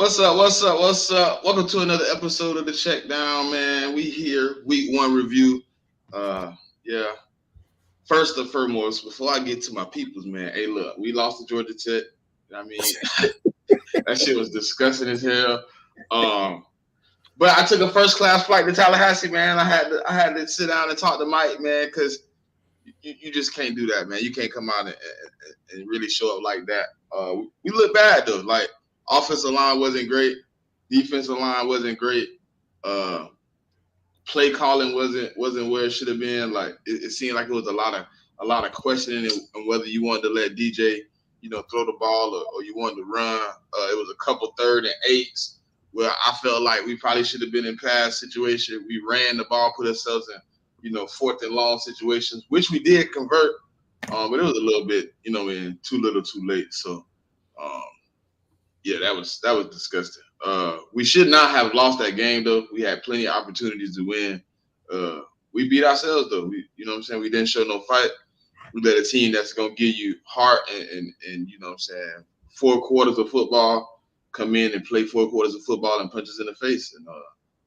What's up? What's up? What's up? Welcome to another episode of the CheckDown, man. We here, week one review. Yeah. First and foremost, before I get to my peoples, man. Hey, look, we lost to Georgia Tech. I mean, that shit was disgusting as hell. Um, but I took a first class flight to Tallahassee, man. I had to sit down and talk to Mike, man, because you just can't do that, man. You can't come out and really show up like that. We look bad though. Like offensive line wasn't great, defensive line wasn't great. Uh, Play calling wasn't where it should have been. Like it seemed like it was a lot of questioning and whether you wanted to let DJ, throw the ball or you wanted to run. It was a couple 3rd and 8s where I felt like we probably should have been in pass situation. We ran the ball, put ourselves in 4th and long situations, which we did convert. But it was a little bit, in too little, too late. So, um, yeah, that was disgusting. We should not have lost that game though. We had plenty of opportunities to win. We beat ourselves though. You know what I'm saying? We didn't show no fight. We let a team that's gonna give you heart and you know what I'm saying, 4 quarters of football come in and play 4 quarters of football and punch us in the face. And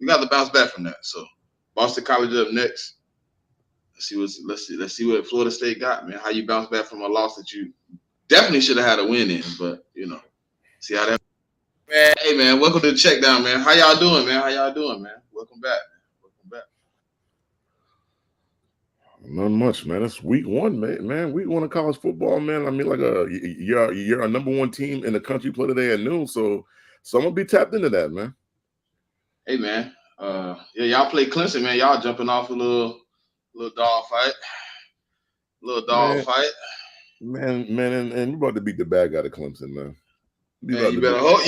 we got to bounce back from that. So Boston College up next. Let's see what Florida State got, man. How you bounce back from a loss that you definitely should have had a win in, but see how that. Man, hey man, welcome to the check down, man. How y'all doing, man? Welcome back, man. Welcome back. Not much, man. It's week one, man. Week one of college football, man. I mean, like you're a number one team in the country play today at noon, so I'm gonna be tapped into that, man. Hey man, yeah, y'all play Clemson, man. Y'all jumping off a little dog fight, Man, and we're about to beat the bad guy to Clemson, man. Man, you better hope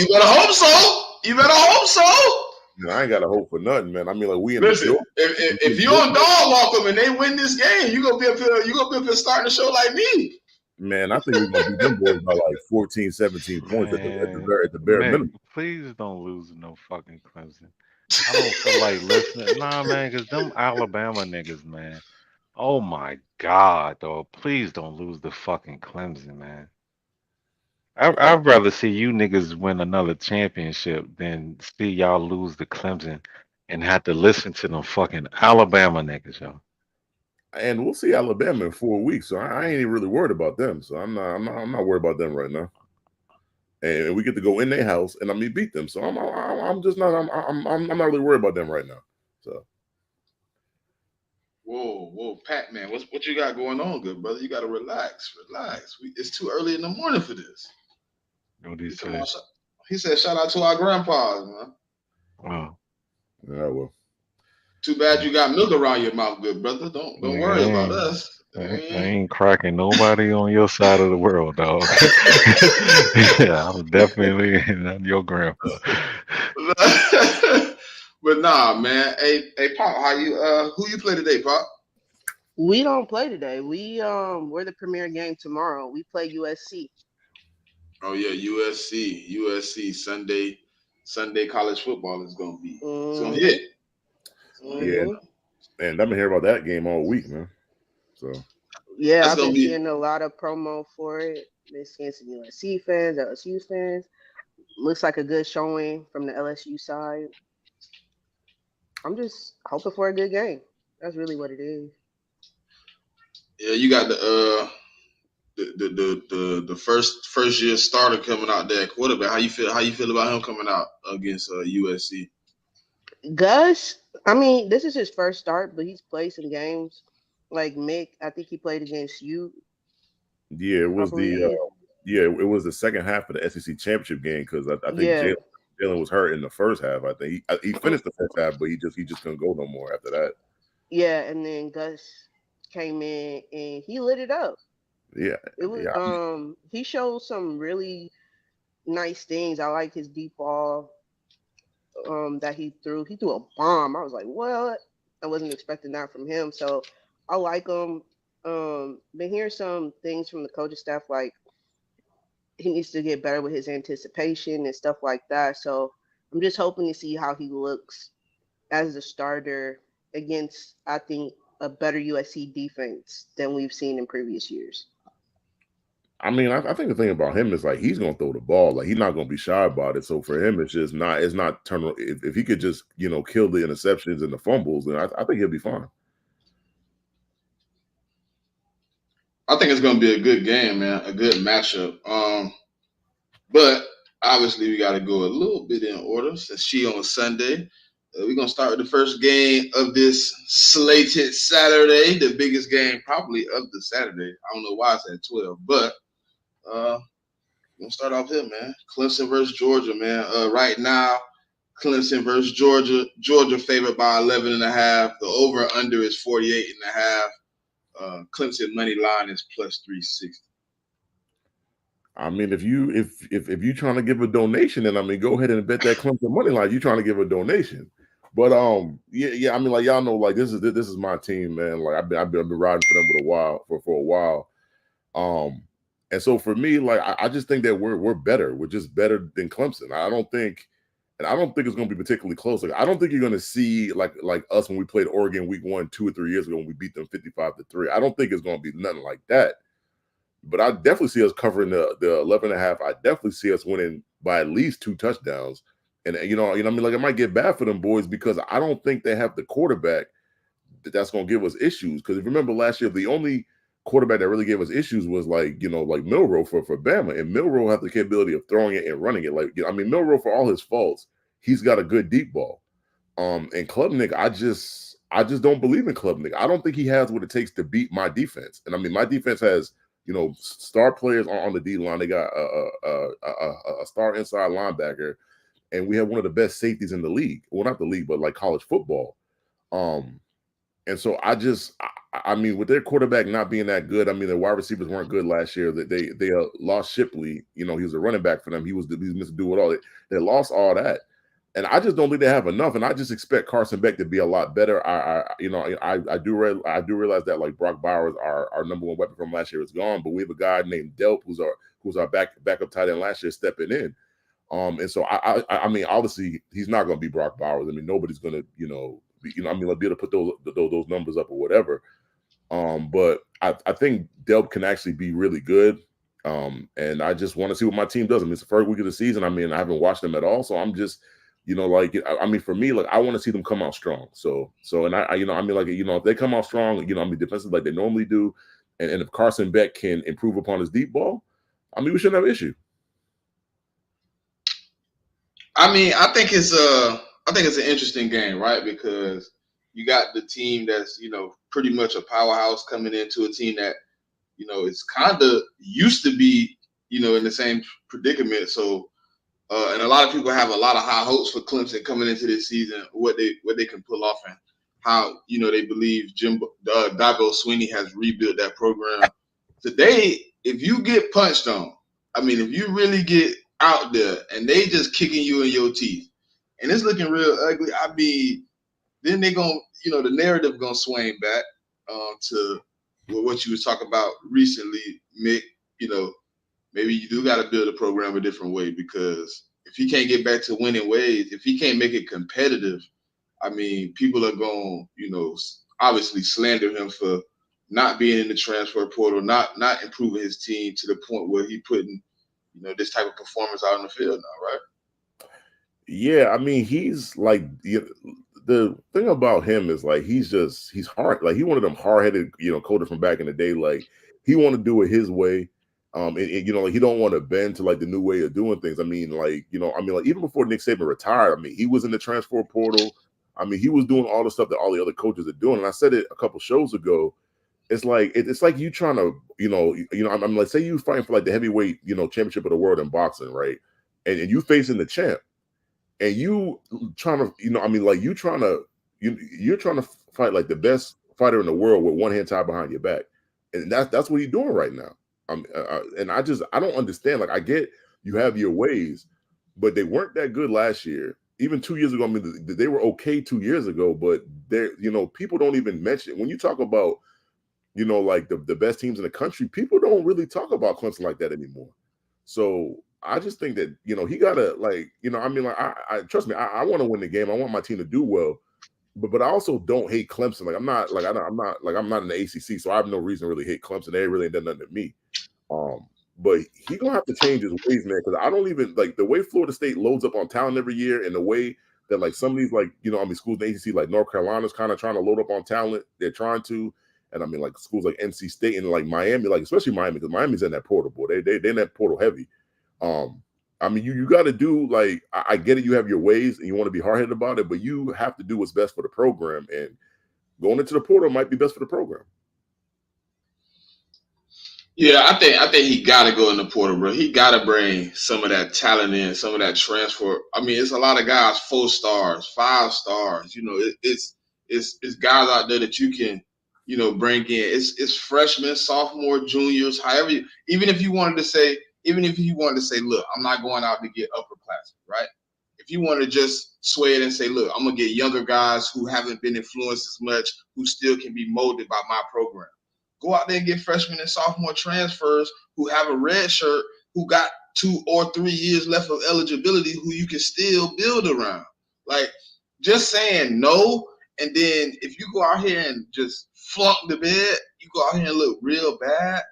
so. You better hope so. Man, I ain't got to hope for nothing, man. I mean, like we in Listen, the if you on dog walk them and they win this game, you gonna be up here starting the show like me. Man, I think we're gonna beat them boys by like 14, 17 points at the bare minimum. Please don't lose to no fucking Clemson. I don't feel like listening. Nah, man, because them Alabama niggas, man. Oh my God, dog. Please don't lose to fucking Clemson, man. I'd rather see you niggas win another championship than see y'all lose to Clemson and have to listen to them fucking Alabama niggas, yo. And we'll see Alabama in 4 weeks, so I ain't even really worried about them. So I'm not worried about them right now. And we get to go in their house and beat them. So I'm not really worried about them right now. So. Whoa, Pat, man, what you got going on, good brother? You got to relax. It's too early in the morning for this. What did he say? He said, "Shout out to our grandpas, man." Oh, yeah, well. Too bad you got milk around your mouth, good brother. Don't worry about us. I ain't cracking nobody on your side of the world, dog. Yeah, I'm definitely not your grandpa. But nah, man. Hey, Pop, how you? Who you play today, Pop? We don't play today. We're the premier game tomorrow. We play USC. Oh yeah, USC Sunday college football is gonna be. It's gonna hit. Yeah, man, I've been hearing about that game all week, man. So yeah, I've been seeing a lot of promo for it. Been seeing some USC fans, LSU fans. Looks like a good showing from the LSU side. I'm just hoping for a good game. That's really what it is. Yeah, you got the first year starter coming out there, quarterback. How you feel about him coming out against USC? Gus, I mean, this is his first start, but he's played some games. Like Mick, I think he played against you. Yeah, it was it was the second half of the SEC championship game because I think Jalen was hurt in the first half. I think he finished the first half, but he just couldn't go no more after that. Yeah, and then Gus came in and he lit it up. Yeah, it was. He showed some really nice things. I like his deep ball. That he threw. He threw a bomb. I was like, what? I wasn't expecting that from him. So I like him. Been hearing some things from the coaching staff like he needs to get better with his anticipation and stuff like that. So I'm just hoping to see how he looks as a starter against, I think, a better USC defense than we've seen in previous years. I mean, I think the thing about him is like he's gonna throw the ball, like he's not gonna be shy about it. So for him, it's not turn. If he could just kill the interceptions and the fumbles, then I think he'll be fine. I think it's going to be a good game, man. A good matchup. But obviously we got to go a little bit in order since she on Sunday. We're going to start with the first game of this slated Saturday, the biggest game probably of the Saturday. I don't know why it's at 12, but we're going to start off here, man. Clemson versus Georgia, man. Right now, Clemson versus Georgia. Georgia favored by 11.5. The over-under is 48.5. Clemson money line is plus 360. I mean, if you're trying to give a donation, then I mean, go ahead and bet that Clemson money line. You're trying to give a donation, but yeah. I mean, like y'all know, like this is my team, man. Like I've been riding for them for a while. And so for me, like I just think that we're better. We're just better than Clemson. I don't think it's going to be particularly close. Like I don't think you're going to see like us when we played Oregon week 1, 2 or 3 years ago when we beat them 55-3. I don't think it's going to be nothing like that. But I definitely see us covering the 11.5. I definitely see us winning by at least 2 touchdowns. And I mean, like it might get bad for them boys because I don't think they have the quarterback that's going to give us issues. Because if you remember last year, the only quarterback that really gave us issues was like Milroe for Bama, and Milroe had the capability of throwing it and running it. Like I mean, Milroe, for all his faults, he's got a good deep ball. And Klubnik, I just don't believe in Klubnik. I don't think he has what it takes to beat my defense. And I mean, my defense has star players on the D line. They got a star inside linebacker, and we have one of the best safeties in the league. Well, not the league, but like college football. And so I mean, with their quarterback not being that good, I mean, the wide receivers weren't good last year. That they lost Shipley. He was a running back for them. He was Mr. Do It All. They lost all that, and I just don't think they have enough. And I just expect Carson Beck to be a lot better. I do realize that like Brock Bowers, our number one weapon from last year, is gone, but we have a guy named Delp who's our backup tight end last year stepping in. And so I mean, obviously he's not going to be Brock Bowers. I mean, nobody's going to be able to put those numbers up or whatever. But I think Delp can actually be really good. And I just want to see what my team does. I mean, it's the first week of the season. I mean, I haven't watched them at all, so I'm just I mean, for me, like I want to see them come out strong. So and I mean, like if they come out strong, I mean, defensive like they normally do, and if Carson Beck can improve upon his deep ball, I mean, we shouldn't have an issue. I mean, I think it's an interesting game, right? Because you got the team that's pretty much a powerhouse coming into a team that it's kind of used to be in the same predicament. So and a lot of people have a lot of high hopes for Clemson coming into this season, what they can pull off and how they believe Dabo Swinney has rebuilt that program. Today, if you get punched on, I mean, if you really get out there and they just kicking you in your teeth and it's looking real ugly, I mean, then they gonna the narrative gonna swing back to what you was talking about recently, Mick. Maybe you do got to build a program a different way, because if he can't get back to winning ways, if he can't make it competitive, I mean, people are going obviously slander him for not being in the transfer portal, not improving his team to the point where he putting this type of performance out on the field now, right? Yeah, I mean, he's like the thing about him is like he's hard. Like he one of them hard-headed coaches from back in the day. Like he want to do it his way. And like he don't want to bend to like the new way of doing things. I mean, like like even before Nick Saban retired, I mean, he was in the transfer portal. I mean, he was doing all the stuff that all the other coaches are doing. And I said it a couple shows ago. It's like you trying to I'm like, say you fighting for like the heavyweight championship of the world in boxing, right? And you facing the champ, and you trying to you're trying to fight like the best fighter in the world with one hand tied behind your back, and that's what he's doing right now. And I don't understand. Like I get you have your ways, but they weren't that good last year. Even 2 years ago, I mean, they were okay 2 years ago, but they're people don't even mention it. When you talk about like the best teams in the country, people don't really talk about Clemson like that anymore. So I just think that he gotta I trust me, I want to win the game. I want my team to do well, but I also don't hate Clemson. Like I'm not in the ACC, so I have no reason to really hate Clemson. They really ain't done nothing to me. But he gonna have to change his ways, man. Because I don't even like the way Florida State loads up on talent every year, and the way that like some of these like schools in the ACC like North Carolina's kind of trying to load up on talent. They're trying to, and I mean like schools like NC State and like Miami, like especially Miami, because Miami's in that portal, boy. They're in that portal heavy. I mean, you got to do like I get it. You have your ways, and you want to be hard headed about it, but you have to do what's best for the program. And going into the portal might be best for the program. Yeah, I think he got to go in the portal, bro. He got to bring some of that talent in, some of that transfer. I mean, it's a lot of guys 4 stars, 5 stars. It's guys out there that you can bring in. It's freshmen, sophomore, juniors, however. Even if you wanted to say, look, I'm not going out to get upperclassmen, right? If you want to just sway it and say, look, I'm gonna get younger guys who haven't been influenced as much, who still can be molded by my program. Go out there and get freshmen and sophomore transfers who have a red shirt, who got 2 or 3 years left of eligibility, who you can still build around. Like, just saying no, and then if you go out here and just flunk the bed, you go out here and look real bad,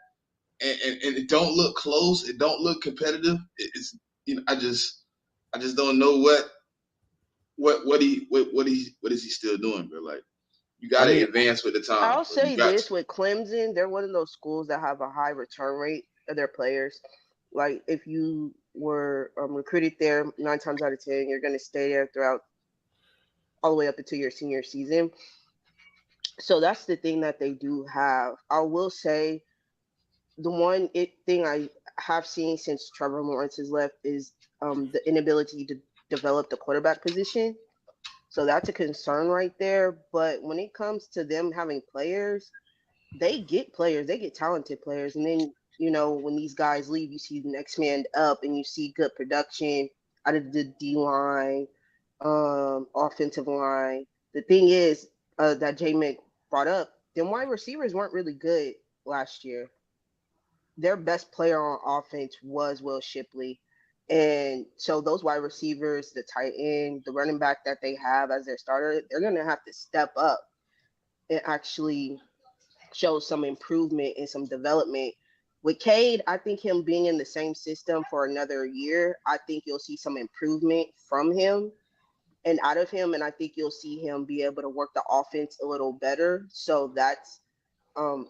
and it don't look close, it don't look competitive. It's I just don't know what is he still doing, bro? Like, you got to advance with the time. I'll say this with Clemson, they're one of those schools that have a high return rate of their players. Like, if you were recruited there 9 times out of 10, you're going to stay there throughout all the way up until your senior season. So that's the thing that they do have. I will say the one thing I have seen since Trevor Lawrence has left is the inability to develop the quarterback position. So that's a concern right there. But when it comes to them having players, they get talented players. And then, when these guys leave, you see the next man up and you see good production out of the D-line, offensive line. The thing is that J-Mick brought up, them wide receivers weren't really good last year. Their best player on offense was Will Shipley. And so those wide receivers, the tight end, the running back that they have as their starter, they're going to have to step up and actually show some improvement and some development. With Cade, I think him being in the same system for another year, I think you'll see some improvement from him and out of him. And I think you'll see him be able to work the offense a little better. So that's a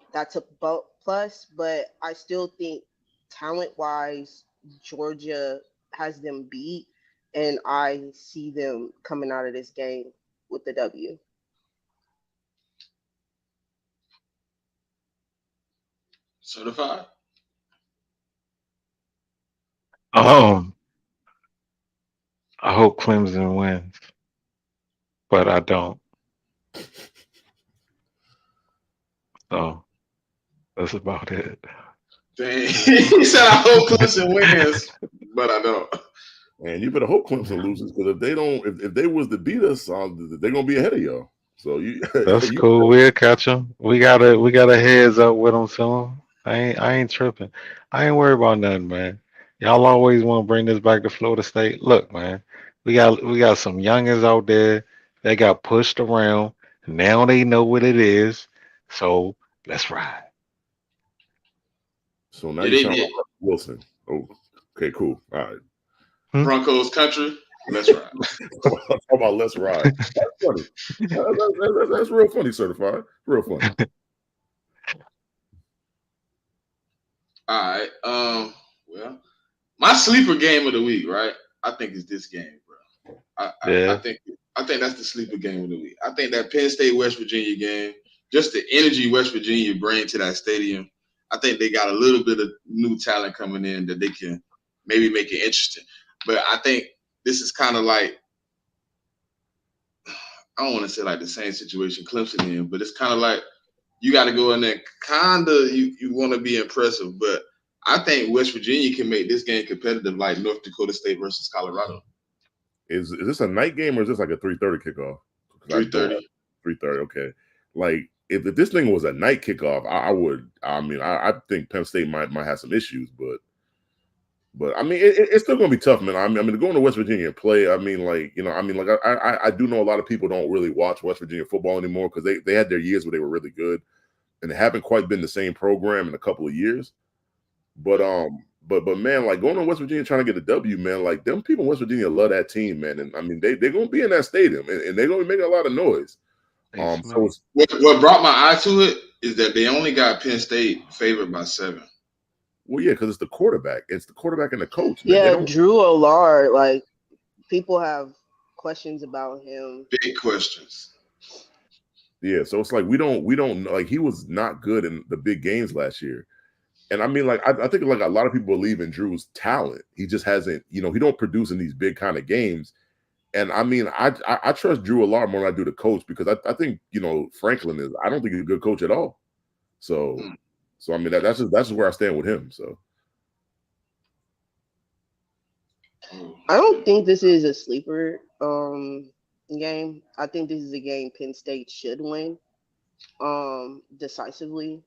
plus. But I still think talent-wise, Georgia has them beat, and I see them coming out of this game with the W. Certified? I hope Clemson wins, but I don't. So that's about it. Dang. He said, I hope Clemson wins, but I don't. Man, you better hope Clemson loses, because if they don't, if they was to beat us, they're gonna be ahead of y'all. So That's cool. We'll catch them. We got a heads up with them soon. I ain't tripping. I ain't worried about nothing, man. Y'all always want to bring this back to Florida State. Look, man, we got some youngins out there that got pushed around. Now they know what it is. So let's ride. So now you sound like Wilson. Oh, okay, cool. All right. Broncos country. Let's ride. How about let's ride? That's funny. That's real funny, certified. Real funny. All right. Well, my sleeper game of the week, right? I think is this game, bro. I think that's the sleeper game of the week. I think that Penn State West Virginia game, just the energy West Virginia bring to that stadium. I think they got a little bit of new talent coming in that they can maybe make it interesting. But I think this is kind of like, I don't want to say like the same situation Clemson in, but it's kind of like you got to go in there kind of, you want to be impressive. But I think West Virginia can make this game competitive like North Dakota State versus Colorado. Is this a night game or is this like a 3:30 kickoff? 3:30. 3:30, okay. Like, if this thing was a night kickoff, I think Penn State might have some issues, but I mean, it's still going to be tough, man. I mean, to go into West Virginia and play, I do know a lot of people don't really watch West Virginia football anymore because they had their years where they were really good, and they haven't quite been the same program in a couple of years. But man, like going to West Virginia trying to get a W, man, like them people in West Virginia love that team, man. And I mean they're gonna be in that stadium and they're gonna be making a lot of noise. Hey, So it's what brought my eye to it is that they only got Penn State favored by 7. well, yeah, because it's the quarterback. It's the quarterback and the coach, man. Yeah, Drew Allard, like people have questions about him. Big questions. Yeah, so it's like we don't like he was not good in the big games last year. And I mean, like I think like a lot of people believe in Drew's talent. He just hasn't, he don't produce in these big kind of games. And I mean, I trust Drew a lot more than I do the coach because I think Franklin is. I don't think he's a good coach at all. So I mean that's just where I stand with him. So I don't think this is a sleeper game. I think this is a game Penn State should win decisively.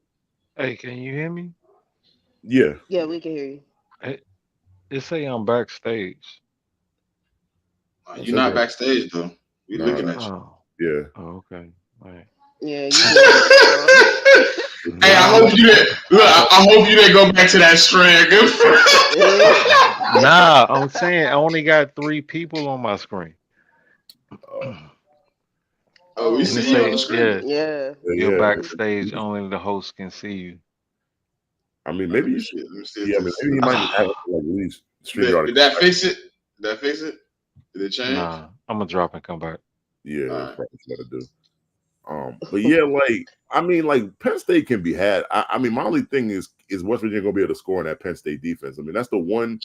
Hey, can you hear me? yeah, We can hear you. It say I'm backstage. You're not backstage though. We Nah, looking at you. Oh, yeah. oh, okay. All right. Yeah, Hey, I hope you didn't. Look, I hope you didn't go back to that strand. Good for Nah, I'm saying I only got 3 people on my screen. Oh, we And see it you on say, the screen. yeah. you're Yeah. backstage. Only the host can see you. I mean, maybe you should. Yeah, I mean, maybe you might just have like leave StreamYard. Did that fix it? Did that fix it? Did it change? Nah, I'm gonna drop and come back. Yeah, that's Alright. probably what I do. But yeah, like I mean, like Penn State can be had. I mean, my only thing is West Virginia gonna be able to score in that Penn State defense? I mean, that's the one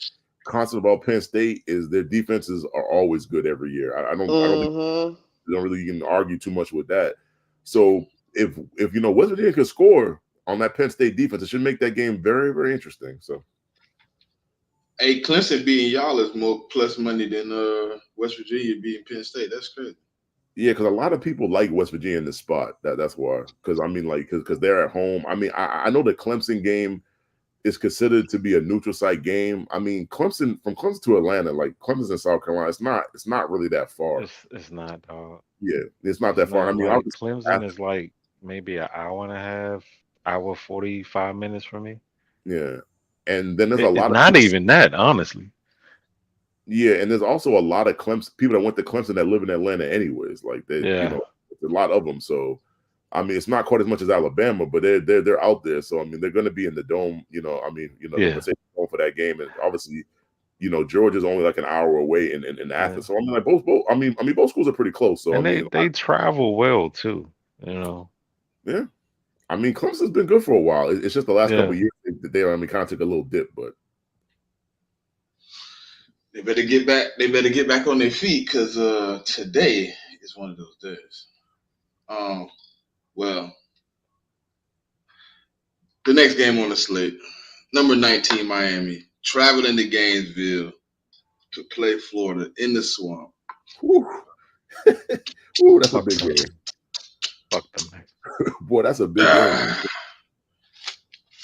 constant about Penn State is their defenses are always good every year. I don't really even argue too much with that. So if West Virginia could score on that Penn State defense, it should make that game very, very interesting. So Hey, Clemson beating y'all is more plus money than West Virginia beating Penn State. That's crazy. yeah, because a lot of people like West Virginia in this spot. That's why. Because I mean, like, because they're at home. I mean, I know the Clemson game is considered to be a neutral site game. I mean, from Clemson to Atlanta, like Clemson's in South Carolina, it's not really that far. It's not, dog. Yeah, it's not that far. I mean, like, Clemson is like maybe an hour and a half, hour 45 minutes from me. Yeah, and then there's a lot It's of not even that, honestly. Yeah, and there's also a lot of Clemson people that went to Clemson that live in Atlanta, anyways. Like they, Yeah. there's a lot of them. So, I mean, it's not quite as much as Alabama, but they're out there. So, I mean, they're going to be in the dome. I mean, they're going to dome for that game, and obviously, Georgia's only like an hour away in Athens. So, I mean, like both. I mean, both schools are pretty close. So, And I mean, they travel well too. Yeah, I mean, Clemson's been good for a while. It's just the last couple of years they kind of took a little dip, but. They better get back. They better get back on their feet because today is one of those days. Well, the next game on the slate, number 19 Miami, traveling to Gainesville to play Florida in the swamp. Ooh, that's a big game. Fuck them. Boy, that's a big game.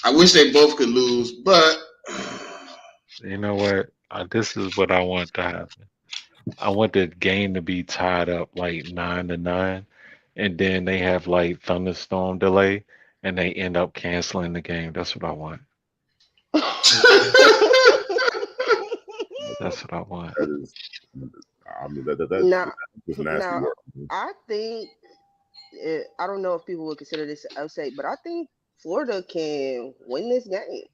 I wish they both could lose, but You know what? This is what I want to happen. I want the game to be tied up like 9-9, and then they have like thunderstorm delay, and they end up canceling the game. That's what I want. That's what I want. That is, I mean, that's nasty work. I think I don't know if people would consider this an upset, but I think Florida can win this game.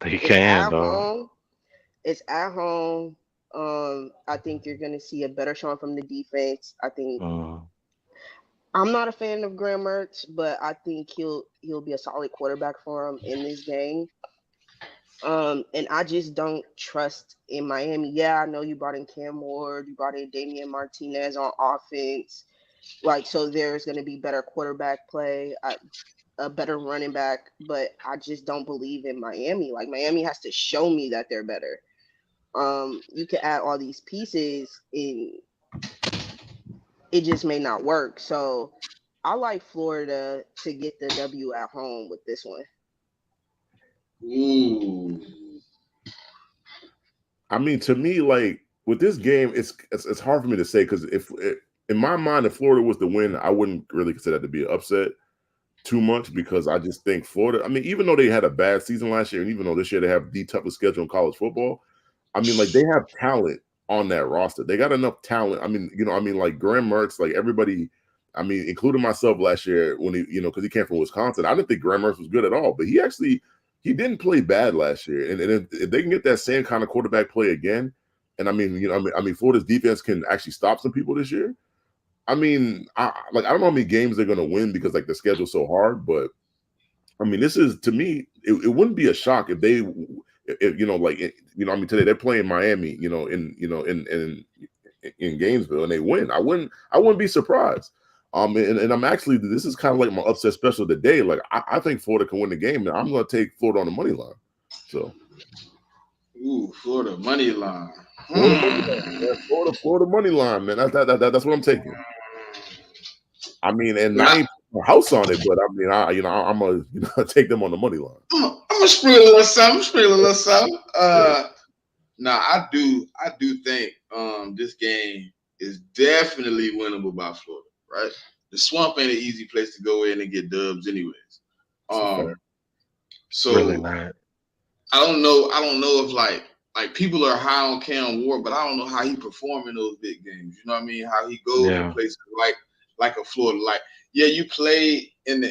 They can, though. Home. It's at home. I think you're gonna see a better showing from the defense. I think I'm not a fan of Graham Mertz, but I think he'll be a solid quarterback for him in this game. And I just don't trust in Miami. Yeah, I know you brought in Cam Ward, you brought in Damian Martinez on offense. Like, so there's gonna be better quarterback play, a better running back, but I just don't believe in Miami. Like, Miami has to show me that they're better. You can add all these pieces and it just may not work. So I like Florida to get the W at home with this one. Ooh. I mean, to me, like with this game, it's hard for me to say because in my mind, if Florida was to win, I wouldn't really consider that to be an upset. too much because I just think Florida. I mean, even though they had a bad season last year, and even though this year they have the toughest schedule in college football, I mean, like they have talent on that roster. They got enough talent. I mean, like Graham Mertz, like everybody. I mean, including myself last year when he, because he came from Wisconsin. I didn't think Graham Mertz was good at all, but he didn't play bad last year. And if they can get that same kind of quarterback play again, and I mean, Florida's defense can actually stop some people this year. I mean, I don't know how many games they're going to win because like the schedule's so hard, but I mean, this is to me, it wouldn't be a shock if they, I mean, today they're playing Miami, in Gainesville and they win. I wouldn't be surprised. And I'm actually, this is kind of like my upset special today. Like I think Florida can win the game, and I'm going to take Florida on the money line. So, Florida money line. Florida money line, man. That's what I'm taking. I mean, and I ain't put a house on it, but I mean, I'm gonna take them on the money line. I'm gonna sprinkle a little something. Now I do think this game is definitely winnable by Florida, right? The Swamp ain't an easy place to go in and get dubs, anyways. So really not. I don't know if like people are high on Cam Ward, but I don't know how he perform in those big games. You know what I mean? How he goes in places like a Florida. Like, yeah, you play in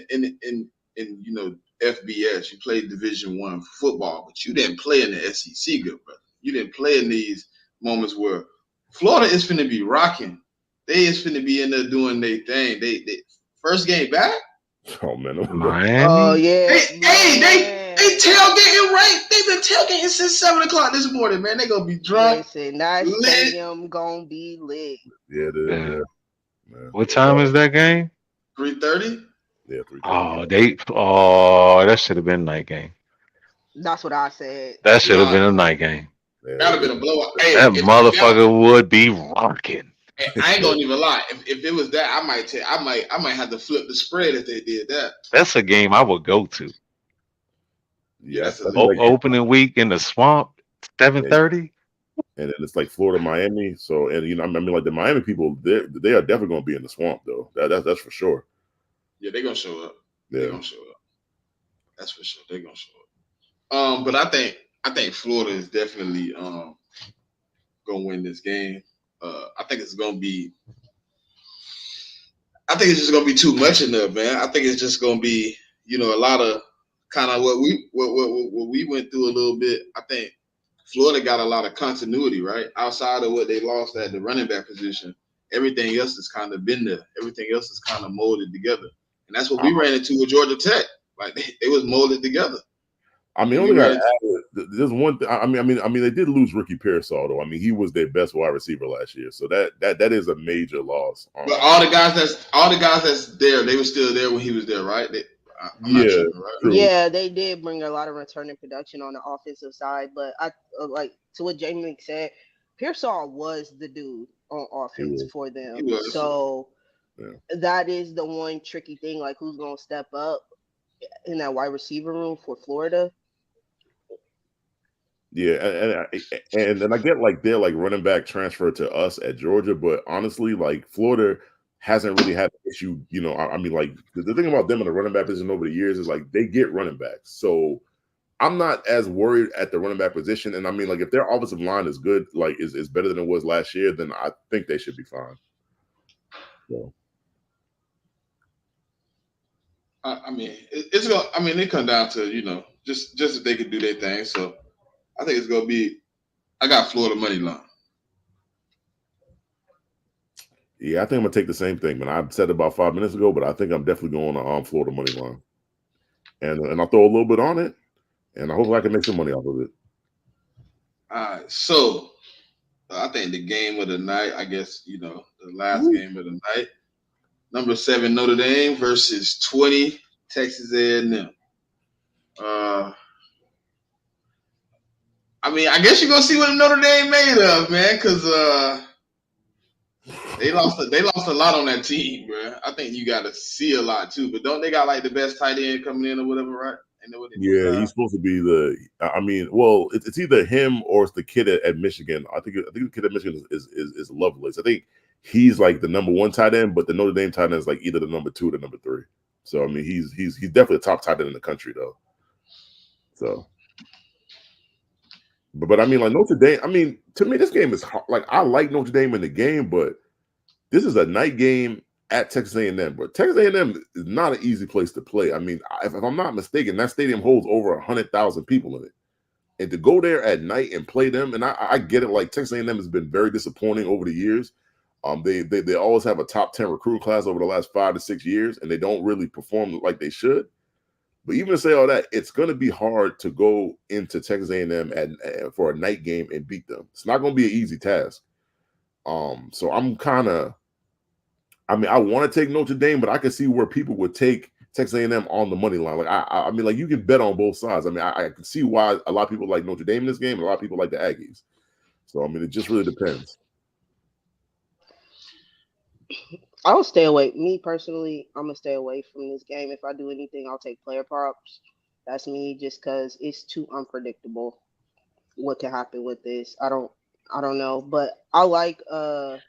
FBS, you played Division I football, but you didn't play in the SEC, good brother. You didn't play in these moments where Florida is finna be rocking. They is finna be in there doing their thing. They first game back. Oh man, Miami. Oh yeah. They tailgating right. They've been tailgating since 7:00 this morning, man. They gonna be drunk. Listen, that stadium gonna be lit. Yeah, it is. Yeah. What time is that game? 3:30. Yeah, 3:30. That should have been a night game. That's what I said. That should have been a night game. That'd have been a blowout. Hey, that motherfucker would be rocking. I ain't gonna even lie. If it was that, I might have to flip the spread if they did that. That's a game I would go to. Yes. Opening week in the Swamp, 7:30. And then it's like Florida, Miami. So, and I mean, like the Miami people, they are definitely going to be in the Swamp, though. That's for sure. Yeah, they're gonna show up. Yeah. They're gonna show up. That's for sure. They're gonna show up. But I think Florida is definitely gonna win this game. I think it's gonna be. I think it's just gonna be too much in there, man. I think it's just gonna be, a lot of kind of what we went through a little bit. I think Florida got a lot of continuity, right? Outside of what they lost at the running back position, everything else has kind of been there. Everything else is kind of molded together, and that's what we ran into with Georgia Tech. Like they was molded together. I mean, only got to add, there's one thing. I mean, they did lose Ricky Pearsall, though. I mean, he was their best wide receiver last year, so that is a major loss. But all the guys that's there, they were still there when he was there, right? Right? Yeah, they did bring a lot of returning production on the offensive side, but I like to what Jamie said, Pearsall was the dude on offense for them. So that is the one tricky thing, like who's gonna step up in that wide receiver room for Florida. Yeah, and I get like they're like running back transfer to us at Georgia, but honestly, like Florida hasn't really had an issue. I mean, like the thing about them in the running back position over the years is like they get running backs. So I'm not as worried at the running back position. And I mean, like if their offensive line is good, like is better than it was last year, then I think they should be fine. So. I mean, it's gonna. I mean, it come down to just if they could do their thing. So I think it's gonna be. I got Florida money line. Yeah, I think I'm gonna take the same thing, man. I said it about 5 minutes ago, but I think I'm definitely going on Florida money line, and I'll throw a little bit on it, and I hope I can make some money off of it. All right, so I think the game of the night. I guess the last game of the night. Number 7 Notre Dame versus 20 Texas A&M. I mean, I guess you're gonna see what Notre Dame made of, man, because they lost a lot on that team, bro. I think you got to see a lot too. But don't they got like the best tight end coming in or whatever, right? Yeah, he's supposed to be the. I mean, well, it's either him or it's the kid at Michigan. I think the kid at Michigan is Lovelace. I think he's like the number 1 tight end, but the Notre Dame tight end is like either the number 2 or the number 3. So I mean, he's definitely a top tight end in the country, though. So, but I mean, like Notre Dame. I mean, to me, this game is hard. Like I like Notre Dame in the game, but this is a night game at Texas A&M. But Texas A&M is not an easy place to play. I mean, if I'm not mistaken, that stadium holds over 100,000 people in it. And to go there at night and play them, and I get it. Like Texas A&M has been very disappointing over the years. They always have a top 10 recruit class over the last 5 to 6 years, and they don't really perform like they should. But even to say all that, it's going to be hard to go into Texas A&M for a night game and beat them. It's not going to be an easy task. So I'm kind of, I mean, I want to take Notre Dame, but I can see where people would take Texas A&M on the money line. Like I mean, like you can bet on both sides. I mean, I can see why a lot of people like Notre Dame in this game, and a lot of people like the Aggies. So I mean, it just really depends. I will stay away. Me personally, I'm gonna stay away from this game. If I do anything, I'll take player props. That's me, just because it's too unpredictable what can happen with this. I don't know, but I like the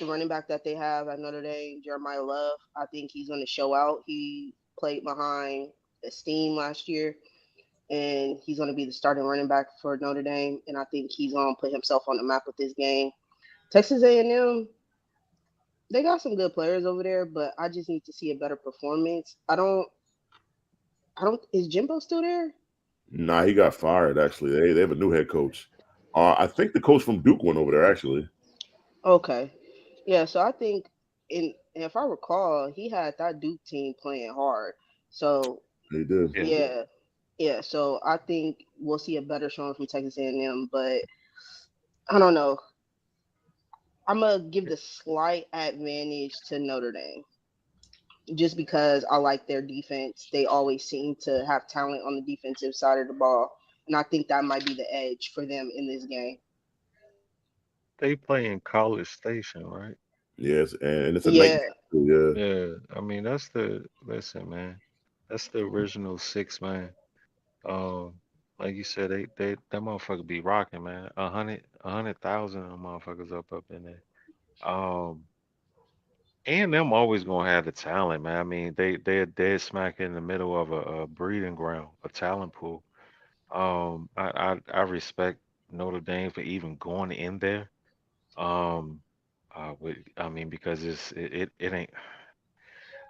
running back that they have at Notre Dame, Jeremiah Love. I think he's gonna show out. He played behind Esteem last year, and he's gonna be the starting running back for Notre Dame. And I think he's gonna put himself on the map with this game. Texas A&M. They got some good players over there, but I just need to see a better performance. I don't. Is Jimbo still there? Nah, he got fired. Actually, they have a new head coach. I think the coach from Duke went over there. Actually, Okay, yeah. So I think, if I recall, he had that Duke team playing hard. So they did. yeah. So I think we'll see a better showing from Texas A&M, but I don't know. I'm gonna give the slight advantage to Notre Dame, just because I like their defense. They always seem to have talent on the defensive side of the ball, and I think that might be the edge for them in this game. They play in College Station, right? Yes, and it's a night Yeah, game. Yeah, Yeah, I mean listen, man, that's the original 6 man. Um, like you said, they that motherfucker be rocking, man. 100,000 of them motherfuckers up in there. Um, and them always gonna have the talent, man. I mean, they're dead smack in the middle of a breeding ground, a talent pool. I respect Notre Dame for even going in there. Um, I mean, because it ain't.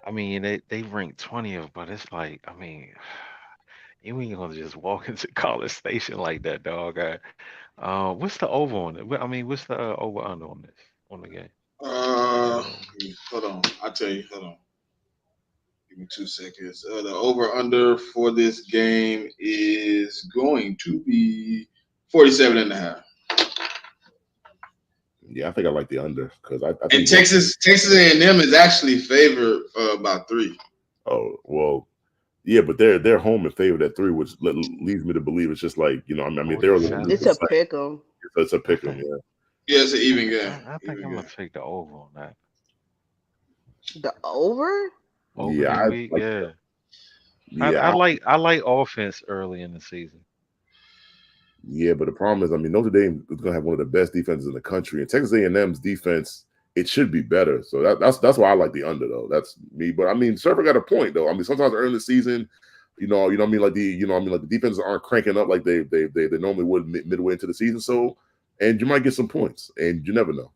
I mean, they rank 20th, but it's like, I mean, you ain't gonna just walk into College Station like that, dog. What's the over on it? I mean, what's the over under on this on the game? Uh, Um, hold on. I'll tell you. Hold on. Give me 2 seconds. The over under for this game is going to be 47 and a half. yeah. I think I like the under because I And think Texas A&M is actually favored by 3. oh well, yeah, but they're home and favored at 3, which leads me to believe it's just like I mean oh they're yeah, a it's a pick 'em. it's a I pick 'em, think yeah. Yeah, it's an I even think game. I think I'm gonna take the over on that. The over? Over Yeah, this I week, like yeah. yeah, I like offense early in the season. yeah, but the problem is, I mean, Notre Dame is going to have one of the best defenses in the country, and Texas A&M's defense it should be better. So that's why I like the under though. That's me. But I mean, Surfer got a point though. I mean, sometimes early in the season, you know, what I mean, like the defenses aren't cranking up like they normally would midway into the season. So, and you might get some points, and you never know.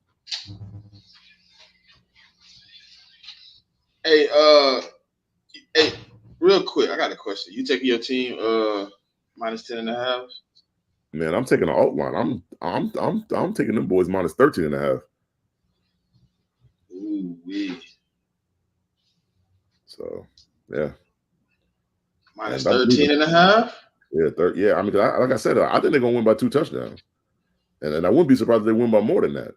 Hey, hey, real quick, I got a question. You taking your team minus 10 and a half? Man, I'm taking an alt line. I'm taking them boys minus 13 and a half. Ooh, wee. So, yeah. Minus And 13 and a half? Yeah, yeah. I mean, like I said, I think they're gonna win by 2 touchdowns, and I wouldn't be surprised if they win by more than that.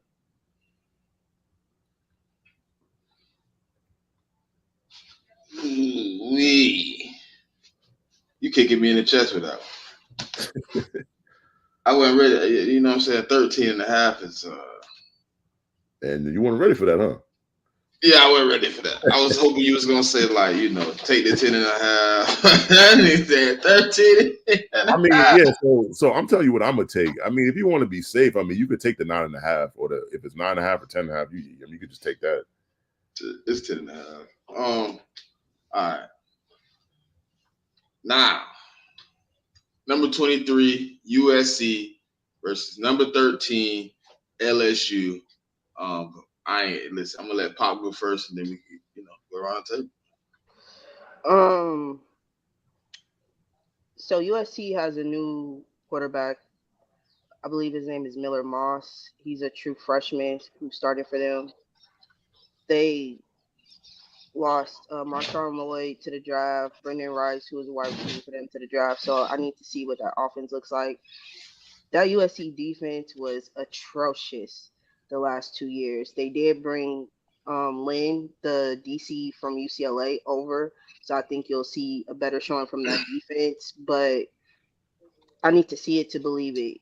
Ooh, wee. You can't get me in the chest with that one. I wasn't ready. You know what I'm saying? 13 and a half is And you weren't ready for that, huh? yeah, I wasn't ready for that. I was hoping you was gonna say like, take the 10 and a half. And he said 13 and I a mean, half. yeah. So I'm telling you what I'm gonna take. I mean, if you want to be safe, I mean, you could take the 9.5, or if it's 9.5 or 10.5, you could just take that. It's 10 and a half. All right. Now, number 23, USC versus number 13, LSU. I ain't listen. I'm gonna let Pop go first, and then we can, go around the table. So USC has a new quarterback. I believe his name is Miller Moss. He's a true freshman who started for them. They lost Marshawn Lloyd to the draft, Brendan Rice, who was a wide receiver for them, to the draft. So I need to see what that offense looks like. That USC defense was atrocious the last 2 years. They did bring Lynn, the DC from UCLA, over. So I think you'll see a better showing from that defense. But I need to see it to believe it.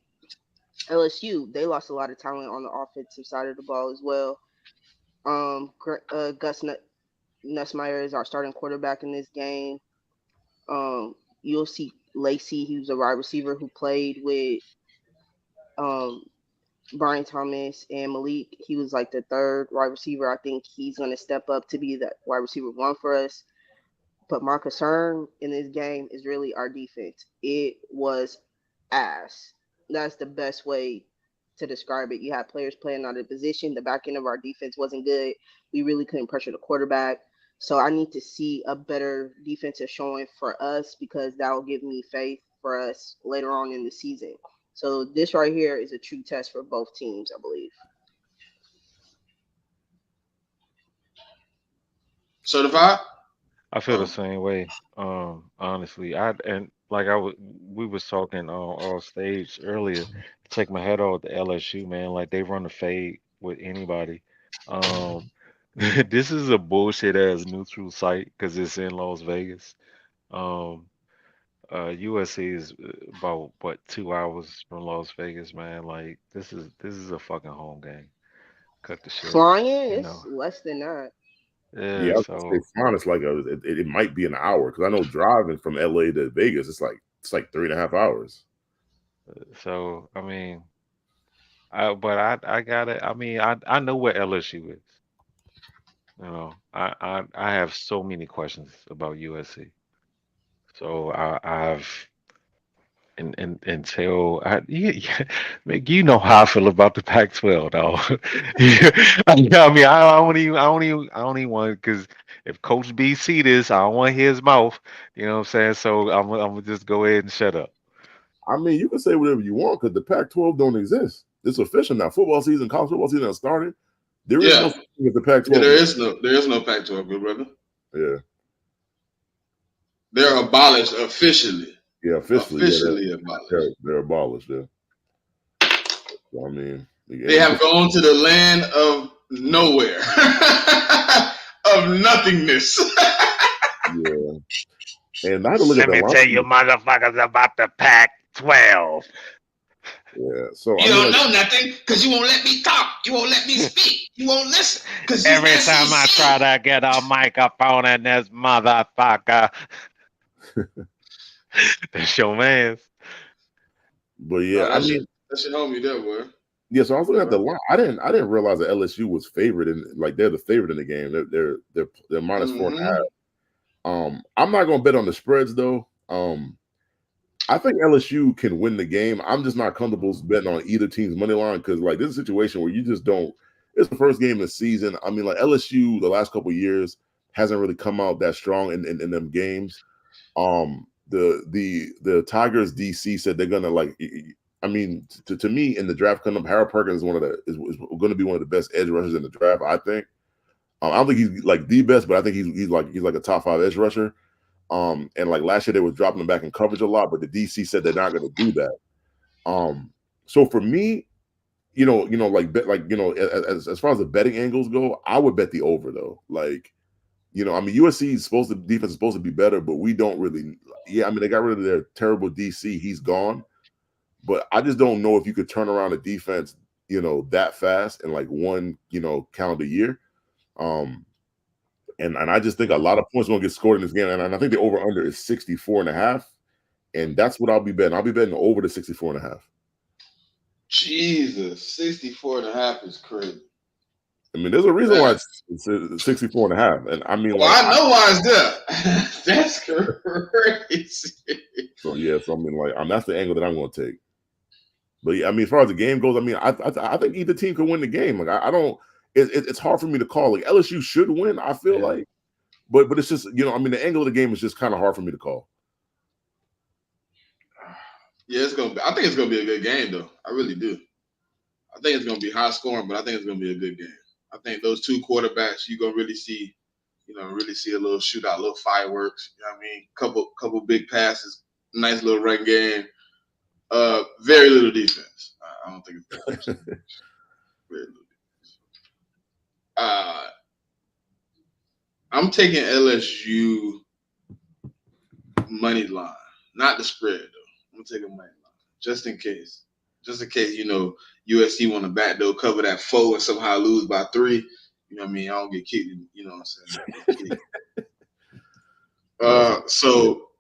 LSU, they lost a lot of talent on the offensive side of the ball as well. Gus Nussmeier is our starting quarterback in this game. You'll see Lacey, he was a wide receiver who played with Brian Thomas and Malik. He was like the third wide receiver. I think he's going to step up to be that wide receiver one for us. But my concern in this game is really our defense. It was ass. That's the best way to describe it. You had players playing out of position. The back end of our defense wasn't good. We really couldn't pressure the quarterback. So I need to see a better defensive showing for us because that will give me faith for us later on in the season. So this right here is a true test for both teams, I believe. Certified? I feel the same way. Honestly, we was talking on stage earlier. Take my head off the LSU, man. Like they run the fade with anybody. This is a bullshit ass neutral site because it's in Las Vegas. Um, USC is about what 2 hours from Las Vegas, man. Like this is a fucking home game. Cut the shit, Flying, you it's know. less than that. Yeah, Yeah, I was gonna say so fine. It's like it might be an hour because I know driving from LA to Vegas, it's like 3.5 hours. I mean. But I got it. I mean, I know what LSU is. I have so many questions about USC. So I've until you know how I feel about the Pac-12, though. I mean, I don't even want because if Coach B see this, I don't want to hear his mouth. You know what I'm saying? So I'm gonna just go ahead and shut up. I mean, you can say whatever you want because the Pac-12 don't exist. It's official now. College football season has started. There is no Yeah. such thing as the Pac-12. Yeah, there is no Pac-12, good brother. Yeah. They're abolished officially. Yeah, officially. Officially abolished. They're abolished. Yeah. So, I mean, They have gone to the land of nowhere, of nothingness. Yeah. And I had to look at Let the me line. tell you, motherfuckers, about the Pac-12. Yeah. So You I mean, don't like, know nothing because you won't let me talk. You won't let me speak. You won't listen because you Every time I try to get a microphone in this motherfucker, that's your man's. but yeah, I that's mean, your homie there, boy. yeah. So I was looking at the line. I didn't realize that LSU was favored in like they're the favorite in the game. They're minus 4.5. I'm not gonna bet on the spreads though. I think LSU can win the game. I'm just not comfortable betting on either team's money line because like this is a situation where you just don't. It's the first game of the season. I mean, like LSU the last couple of years hasn't really come out that strong in them games. The Tigers DC said they're gonna like. I mean, to me in the draft coming up, Harold Perkins is going to be one of the best edge rushers in the draft. I think. I don't think he's like the best, but I think he's like a top 5 edge rusher. And like last year they was dropping them back in coverage a lot, but the DC said they're not going to do that. So for me, as far as the betting angles go, I would bet the over though. Like, I mean, USC's defense is supposed to be better, but we don't really. Yeah, I mean, they got rid of their terrible DC. He's gone, but I just don't know if you could turn around a defense, that fast in like one, calendar year. And I just think a lot of points will get scored in this game. And I think the over-under is 64.5. And that's what I'll be betting. I'll be betting over the 64.5. Jesus, 64.5 is crazy. I mean, there's a reason why it's 64.5. And I mean, well, like, I know why it's there. That's crazy. So I mean, like, that's the angle that I'm going to take. But yeah, I mean, as far as the game goes, I mean, I think either team could win the game. Like, I don't. It's hard for me to call. Like, LSU should win. I feel like, but it's just I mean, the angle of the game is just kind of hard for me to call. Yeah, I think it's gonna be a good game, though. I really do. I think it's gonna be high scoring, but I think it's gonna be a good game. I think those two quarterbacks, you're gonna really see, a little shootout, little fireworks. You know what I mean? Couple big passes, nice little run game. Very little defense. I don't think it's very little defense. I'm taking LSU money line, not the spread though. I'm taking money line just in case. Just in case, USC want to backdoor cover that 4 and somehow lose by 3. You know what I mean? I don't get kicked. You know what I'm saying? So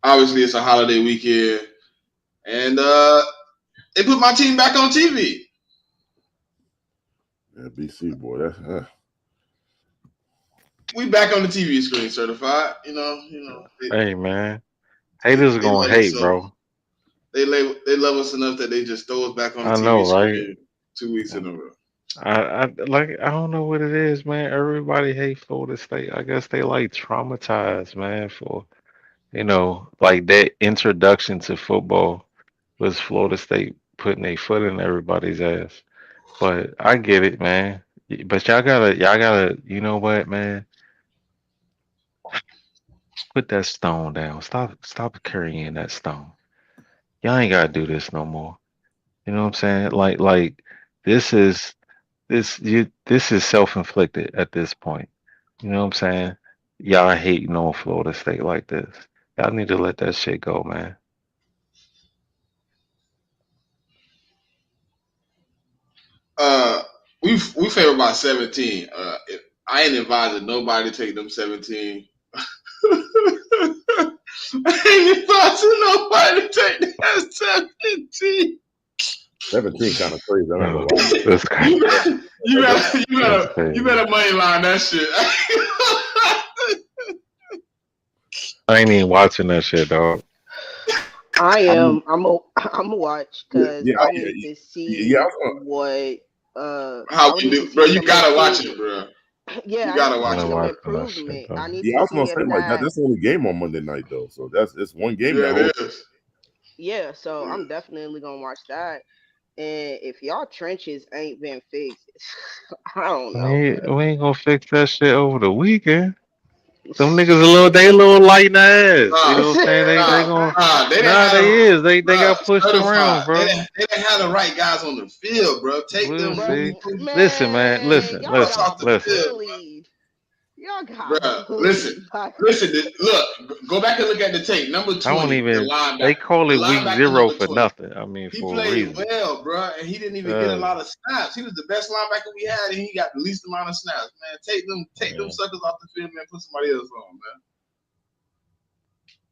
obviously it's a holiday weekend, and they put my team back on TV. Yeah, BC boy, that's we back on the TV screen, certified. Hey man, haters are gonna hate, bro. They love us enough that they just throw us back on the TV know, screen right? 2 weeks in a row. I don't know what it is, man. Everybody hate Florida State. I guess they like traumatized, man, for like that introduction to football was Florida State putting their foot in everybody's ass. But I get it, man. But y'all gotta, you know what, man? Put that stone down. Stop carrying that stone. Y'all ain't gotta do this no more. You know what I'm saying? Like this is this is self-inflicted at this point. You know what I'm saying? Y'all hating on Florida State like this. Y'all need to let that shit go, man. We favor by 17. I ain't advising nobody to take them 17. I ain't advising nobody to take that 17. 17 kind of crazy. No, that's crazy. You better money line that shit. I ain't even watching that shit, dog. I am. I'm a watch because I need to see what. How we do, bro? You gotta watch it, bro. Yeah, you gotta watch it. Some improvement. I need I to was see gonna say like that's the only game on Monday night though, so it's one game yeah, now. Yeah, so I'm definitely gonna watch that. And if y'all trenches ain't been fixed, I don't know. We ain't gonna fix that shit over the weekend. Some niggas a little light in the ass. You know what I'm saying? They gonna they got pushed around, bro. They didn't have the right guys on the field, bro. Take them. Listen, man. Listen. Y'all got bro. Listen. Look, go back and look at the tape. Number 20. I don't even. They call it week 0 for nothing. I mean, he for played a reason. well, bro, and he didn't even get a lot of snaps. He was the best linebacker we had, and he got the least amount of snaps. Man, take them suckers off the field, man. Put somebody else on,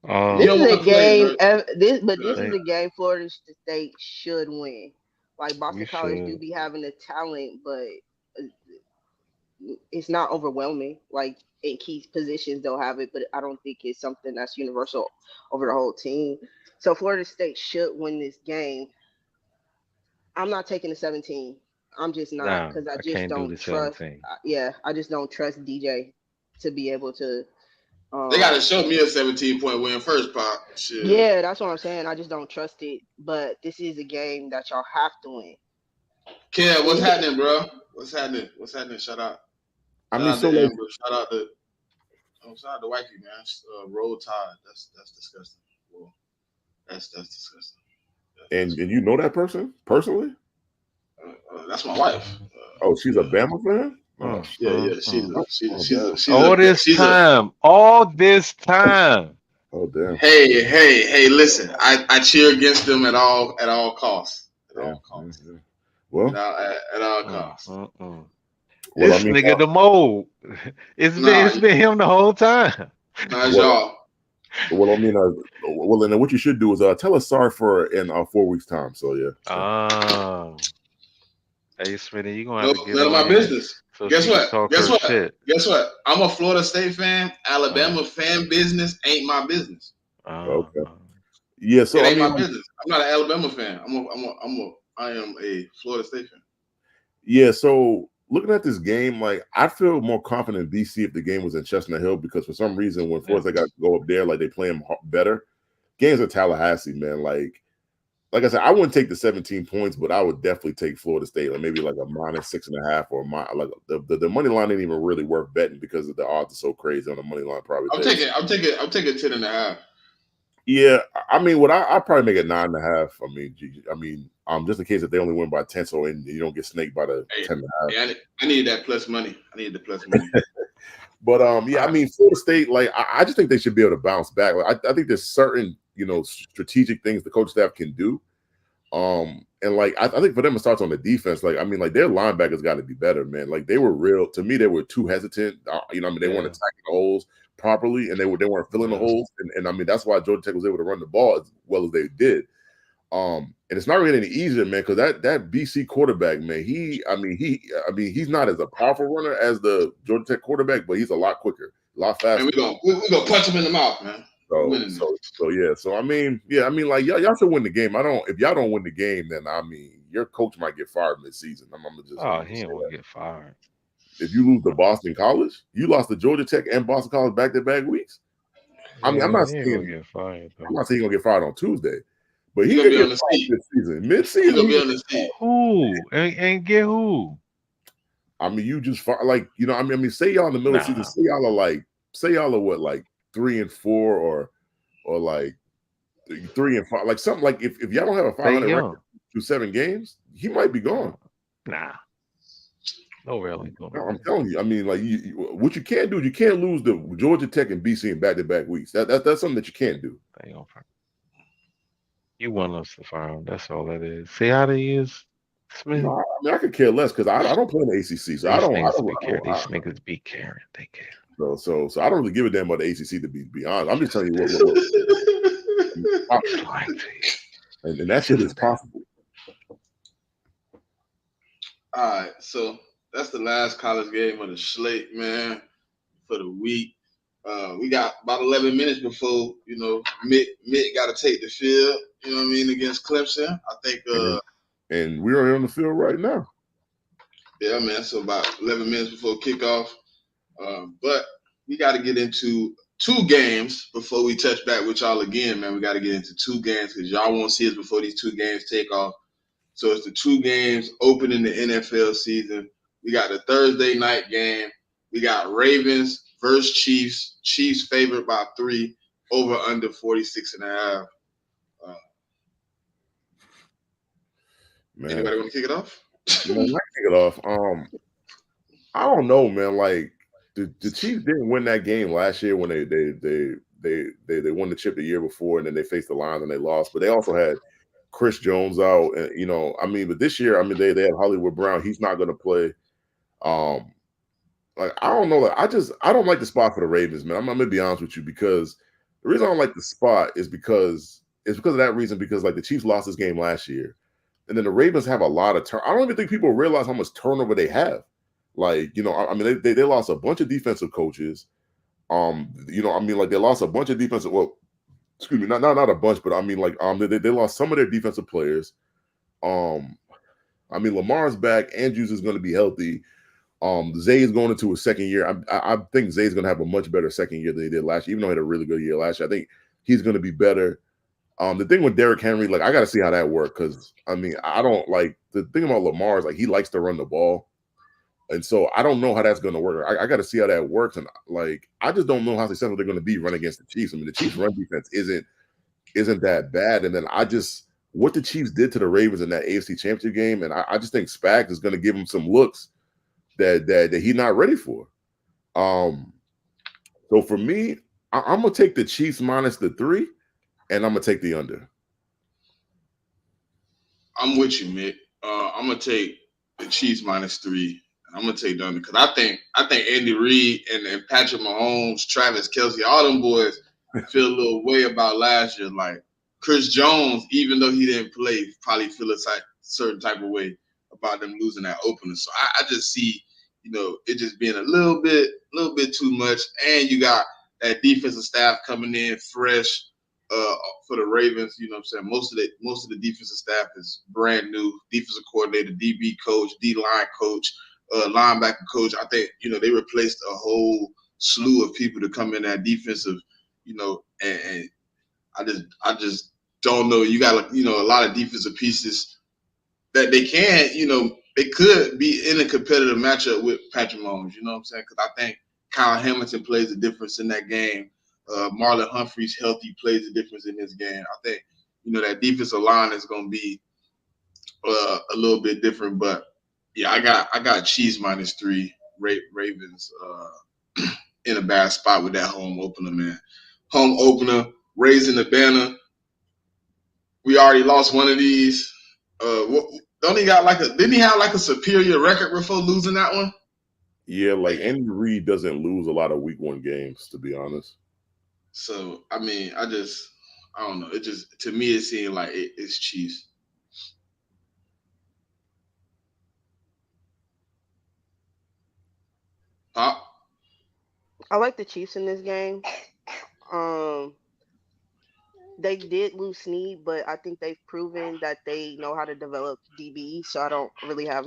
man. This is a game. This is a game Florida State should win. Like Boston College do be having the talent, but it's not overwhelming. Like in key positions, they'll have it, but I don't think it's something that's universal over the whole team. So Florida State should win this game. I'm not taking the 17. I'm just not because I just don't trust. I just don't trust DJ to be able to. They got to show me a 17-point win first, Pop. Shit. Yeah, that's what I'm saying. I just don't trust it. But this is a game that y'all have to win. Ken, what's happening, bro? What's happening? Shout out. Shout out to Amber. Shout out to Wifey, man. Roll Tide. That's disgusting. Well, that's disgusting. And you know that person personally? That's my wife. Oh, she's a Bama fan? Yeah. She's all this time. Oh damn. Hey, listen. I cheer against them at all costs. At all costs. Yeah. Well, at all costs. This nigga the mold. It's been him the whole time. Not y'all. Well, I mean, then what you should do is tell us sorry for in 4 weeks' time. So yeah. Hey, Smitty, you gonna have to get none of my business. So Guess she could what? talk Guess her what? shit. Guess what? I'm a Florida State fan. Alabama fan business ain't my business. Okay. Yeah. It So I ain't mean, my business. I'm not an Alabama fan. I am a Florida State fan. yeah. So looking at this game, like I feel more confident in BC if the game was in Chestnut Hill because for some reason when Florida got to go up there, like they play them better. Games in Tallahassee, man. Like I said, I wouldn't take the 17 points, but I would definitely take Florida State, like maybe like a -6.5 or like the money line ain't even really worth betting because the odds are so crazy on the money line. Probably I'm taking 10.5. Yeah, I mean, what I probably make it 9.5. I mean, just in case if they only win by 10, so and you don't get snaked by the 10.5. Hey, I need that plus money. I need the plus money. But yeah, I mean, Florida State, like I just think they should be able to bounce back. Like I think there's certain strategic things the coach staff can do. And like I think for them it starts on the defense. Like I mean, like their linebackers got to be better, man. Like they were to me, they were too hesitant. I mean, they weren't attacking the holes properly, and they weren't filling the holes. And I mean, that's why Georgia Tech was able to run the ball as well as they did. And it's not really any easier, man, because that BC quarterback, man, he's not as a powerful runner as the Georgia Tech quarterback, but he's a lot quicker, a lot faster. And we're gonna punch him in the mouth, man. So yeah. So I mean, like y'all should win the game. If y'all don't win the game, then I mean, your coach might get fired mid-season. He won't get fired. If you lose to Boston College, you lost to Georgia Tech and Boston College back-to-back weeks. I mean, I'm not saying he'll get fired. I'm not saying he's gonna get fired on Tuesday, but he's he gonna could be on get the fired seat. mid-season. He's gonna be on the seat. Who and get who? I mean, you just like I mean, say y'all in the middle of the season, say y'all are what, like 3-4 or like 3-5, like something like if y'all don't have a 500 record through 7 games, he might be gone. Nah, no, really. I'm telling you. I mean, like what you can't do, you can't lose to Georgia Tech and BC in back-to-back weeks. That's something that you can't do. You want us to fire him. That's all that is. See how they is, Smith? No, I mean, I could care less because I don't play in the ACC, so These niggas be caring. They care. So I don't really give a damn about the ACC, to be honest. I'm just telling you what and that shit is possible. All right, so that's the last college game of the slate, man, for the week. We got about 11 minutes before Mitt got to take the field. You know what I mean, against Clemson. I think. And we're on the field right now. Yeah, man. So about 11 minutes before kickoff. But we got to get into 2 games before we touch back with y'all again, man. We got to get into 2 games because y'all won't see us before these 2 games take off. So it's the 2 games opening the NFL season. We got the Thursday night game. We got Ravens versus Chiefs. Chiefs favored by 3, over under 46.5. Man. Anybody want to kick it off? Man, I kick it off. I don't know, man. Like the Chiefs didn't win that game last year when they won the chip the year before, and then they faced the Lions and they lost. But they also had Chris Jones out, and I mean, but this year, I mean, they have Hollywood Brown. He's not going to play. Like I don't know. Like, I don't like the spot for the Ravens, man. I'm gonna be honest with you because the reason I don't like the spot is because of that reason. Because like the Chiefs lost this game last year, and then the Ravens have a lot of I don't even think people realize how much turnover they have. Like I mean, they lost a bunch of defensive coaches. I mean, like they lost a bunch of defensive. Well, excuse me, not a bunch, but I mean, like they lost some of their defensive players. I mean, Lamar's back. Andrews is going to be healthy. Zay is going into his second year. I think Zay is going to have a much better second year than he did last year, even though he had a really good year last year. I think he's going to be better. The thing with Derrick Henry, like I got to see how that works because I mean, I don't like the thing about Lamar is like he likes to run the ball, and so I don't know how that's going to work. I got to see how that works, and like I just don't know how successful they're going to be running against the Chiefs. I mean, the Chiefs' run defense isn't that bad, and then what the Chiefs did to the Ravens in that AFC Championship game, and I just think Spags is going to give him some looks that he's not ready for. So for me, I'm gonna take the Chiefs minus the 3, and I'm gonna take the under. I'm with you, Mick. I'm gonna take the Chiefs minus 3, and I'm gonna take the under because I think Andy Reid and Patrick Mahomes, Travis Kelce, all them boys feel a little way about last year. Like Chris Jones, even though he didn't play, probably feel a certain type of way about them losing that opener. So I just see it just being a little bit too much. And you got that defensive staff coming in fresh for the Ravens. You know what I'm saying? Most of the defensive staff is brand new. Defensive coordinator, DB coach, D-line coach, linebacker coach. I think, they replaced a whole slew of people to come in that defensive, and I just don't know. You got, a lot of defensive pieces that they could be in a competitive matchup with Patrick Mahomes. You know what I'm saying? Because I think Kyle Hamilton plays a difference in that game. Marlon Humphreys healthy plays a difference in this game. I think, that defensive line is going to be a little bit different. But yeah, I got Chiefs -3, Ravens in a bad spot with that home opener, man. Home opener, raising the banner. We already lost one of these. Didn't he have like a superior record before losing that one? Yeah, like Andy Reid doesn't lose a lot of week 1 games, to be honest. So I mean, I don't know. It just, to me, it seemed like it's Chiefs. Pop. I like the Chiefs in this game. They did lose Snead, but I think they've proven that they know how to develop DB, so I don't really have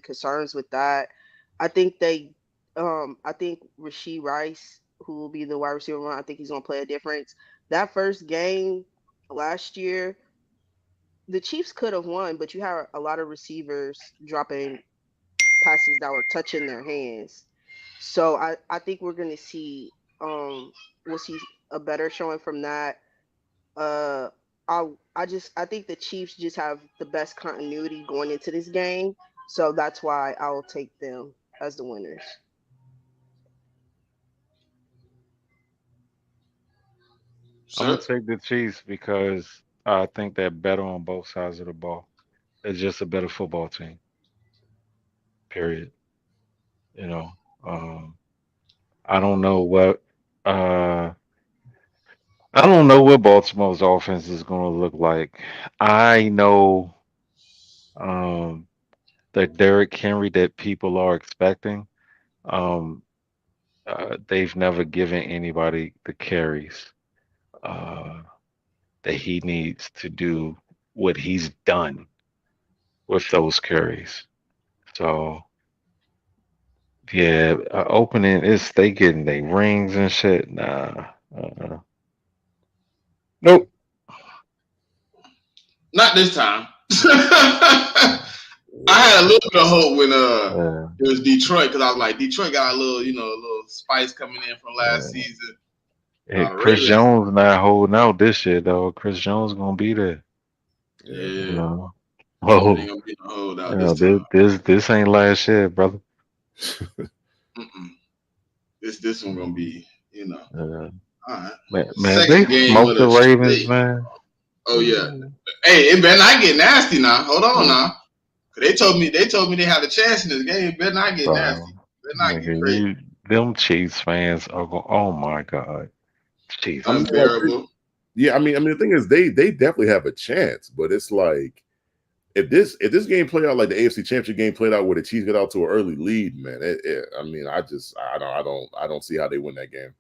concerns with that. I think I think Rashee Rice, who will be the wide receiver one, I think he's gonna play a difference. That first game last year, the Chiefs could have won, but you had a lot of receivers dropping passes that were touching their hands. So I think we're gonna see we'll see a better showing from that. Uh, I think the Chiefs just have the best continuity going into this game, so that's why I will take them as the winners. I'm gonna Sir? take the Chiefs because I think they're better on both sides of the ball. They're just a better football team. Period. You know, um, I don't know what uh, I don't know what Baltimore's offense is going to look like. I know um, that Derrick Henry that people are expecting. Um, they've never given anybody the carries uh, that he needs to do what he's done with those carries. So yeah, opening is they getting their rings and shit. Nah, nope. Not this time. I had a little bit of hope when Uh, it was Detroit, because I was like, Detroit got a little spice coming in from last uh, season. The Chris Ravens, Jones not holding out this year though. Chris Jones gonna be there. Yeah. You yeah, know. it ain't Oh, gonna be no holdout you this know time. this ain't last year, brother. Mm-mm. This one gonna be, Uh, all right. man, they Second game of smoked the the Ravens, slate. man. Oh yeah. Ooh, Hey, it better not get nasty now. Hold on ooh, now. 'Cause they told me they had a chance in this game. It better not get nasty. bro, Better not get nigga, crazy. them Chiefs fans are going. Oh my God, I mean, Jesus like, Christ. Unbearable. yeah, I mean, the thing is, they definitely have a chance, but it's like if this game played out like the AFC Championship game played out, where the Chiefs get out to an early lead, man. I mean, I don't see how they win that game.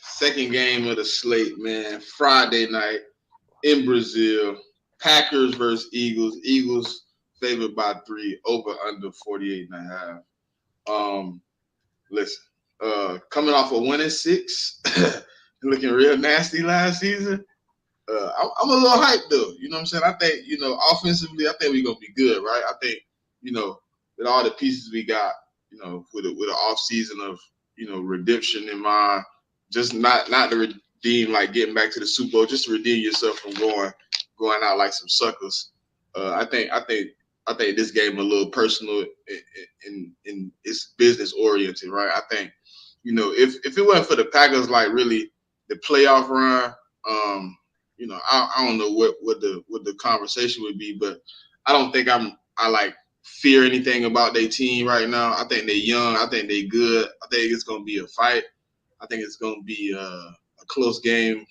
Second game of the slate, man. Friday night in Brazil. Packers versus Eagles. Eagles favored by 3, over under 48.5. Listen, coming off a 1-6, looking real nasty last season. I'm a little hyped though. You know what I'm saying? I think, offensively, I think we're gonna be good, right? I think, with all the pieces we got, with an off season of, redemption in mind, just not to redeem like getting back to the Super Bowl, just to redeem yourself from going out like some suckers. I think this game a little personal in it's business oriented, right? I think, if it wasn't for the Packers, like really the playoff run, I don't know what the conversation would be, but I don't think I like fear anything about their team right now. I think they're young. I think they're good. I think it's gonna be a fight. I think it's gonna be a close game,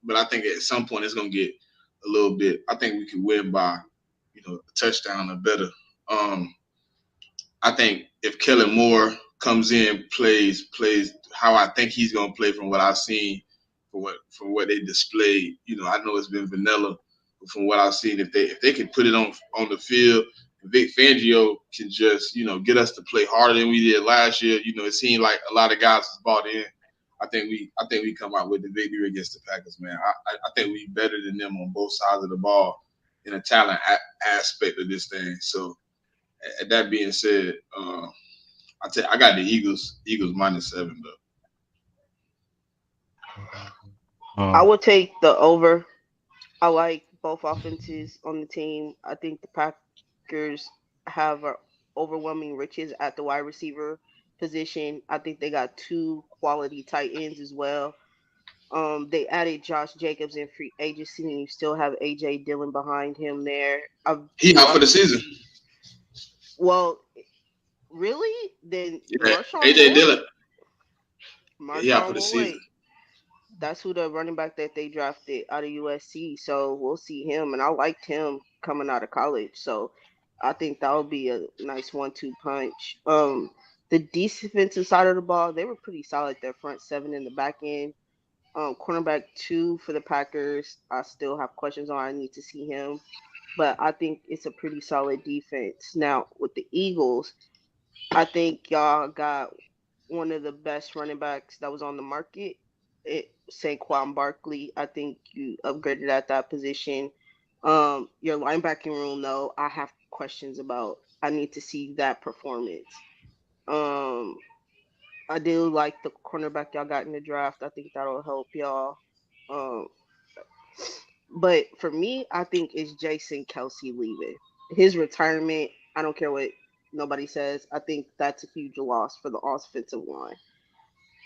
but I think at some point it's gonna get a little bit. I think we could win by a touchdown or better. Um, I think if Kellen Moore comes in, plays how I think he's gonna play from what I've seen, from what they displayed. I know it's been vanilla, but from what I've seen, if they can put it on the field, Vic Fangio can just get us to play harder than we did last year. It seemed like a lot of guys was bought in. I think we come out with the victory against the Packers, man. I think we better than them on both sides of the ball in a talent aspect of this thing. So that being said, I got the Eagles -7 though. I Um, would take the over. I like both offenses on the team. I think the Packers have overwhelming riches at the wide receiver position. I think they got two quality tight ends as well. They added Josh Jacobs in free agency, and you still have AJ Dillon behind him there. I He out for love the to season. see. Well, really? Then Yeah, AJ Dillon. He out for Marshawn the season. Lloyd. That's who the running back that they drafted out of USC. So we'll see him, and I liked him coming out of college. So I think that would be a nice one-two punch. The defensive side of the ball, they were pretty solid. Their front seven in the back end. Cornerback two for the Packers. I still have questions on. I need to see him, but I think it's a pretty solid defense. Now with the Eagles, I think y'all got one of the best running backs that was on the market. Saquon Barkley. I think you upgraded at that position. Your linebacking room, though, I have questions about. I need to see that performance. Um, I do like the cornerback y'all got in the draft. I think that'll help y'all. Um, but for me, I think it's Jason Kelsey leaving. His retirement, I don't care what nobody says. I think that's a huge loss for the offensive line.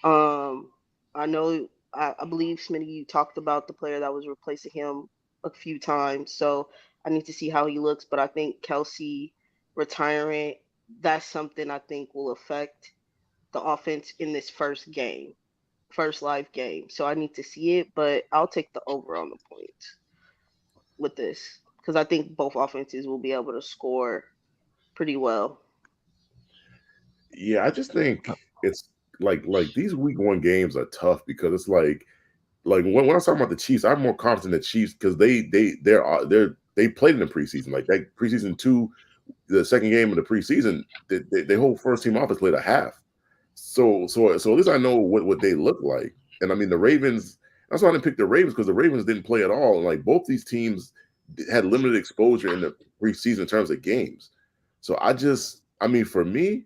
Um, I know, I believe Smitty, you talked about the player that was replacing him a few times. So I need to see how he looks. But I think Kelsey retiring, that's something I think will affect the offense in this first live game. So I need to see it, but I'll take the over on the points with this because I think both offenses will be able to score pretty well. Yeah, I just think it's like these week 1 games are tough because it's like when I was talking about the Chiefs, I'm more confident in the Chiefs because they played in the preseason. Like that preseason 2, the second game of the preseason, they whole first team offense played a half. So at least I know what they look like. And I mean the Ravens. That's why I didn't pick the Ravens because the Ravens didn't play at all. And like both these teams had limited exposure in the preseason in terms of games. So I mean, for me,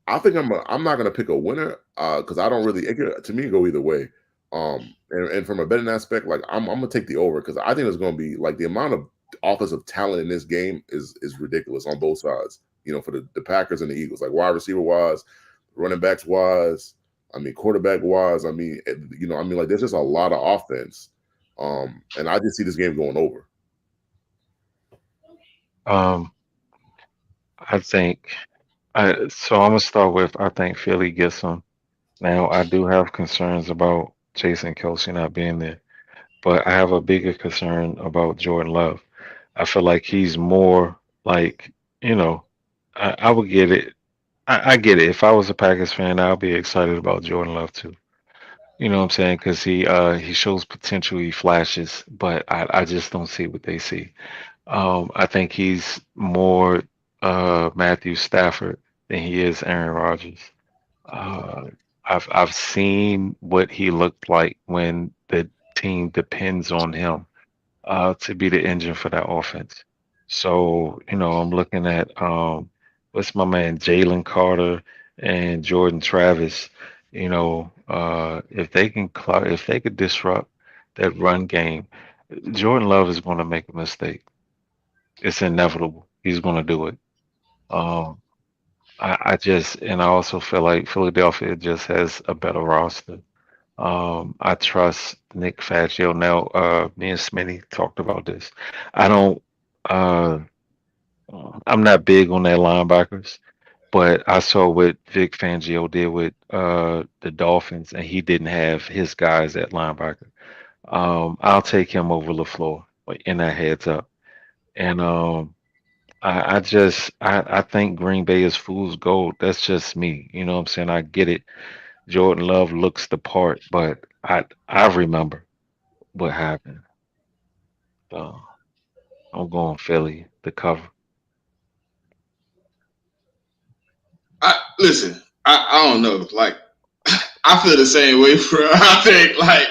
I think I'm not gonna pick a winner because I don't really to me go either way. And from a betting aspect, like I'm gonna take the over because I think it's gonna be like the amount of offensive talent in this game is ridiculous on both sides. For the Packers and the Eagles, like wide receiver wise, running backs wise, I mean quarterback wise, I mean like there's just a lot of offense. And I just see this game going over. um, I think so. I'm gonna start with I think Philly gets them. Now I do have concerns about Jason Kelsey not being there, but I have a bigger concern about Jordan Love. I feel like he's more like, you know, I would get it. I get it. If I was a Packers fan, I'll be excited about Jordan Love too. You know what I'm saying? Because he shows potential, he flashes, but I just don't see what they see. I think he's more Matthew Stafford than he is Aaron Rodgers. Uh, I've seen what he looked like when the team depends on him to be the engine for that offense. So, I'm looking at what's my man Jalen Carter and Jordan Travis. If they could disrupt that run game, Jordan Love is going to make a mistake. It's inevitable. He's going to do it. Um, and I also feel like Philadelphia just has a better roster. I trust Nick Fangio. Now, me and Smitty talked about this. I don't. Uh, I'm not big on their linebackers, but I saw what Vic Fangio did with the Dolphins, and he didn't have his guys at linebacker. I'll take him over LaFleur, like, in that heads up. And I think Green Bay is fool's gold. That's just me. You know what I'm saying? I get it. Jordan Love looks the part, but I remember what happened. So I'm going Philly, the cover. I listen. I don't know. Like I feel the same way, bro. I think like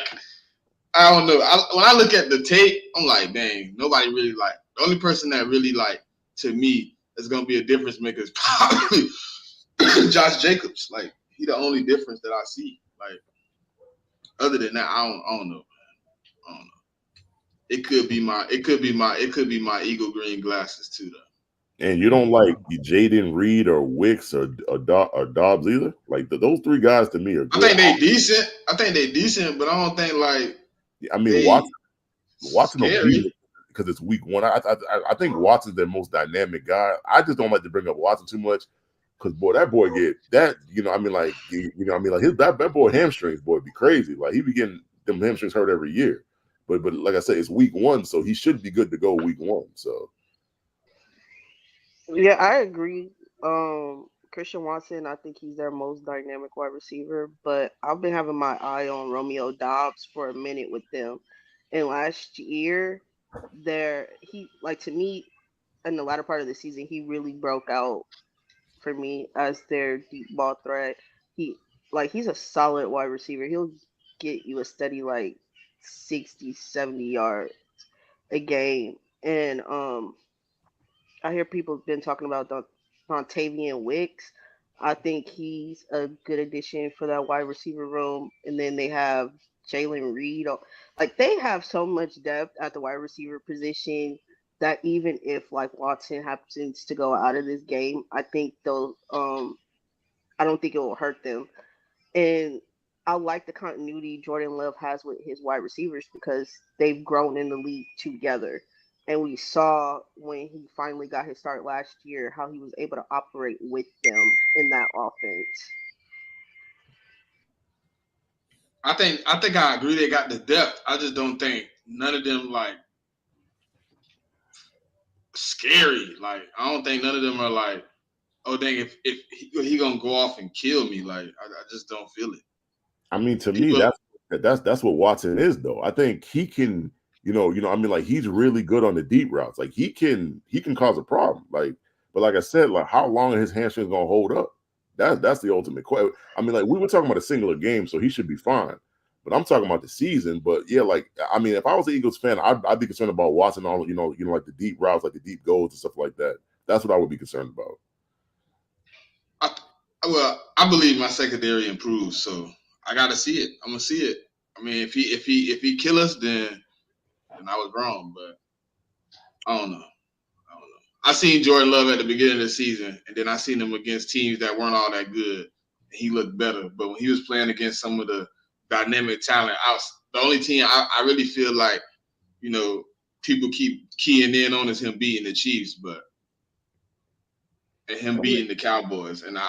I don't know. When I look at the tape, I'm like, dang, nobody really like. The only person that really like to me is gonna be a difference maker is probably Josh Jacobs. Like he the only difference that I see. Like other than that, I don't know. I don't know. It could be my eagle green glasses too though. And you don't like Jaden Reed or Wicks or Dobbs either. Like those three guys to me are I good. think they decent. but I don't think like I mean, they Watson will be scary. because it's week one. I think Watson's their most dynamic guy. I just don't like to bring up Watson too much because boy, that boy get that. You know, I mean, like his that boy hamstrings, boy, be crazy. Like he be getting them hamstrings hurt every year. But like I said, it's week one, so he should be good to go week one. So Yeah, I agree. Christian Watson, I think he's their most dynamic wide receiver, but I've been having my eye on Romeo Dobbs for a minute with them. And last year, he like to me in the latter part of the season, he really broke out for me as their deep ball threat. He he's a solid wide receiver. He'll get you a steady like 60, 70 yards a game. And I hear people have been talking about Dontavian Wicks. I think he's a good addition for that wide receiver room. And then they have Jalen Reed. Like they have so much depth at the wide receiver position that even if like Watson happens to go out of this game, I think they'll I don't think it will hurt them. And I like the continuity Jordan Love has with his wide receivers because they've grown in the league together. And we saw when he finally got his start last year how he was able to operate with them in that offense. I think I agree they got the depth. I just don't think none of them like scary. Like I don't think none of them are like, oh dang, if he gonna go off and kill me. Like I just don't feel it. I mean, to me, People, that's what Watson is, though. I think he can, I mean, like he's really good on the deep routes. Like he can cause a problem. Like, but like I said, like how long are his hamstrings gonna hold up? That's the ultimate question. I mean, like we were talking about a singular game, so he should be fine. But I'm talking about the season. But yeah, like I mean, if I was an Eagles fan, I'd be concerned about Watson, all like the deep routes, like the deep goals and stuff like that. That's what I would be concerned about. I, I believe my secondary improves, so I gotta see it. I'm gonna see it. I mean, if he kill us, then I was wrong. But I don't know. I don't know. I seen Jordan Love at the beginning of the season, and then I seen him against teams that weren't all that good. And he looked better. But when he was playing against some of the dynamic talent, the only team I really feel like people keep keying in on is him beating the Chiefs, and him I mean, beating the Cowboys. And I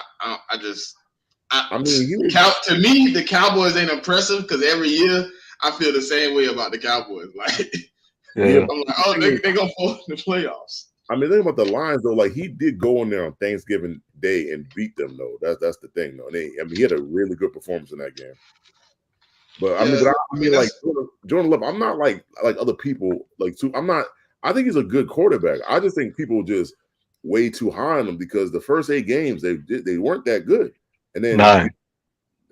mean, to me, the Cowboys ain't impressive because every year I feel the same way about the Cowboys. Like yeah, Yeah. I'm like, oh, they gonna fall in the playoffs. I mean, think about the Lions though. Like he did go in there on Thanksgiving Day and beat them though. That's the thing though. I mean, he had a really good performance in that game. But I mean, Yeah, I I mean mean, like that's Jordan Love. I'm not like other people. Like too. I'm not. I think he's a good quarterback. I just think people just way too high on him because the first 8 games they weren't that good, and then 9.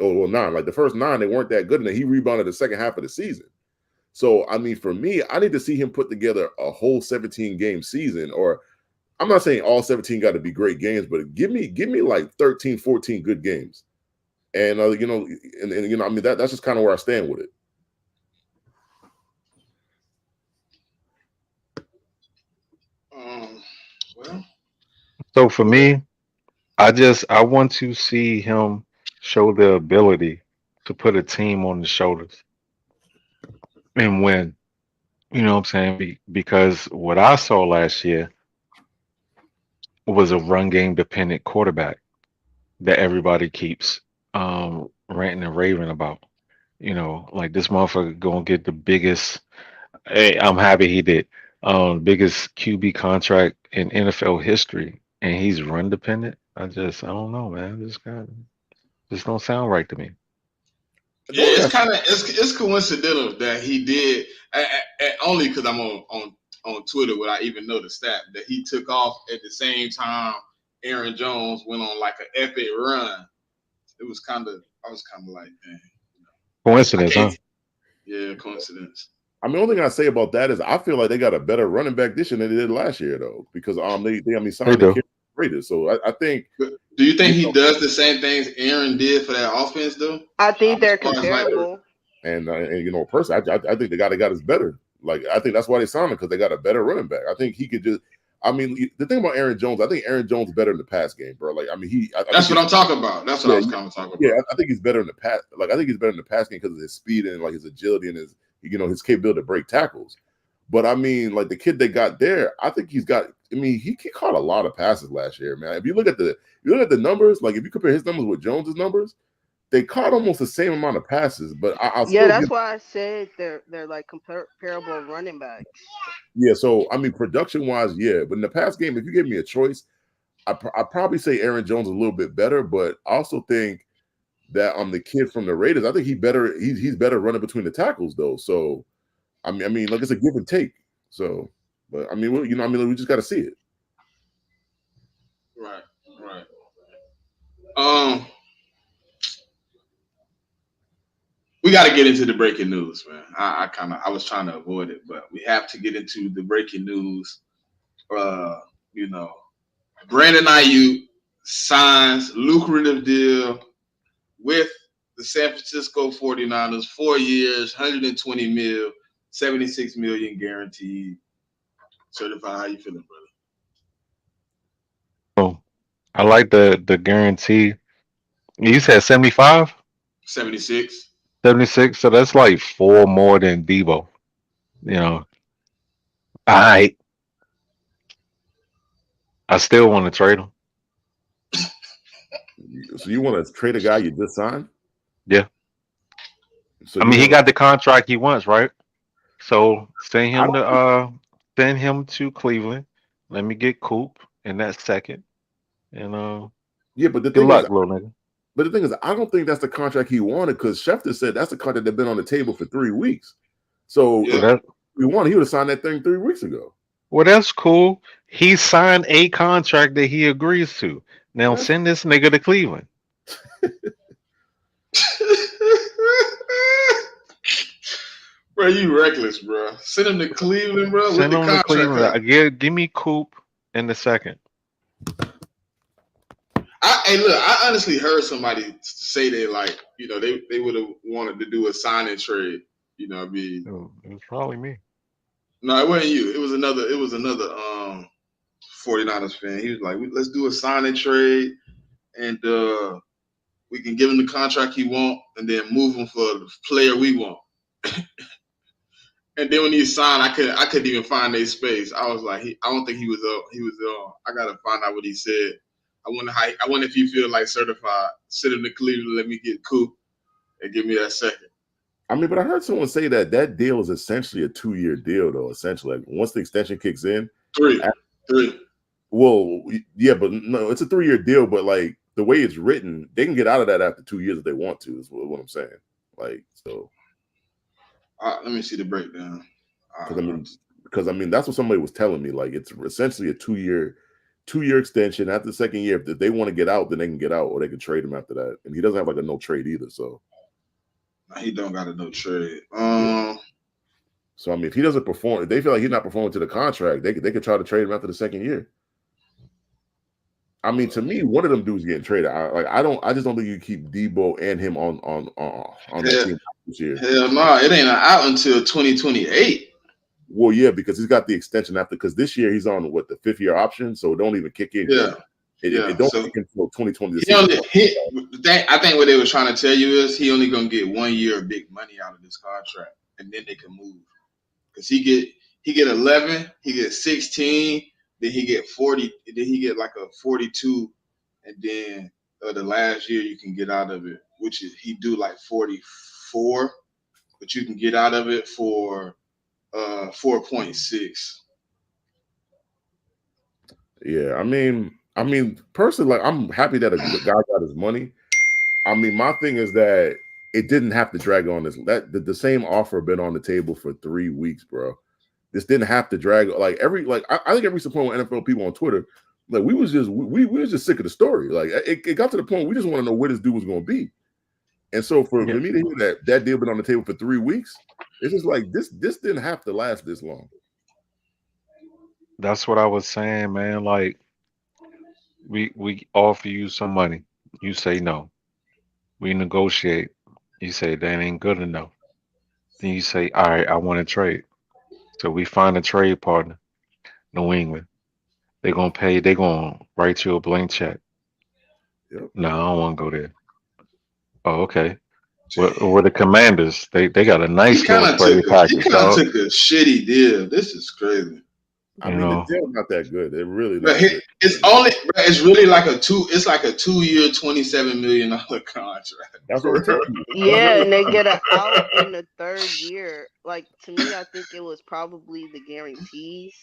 oh well 9 like the first 9 they weren't that good, and then he rebounded the second half of the season. So I mean, for me, I need to see him put together a whole 17 game season, or I'm not saying all 17 got to be great games, but give me like 13, 14 good games. And I mean that's just kind of where I stand with it. um well So for well me, I want to see him show the ability to put a team on his shoulders and win. You know what I'm saying? Because what I saw last year was a run game dependent quarterback that everybody keeps ranting and raving about. Like this motherfucker gonna get the biggest. Hey, I'm happy he did. Biggest QB contract in NFL history, and he's run dependent. I don't know, man. Just don't sound right to me. Yeah, it's kind of it's coincidental that he did, only because I'm on Twitter without even know the stat that he took off at the same time Aaron Jones went on like an epic run. It was kind of I was kind of like, man, I Coincidence, huh? can't. Yeah, coincidence. I mean, the only thing I say about that is I feel like they got a better running back this year than they did last year, though, because they They signed the do. kid Raiders. So I think Do you think you he know, does the same things Aaron did for that offense though? I think As they're far as like, comparable. and you know, personally, I think the guy they got is better. Like I think that's why they signed him because they got a better running back. I think he could just. I mean, the thing about Aaron Jones, I think Aaron Jones is better in the pass game, bro. Like I mean, I that's think what I'm talking about. That's what I was kind of talking yeah, about. I think he's better in the pass. Like I think he's better in the pass game because of his speed and like his agility and his his capability to break tackles. But I mean, like the kid they got there, I think he's got. I mean, he caught a lot of passes last year, man. If you look at the numbers, like if you compare his numbers with Jones's numbers, they caught almost the same amount of passes. But I'll Yeah, still that's give. why I said they're like comparable running backs. Yeah, so I mean, production wise, yeah. But in the past game, if you give me a choice, I probably say Aaron Jones is a little bit better. But I also think that the kid from the Raiders, I think he's better running between the tackles though. So I mean, like it's a give and take. So, but I mean, we just got to see it. Right, right. Um, we got to get into the breaking news, man. I was trying to avoid it, but we have to get into the breaking news. Uh, you know, Brandon Ayuk signs lucrative deal with the San Francisco 49ers, 4 years, 120 mil, 76 million guaranteed. Certified. How you feeling, brother? Oh, I like the guarantee. You said 75, 76. 76, so that's like four more than Debo. You know, I I still want to trade him. So you want to trade a guy you just signed? Yeah, So I you mean he want got the contract he wants, right? So I don't. send him to Cleveland. Let me get Coop in that second, and Yeah, but good luck, little nigga. the thing is, I don't think that's the contract he wanted because Schefter said that's the contract that's been on the table for 3 weeks. So Well, if Yeah. that he wanted, he would have signed that thing 3 weeks ago. well, that's cool. He signed a contract that he agrees to. Now That's send this nigga to Cleveland. Bro, you reckless, bro. Send him to Cleveland, bro, with Send the him to contract. Cleveland. Huh? Give me Coop in the second. Hey, look, I honestly heard somebody say that, like, they would have wanted to do a sign and trade. I mean, Oh, it was probably me. no, it wasn't you. It was another 49ers fan. He was like, let's do a sign and trade, and we can give him the contract he want, and then move him for the player we want. And then when he signed, I couldn't even find their space. I was like, I don't think he was up. He was I gotta find out what he said. I wonder if you feel like certified. Send him to Cleveland, let me get Coop, and give me that second. I mean, but I heard someone say that deal is essentially a 2-year deal, though. Essentially, like once the extension kicks in, Three, three. well, yeah, but no, it's a 3-year deal. But like the way it's written, they can get out of that after 2 years if they want to. Is what I'm saying. Like so, Let me see the breakdown. because I mean that's what somebody was telling me. Like it's essentially a 2-year extension. After the second year, if they want to get out, then they can get out, or they can trade him after that. And he doesn't have like a no trade either. So He don't got a no trade. yeah. So I mean, if he doesn't perform, if they feel like he's not performing to the contract, they could try to trade him after the second year. I mean, to me, one of them dudes getting traded. I just don't think you keep Debo and him on that team this year. Hell no, it ain't out until 2028. Well, yeah, because he's got the extension after. Because this year he's on the 5th-year option, so it don't even kick in. Yeah, it don't kick in until 2020. I think what they were trying to tell you is he only gonna get 1 year of big money out of this contract, and then they can move. Because he get 11, he get 16, then he get 40, then he get like a 42, and then the last year you can get out of it, which is he do like 44, but you can get out of it for 4.6. Yeah, I mean, personally, like I'm happy that a guy got his money. I mean, my thing is that it didn't have to drag on this. That the same offer been on the table for 3 weeks, bro. This didn't have to drag. Like I think every support with NFL people on Twitter, like we was just sick of the story. Like it got to the point we just want to know where this dude was going to be. And so for Yeah. me to hear that deal been on the table for 3 weeks, it's just like this didn't have to last this long. That's what I was saying, man. Like we offer you some money. You say no. We negotiate. You say that ain't good enough. Then you say, all right, I want to trade. So we find a trade partner, New England. They're gonna pay, they're gonna write you a blank check. Yep. No, I don't want to go there. Oh, okay. Well, the Commanders, they got a nice little trade He package, kind of dog. took a shitty deal. This is crazy. I You mean, the know, deal's not that good. They're really But not good. it's really like it's like a 2-year, $27 million contract. That's what I'm telling you. Yeah, and they get an out in the third year. Like to me, I think it was probably the guarantees.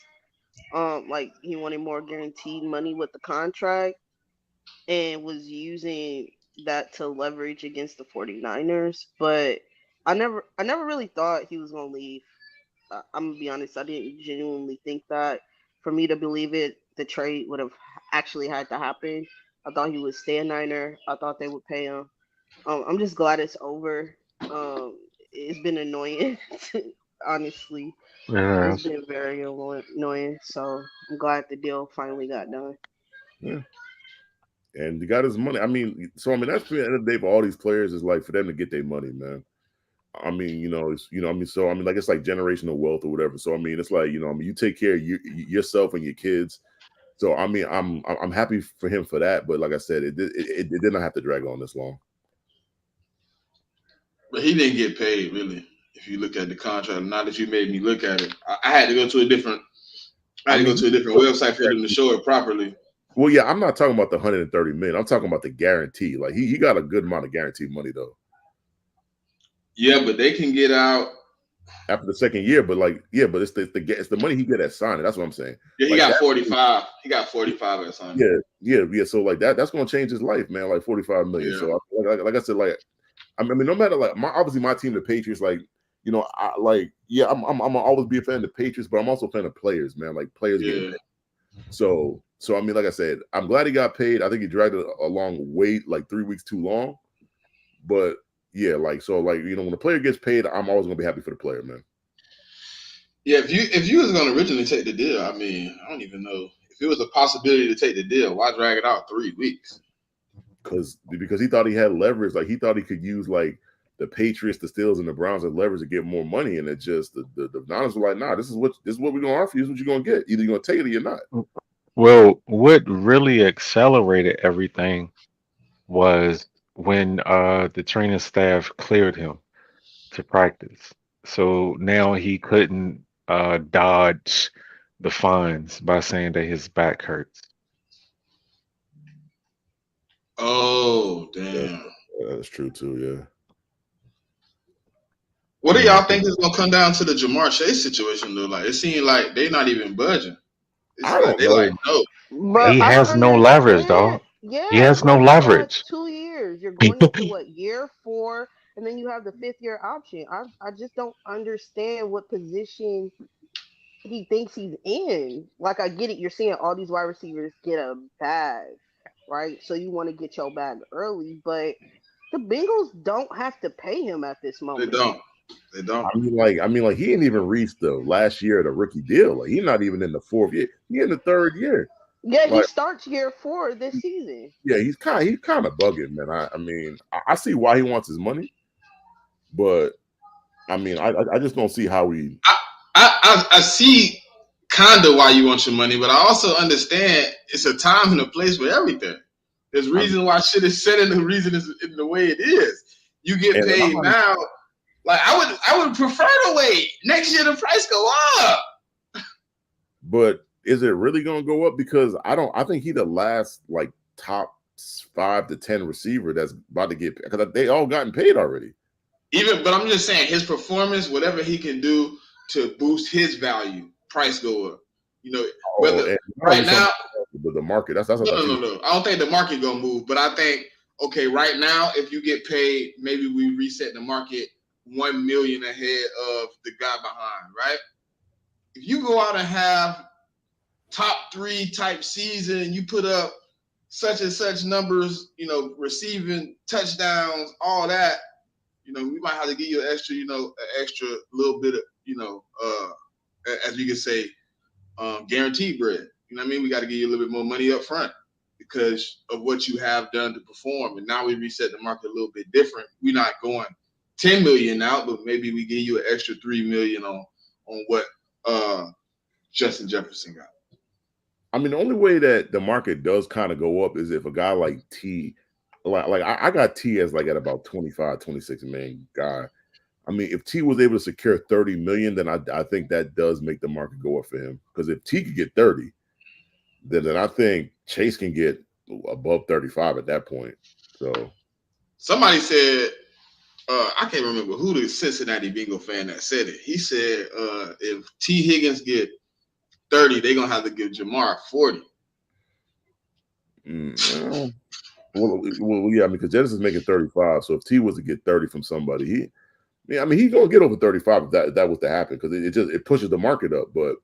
Like he wanted more guaranteed money with the contract and was using that to leverage against the 49ers. But I never really thought he was gonna leave. I'm gonna be honest, I didn't genuinely think that. For me to believe it, the trade would have actually had to happen. I thought he would stay a Niner. I thought they would pay him. I'm just glad it's over. It's been annoying, honestly. It's yes. been very annoying. So I'm glad the deal finally got done. Yeah. And he got his money. I mean, so I mean, that's the end of the day for all these players is like for them to get their money, man. I mean, I mean, so I mean, like it's like generational wealth or whatever. So I mean, it's like I mean, you take care of yourself and your kids. So I mean, I'm happy for him for that. But like I said, it did not have to drag on this long. But he didn't get paid, really. If you look at the contract, now that you made me look at it, I had to go to a different. I had to go to a different website for them to show it properly. Well, yeah, I'm not talking about the 130 million. I'm talking about the guarantee. Like he got a good amount of guaranteed money though. Yeah, but they can get out after the second year. But like, yeah, but it's the money he get at signing. That's what I'm saying. Yeah, he like got 45. He got 45 at signing. Yeah. So like that's going to change his life, man. Like 45 million. Yeah. So like I said, like I mean, no matter like obviously my team, the Patriots, like I'm gonna always be a fan of the Patriots, but I'm also a fan of players, man. Like players getting paid. So I mean, like I said, I'm glad he got paid. I think he dragged it along way like 3 weeks too long. But yeah, like so, like when a player gets paid, I'm always gonna be happy for the player, man. Yeah, if you was gonna originally take the deal, I mean, I don't even know if it was a possibility to take the deal. Why drag it out 3 weeks? Because he thought he had leverage. Like he thought he could use like the Patriots, the Steelers, and the Browns as leverage to get more money. And it just the Niners were like, nah, this is what we're gonna offer you. This is what you're gonna get. Either you're gonna take it or you're not. Well, what really accelerated everything was when the training staff cleared him to practice. So now he couldn't dodge the fines by saying that his back hurts. Oh, damn. That's true too, yeah. What do y'all think is gonna come down to the Jamar Chase situation though? Like it seems like they're not even budging. I don't know. Like, no. But He has no leverage, dog. Yeah, He has no leverage. 2 years. You're going into what, year 4, and then you have the 5th year option. I just don't understand what position he thinks he's in. Like I get it, you're seeing all these wide receivers get a bag, right? So you want to get your bag early, but the Bengals don't have to pay him at this moment. They don't. I mean, like he ain't even reached the last year of the rookie deal. Like he's not even in the 4th year. He's in the 3rd year. Yeah, like, he starts year 4 this season. Yeah, he's kind of bugging, man. I mean, I see why he wants his money, but I mean, I just don't see how he. I see kind of why you want your money, but I also understand it's a time and a place for everything. There's reason why shit is set in the reason is in the way it is. You get paid now. Like I would prefer to wait. Next year the price go up. But is it really gonna go up? Because I think he the last like top 5 to 10 receiver that's about to get, because they all gotten paid already. But I'm just saying his performance, whatever he can do to boost his value, price go up. You know, whether right now, but the market. That's no. I don't think the market gonna move, but I think okay, right now, if you get paid, maybe we reset the market 1 million ahead of the guy behind, right? If you go out and have top 3 type season, you put up such and such numbers, you know, receiving touchdowns, all that, you know, we might have to give you an extra, you know, an extra little bit of, you know, as you can say, guaranteed bread. You know what I mean? We got to give you a little bit more money up front because of what you have done to perform. And now we reset the market a little bit different. We're not going 10 million out, but maybe we give you an extra 3 million on what Justin Jefferson got. I mean, the only way that the market does kind of go up is if a guy like T, like I got T as like at about 25, 26 million guy. I mean, if T was able to secure 30 million, then I think that does make the market go up for him. Because if T could get 30, then I think Chase can get above 35 at that point. So somebody said, I can't remember who the Cincinnati Bengal fan that said it. He said if T Higgins get 30, they're gonna have to give Jamar 40. Well, yeah, because Jettis is making 35. So if T was to get 30 from somebody, he's gonna get over 35 if that was to happen, because it pushes the market up. But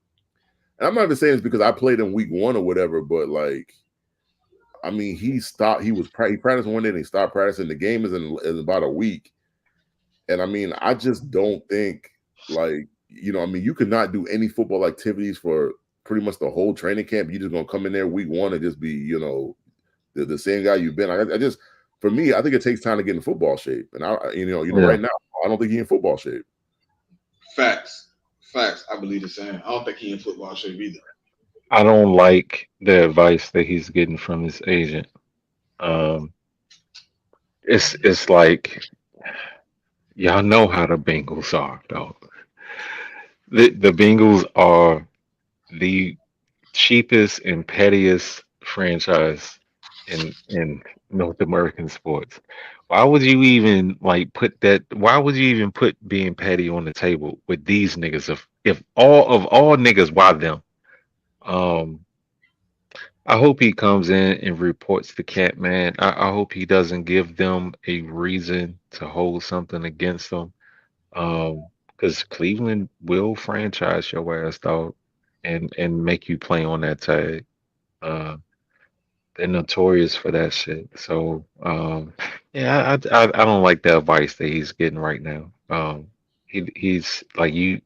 and I'm not even saying it's because I played in week 1 or whatever, but like, I mean, he practiced one day and he stopped practicing. The game is in about a week, and I mean, I just don't think, like, you know, I mean, you could not do any football activities for pretty much the whole training camp. You're just gonna come in there week 1 and just be, you know, the same guy you've been. I just, for me, I think it takes time to get in football shape, and right now, I don't think he's in football shape. Facts. I believe the same. I don't think he's in football shape either. I don't like the advice that he's getting from his agent. It's like, y'all know how the Bengals are, though. The Bengals are the cheapest and pettiest franchise in North American sports. Why would you even like put that? Why would you even put being petty on the table with these niggas? If all niggas, why them? Um, I hope he comes in and reports the cat, man. I hope he doesn't give them a reason to hold something against them. Because Cleveland will franchise your ass, dog, and make you play on that tag. Uh, they're notorious for that shit. So, yeah, I don't like the advice that he's getting right now. He's like you.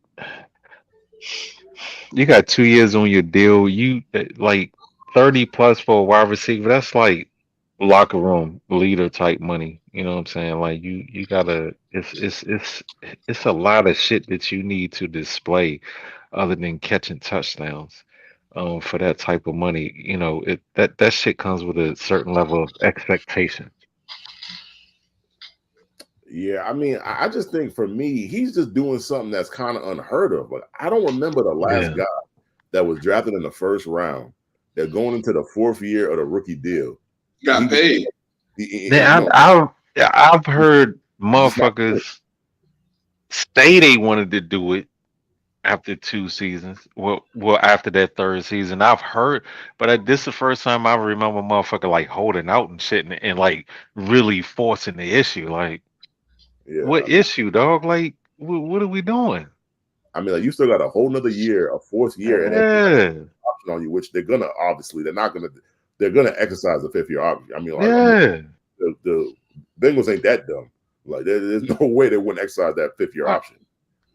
You got 2 years on your deal. You like 30 plus for a wide receiver. That's like locker room leader type money. You know what I'm saying? Like you gotta. It's a lot of shit that you need to display, other than catching touchdowns. For that type of money, you know, that shit comes with a certain level of expectation. Yeah, I mean, I just think for me, he's just doing something that's kind of unheard of. Like, I don't remember the last guy that was drafted in the first round that going into the 4th year of the rookie deal got paid. I've heard motherfuckers say they wanted to do it after 2 seasons. Well, after that 3rd season, I've heard, but this is the first time I remember motherfucker like holding out and shit and like really forcing the issue. Like, what issue, dog? Like, what are we doing? I mean, like, you still got a whole nother year, a 4th year, and then option on you, which they're gonna exercise the 5th year option. I mean, like, the Bengals ain't that dumb. Like, there's no way they wouldn't exercise that 5th year option.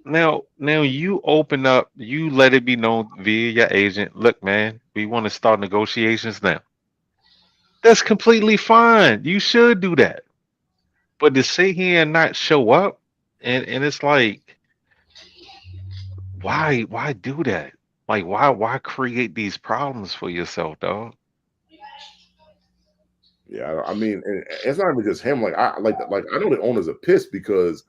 Now you open up, you let it be known via your agent. Look, man, we want to start negotiations now. That's completely fine. You should do that. But to sit here and not show up, and it's like, why do that? Like, why create these problems for yourself, dog? Yeah, I mean, and it's not even just him. Like, I know the owners are pissed because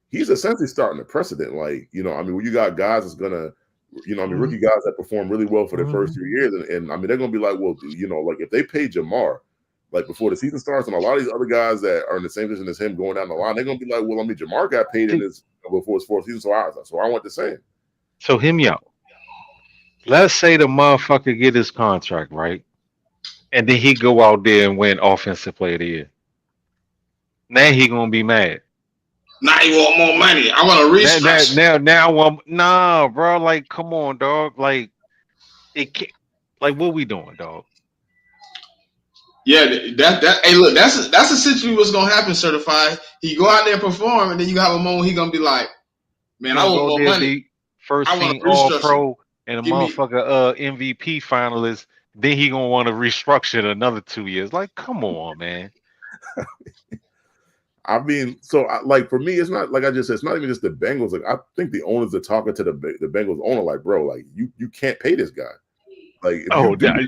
he's essentially starting a precedent. Like, you know, I mean, when you got guys that's gonna, you know, I mean, rookie guys that perform really well for their first 3 years, and I mean, they're gonna be like, well, you know, like if they pay Jamar like before the season starts, and a lot of these other guys that are in the same position as him going down the line, they're gonna be like, well, I mean, Jamar got paid in his before his 4th season, so I want the same. So hear me out. let's say the motherfucker get his contract right, and then he go out there and win offensive player of the year. Now he gonna be mad. Now you want more money. I want a restructure. Nah, bro. Like, come on, dog. Like, it can't. Like, what we doing, dog? Yeah, that. Hey, look, that's essentially what's gonna happen. Certified. He go out there and perform, and then you have a moment he gonna be like, He "Man, I gonna want go more there money. be first I want team a All restructure. Pro and a Give me." motherfucker MVP finalist. Then he gonna want to restructure it another 2 years. Like, come on, man. I mean, so like for me, it's not like I just said. It's not even just the Bengals. Like I think the owners are talking to the Bengals owner, like, bro, like you can't pay this guy. Like if you do,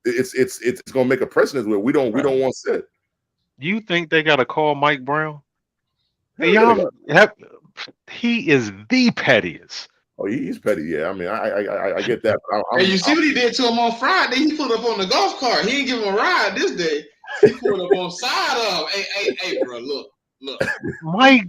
it's gonna make a precedent where we don't want to sit. You think they gotta call Mike Brown? Hell yeah, they Y'all have, he is the pettiest. Oh, he's petty. Yeah, I mean, I get that. And you see what he did to him on Friday? He put up on the golf cart. He didn't give him a ride this day. He put up on side of. Hey, bro, look. Mike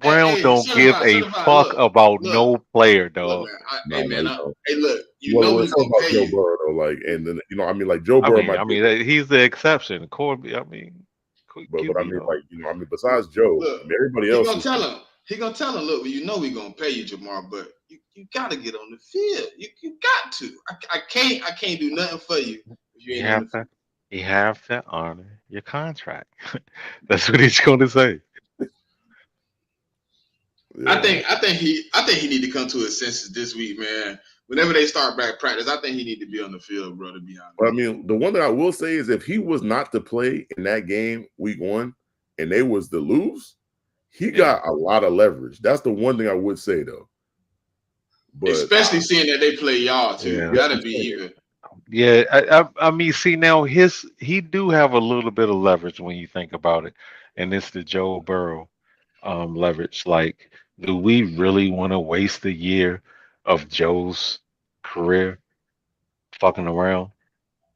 Brown don't give a fuck about no player, dog. Look, man. Hey, look. Well, it's about Joe Burrow though. Like, and then I mean, like Joe Burrow. I mean, he's the exception. Corby. I mean, but I mean, like, besides Joe, I mean, everybody else. He gonna tell him, look, we gonna pay you, Jamar, but you gotta get on the field. You got to. I can't do nothing for you if you ain't on the field. You have to honor your contract. That's what he's going to say. Yeah. I think he need to come to his senses this week, man. Whenever they start back practice, I think he need to be on the field, bro. To be honest. But I mean, the one that I will say is if he was not to play in that game week 1, and they was to lose, he got a lot of leverage. That's the one thing I would say though. But especially seeing that they play y'all too, that'd be even. Yeah, I mean, see now he do have a little bit of leverage when you think about it, and it's the Joe Burrow leverage. Like, do we really want to waste a year of Joe's career fucking around?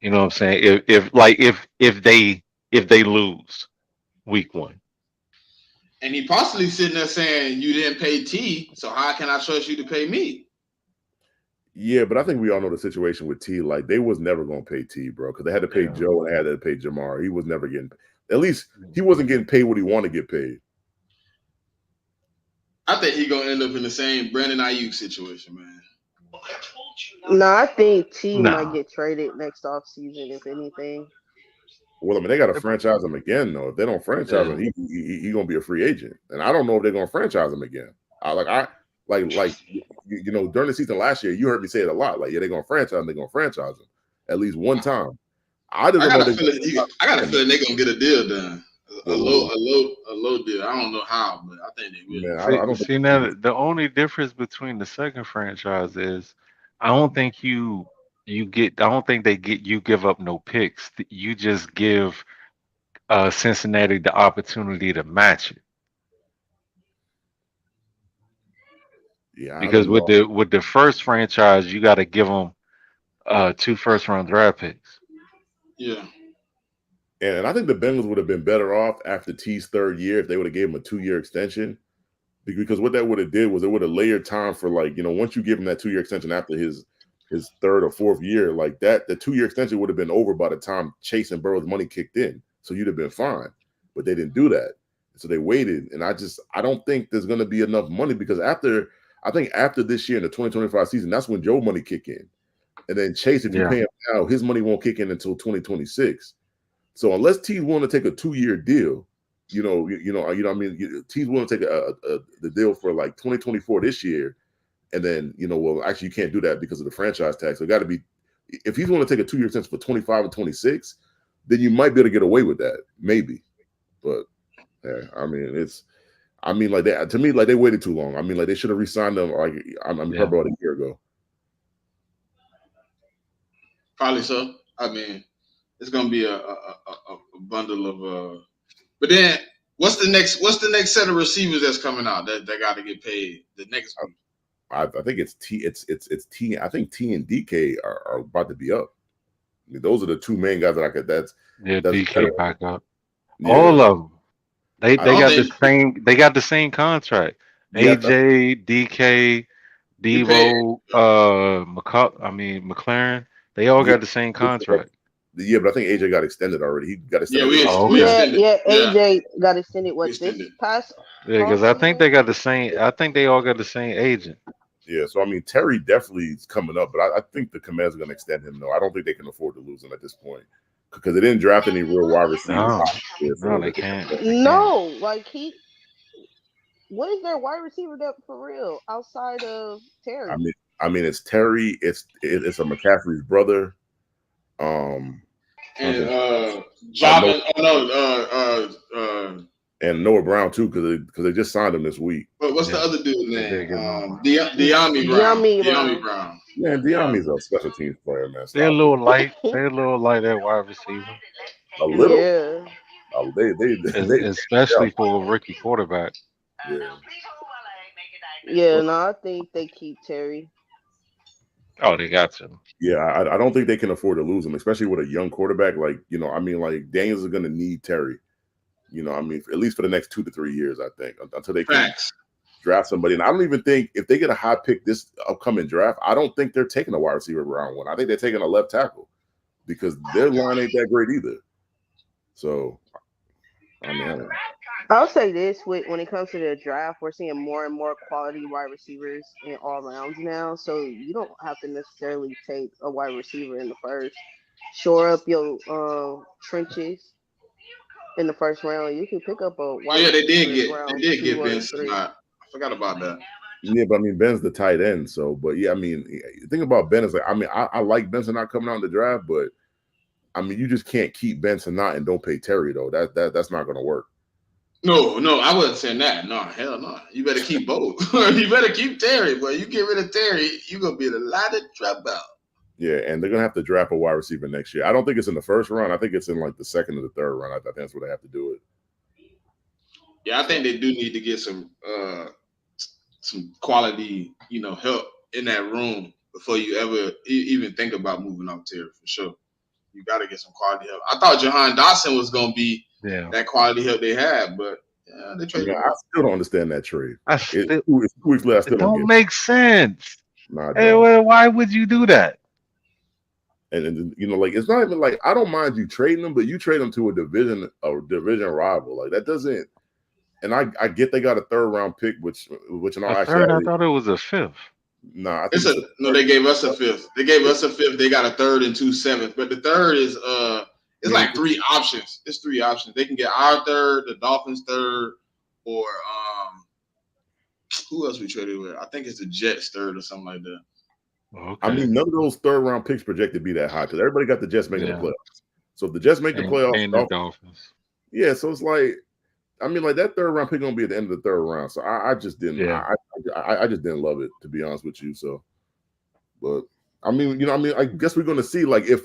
You know what I'm saying? If they lose week 1, and he possibly sitting there saying you didn't pay T, so how can I trust you to pay me? Yeah, but I think we all know the situation with T. Like, they was never going to pay T, bro, because they had to pay Joe and they had to pay Jamar. He was never getting – at least he wasn't getting paid what he wanted to get paid. I think he's going to end up in the same Brandon Ayuk situation, man. No, I think T might get traded next offseason, if anything. Well, I mean, they got to franchise him again, though. If they don't franchise him, he going to be a free agent. And I don't know if they're going to franchise him again. You know, during the season last year, you heard me say it a lot. Like, they're gonna franchise him. They're gonna franchise him at least one time. I got a feeling they're gonna get a deal done. A low deal. I don't know how, but I think they will. Man, I don't see now the only difference between the second franchise is I don't think you get. I don't think you give up no picks. You just give Cincinnati the opportunity to match it. Yeah, because with the first franchise, you got to give them 2 first-round draft picks. Yeah, and I think the Bengals would have been better off after T's 3rd year if they would have gave him a 2-year extension, because what that would have did was it would have layered time for, like, you know, once you give him that 2-year extension after his 3rd or 4th year, like that, the 2-year extension would have been over by the time Chase and Burrow's money kicked in, so you'd have been fine. But they didn't do that, so they waited, and I don't think there's going to be enough money because after this year in the 2025 season, that's when Joe money kick in. And then Chase, if you pay him now, his money won't kick in until 2026. So unless T's willing to take a 2-year deal, you know what I mean? T's willing to take the deal for like 2024 this year. And then, well, actually you can't do that because of the franchise tax. So it got to be, if he's willing to take a 2-year extension for 25 and 26, then you might be able to get away with that. Maybe. But yeah, I mean, like that to me, like they waited too long. I mean, like they should have re-signed them. Like probably about a year ago. Probably so. I mean, it's gonna be a bundle of. But then, what's the next set of receivers that's coming out that got to get paid? The next group. I think it's T. It's T. I think T and DK are about to be up. I mean, those are the 2 main guys that I could. That's DK back up. Yeah. All of them. They got the same contract. AJ, DK, Get paid. Devo, McLaren. They all Yeah, got the same contract. yeah, but I think AJ got extended already. He got Yeah, extended this. Oh, we okay. Yeah, extended. yeah. Yeah, AJ got extended. we What this extended. past Yeah, because off I think season? they got the same. I think they all got the same agent. Yeah, so I mean Terry definitely is coming up, but I think the Commanders are going to extend him. Though I don't think they can afford to lose him at this point because they didn't draft any real wide receivers. No, Yeah, no, so they can't. They can't. No, like what is their wide receiver depth for real outside of I Terry? mean, it's Terry. It's a McCaffrey's brother. Trying to And think. No, Jobin. Oh no. and Noah Brown too because they just signed him this week. But what's the Yeah, other dude's they name? did get no. Deami Brown. Yummy Deami Brown. Brown. Man, Yeah. Diami's a special teams player, man. They're a Stop it. little light. They're a little light at wide receiver, A little. Yeah. They especially for a rookie quarterback. yeah. Yeah, no, I think they keep Terry. Oh, they got to. Yeah, I don't think they can afford to lose him, especially with a young quarterback. Like, I mean, like Daniels is going to need Terry. I mean, at least for the next 2 to 3 years, I think, until they can Facts. draft somebody. And I don't even think if they get a high pick this upcoming draft, I don't think they're taking a wide receiver round one. I think they're taking a left tackle because their line ain't that great either. So, I mean, I don't know. I'll say this: when it comes to the draft, we're seeing more and more quality wide receivers in all rounds now. So you don't have to necessarily take a wide receiver in the first. Shore up your trenches in the first round. You can pick up a Oh wide yeah, receiver in they round did 2 get or Ben 3. Simmons. I forgot about that. Yeah, but I mean, Ben's the tight end. So, but yeah, I mean, the thing about Ben is like, I mean, I like Benson not coming out in the draft, but I mean, you just can't keep Benson not and don't pay Terry though. That's not going to work. No, I wasn't saying that. No, hell no. You better keep both. You better keep Terry, boy. You get rid of Terry, you're gonna be in a lot of trouble. Yeah, and they're gonna have to draft a wide receiver next year. I don't think it's in the first round. I think it's in like the second or the third round. I think that's where they have to do it. Yeah, I think they do need to get some quality, help in that room before you ever even think about moving up Terry for sure. You got to get some quality help. I thought Jahan Dotson was gonna be that quality help they had, but yeah, they traded him. I still don't understand that trade. I still, It's 2 weeks later, I still it don't get make sense. Nah, Hey, why would you do that? and like it's not even like I don't mind you trading them, but you trade them to a division rival. Like that doesn't. And I get they got a third round pick, which in all A third? I actuality, thought it was a fifth. nah, I think No, they gave us a fifth. They gave us a fifth. They got a third and 2 sevenths, but the third is it's like 3 options. It's 3 options. They can get our third, the Dolphins' third, or who else we traded with? I think it's the Jets' third or something like that. Okay. I mean, none of those third round picks projected to be that high because everybody got the Jets making the playoffs. So if the Jets make the playoffs, and the Dolphins. Yeah, so it's like, I mean, like that third round pick gonna be at the end of the third round. So I just didn't, I just didn't love it, to be honest with you. So, but I mean, I guess we're gonna see like if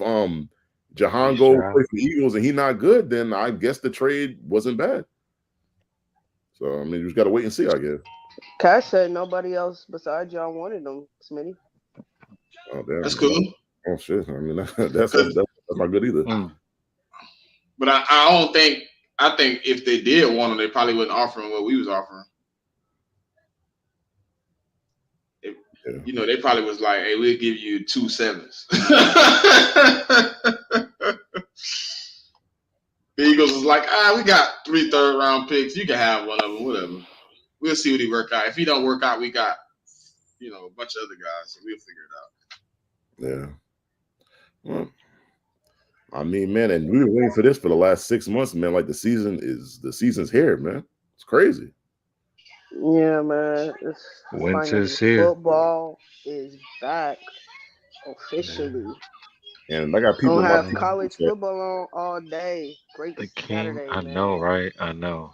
Jahan goes play for the Eagles and he not good, then I guess the trade wasn't bad. So I mean, you just gotta wait and see, I guess. Cash said nobody else besides y'all wanted them, Smitty. Oh, damn. That's cool. Oh shit! I mean, that's not good either. But I don't think. I think if they did want them, they probably wouldn't offer them what we was offering. They probably was like, "Hey, we'll give you 2 sevens." The Eagles was like, we got 3 third round picks. You can have one of them, whatever. We'll see what he work out. If he don't work out, we got, a bunch of other guys, so we'll figure it out. Yeah. Well, I mean, man, and we were waiting for this for the last 6 months, man. Like the season's here, man. It's crazy. Yeah, man. Winter's here. Football is back officially. And I got people don't have college football on all day. Great Saturday, I man. know, right? I know.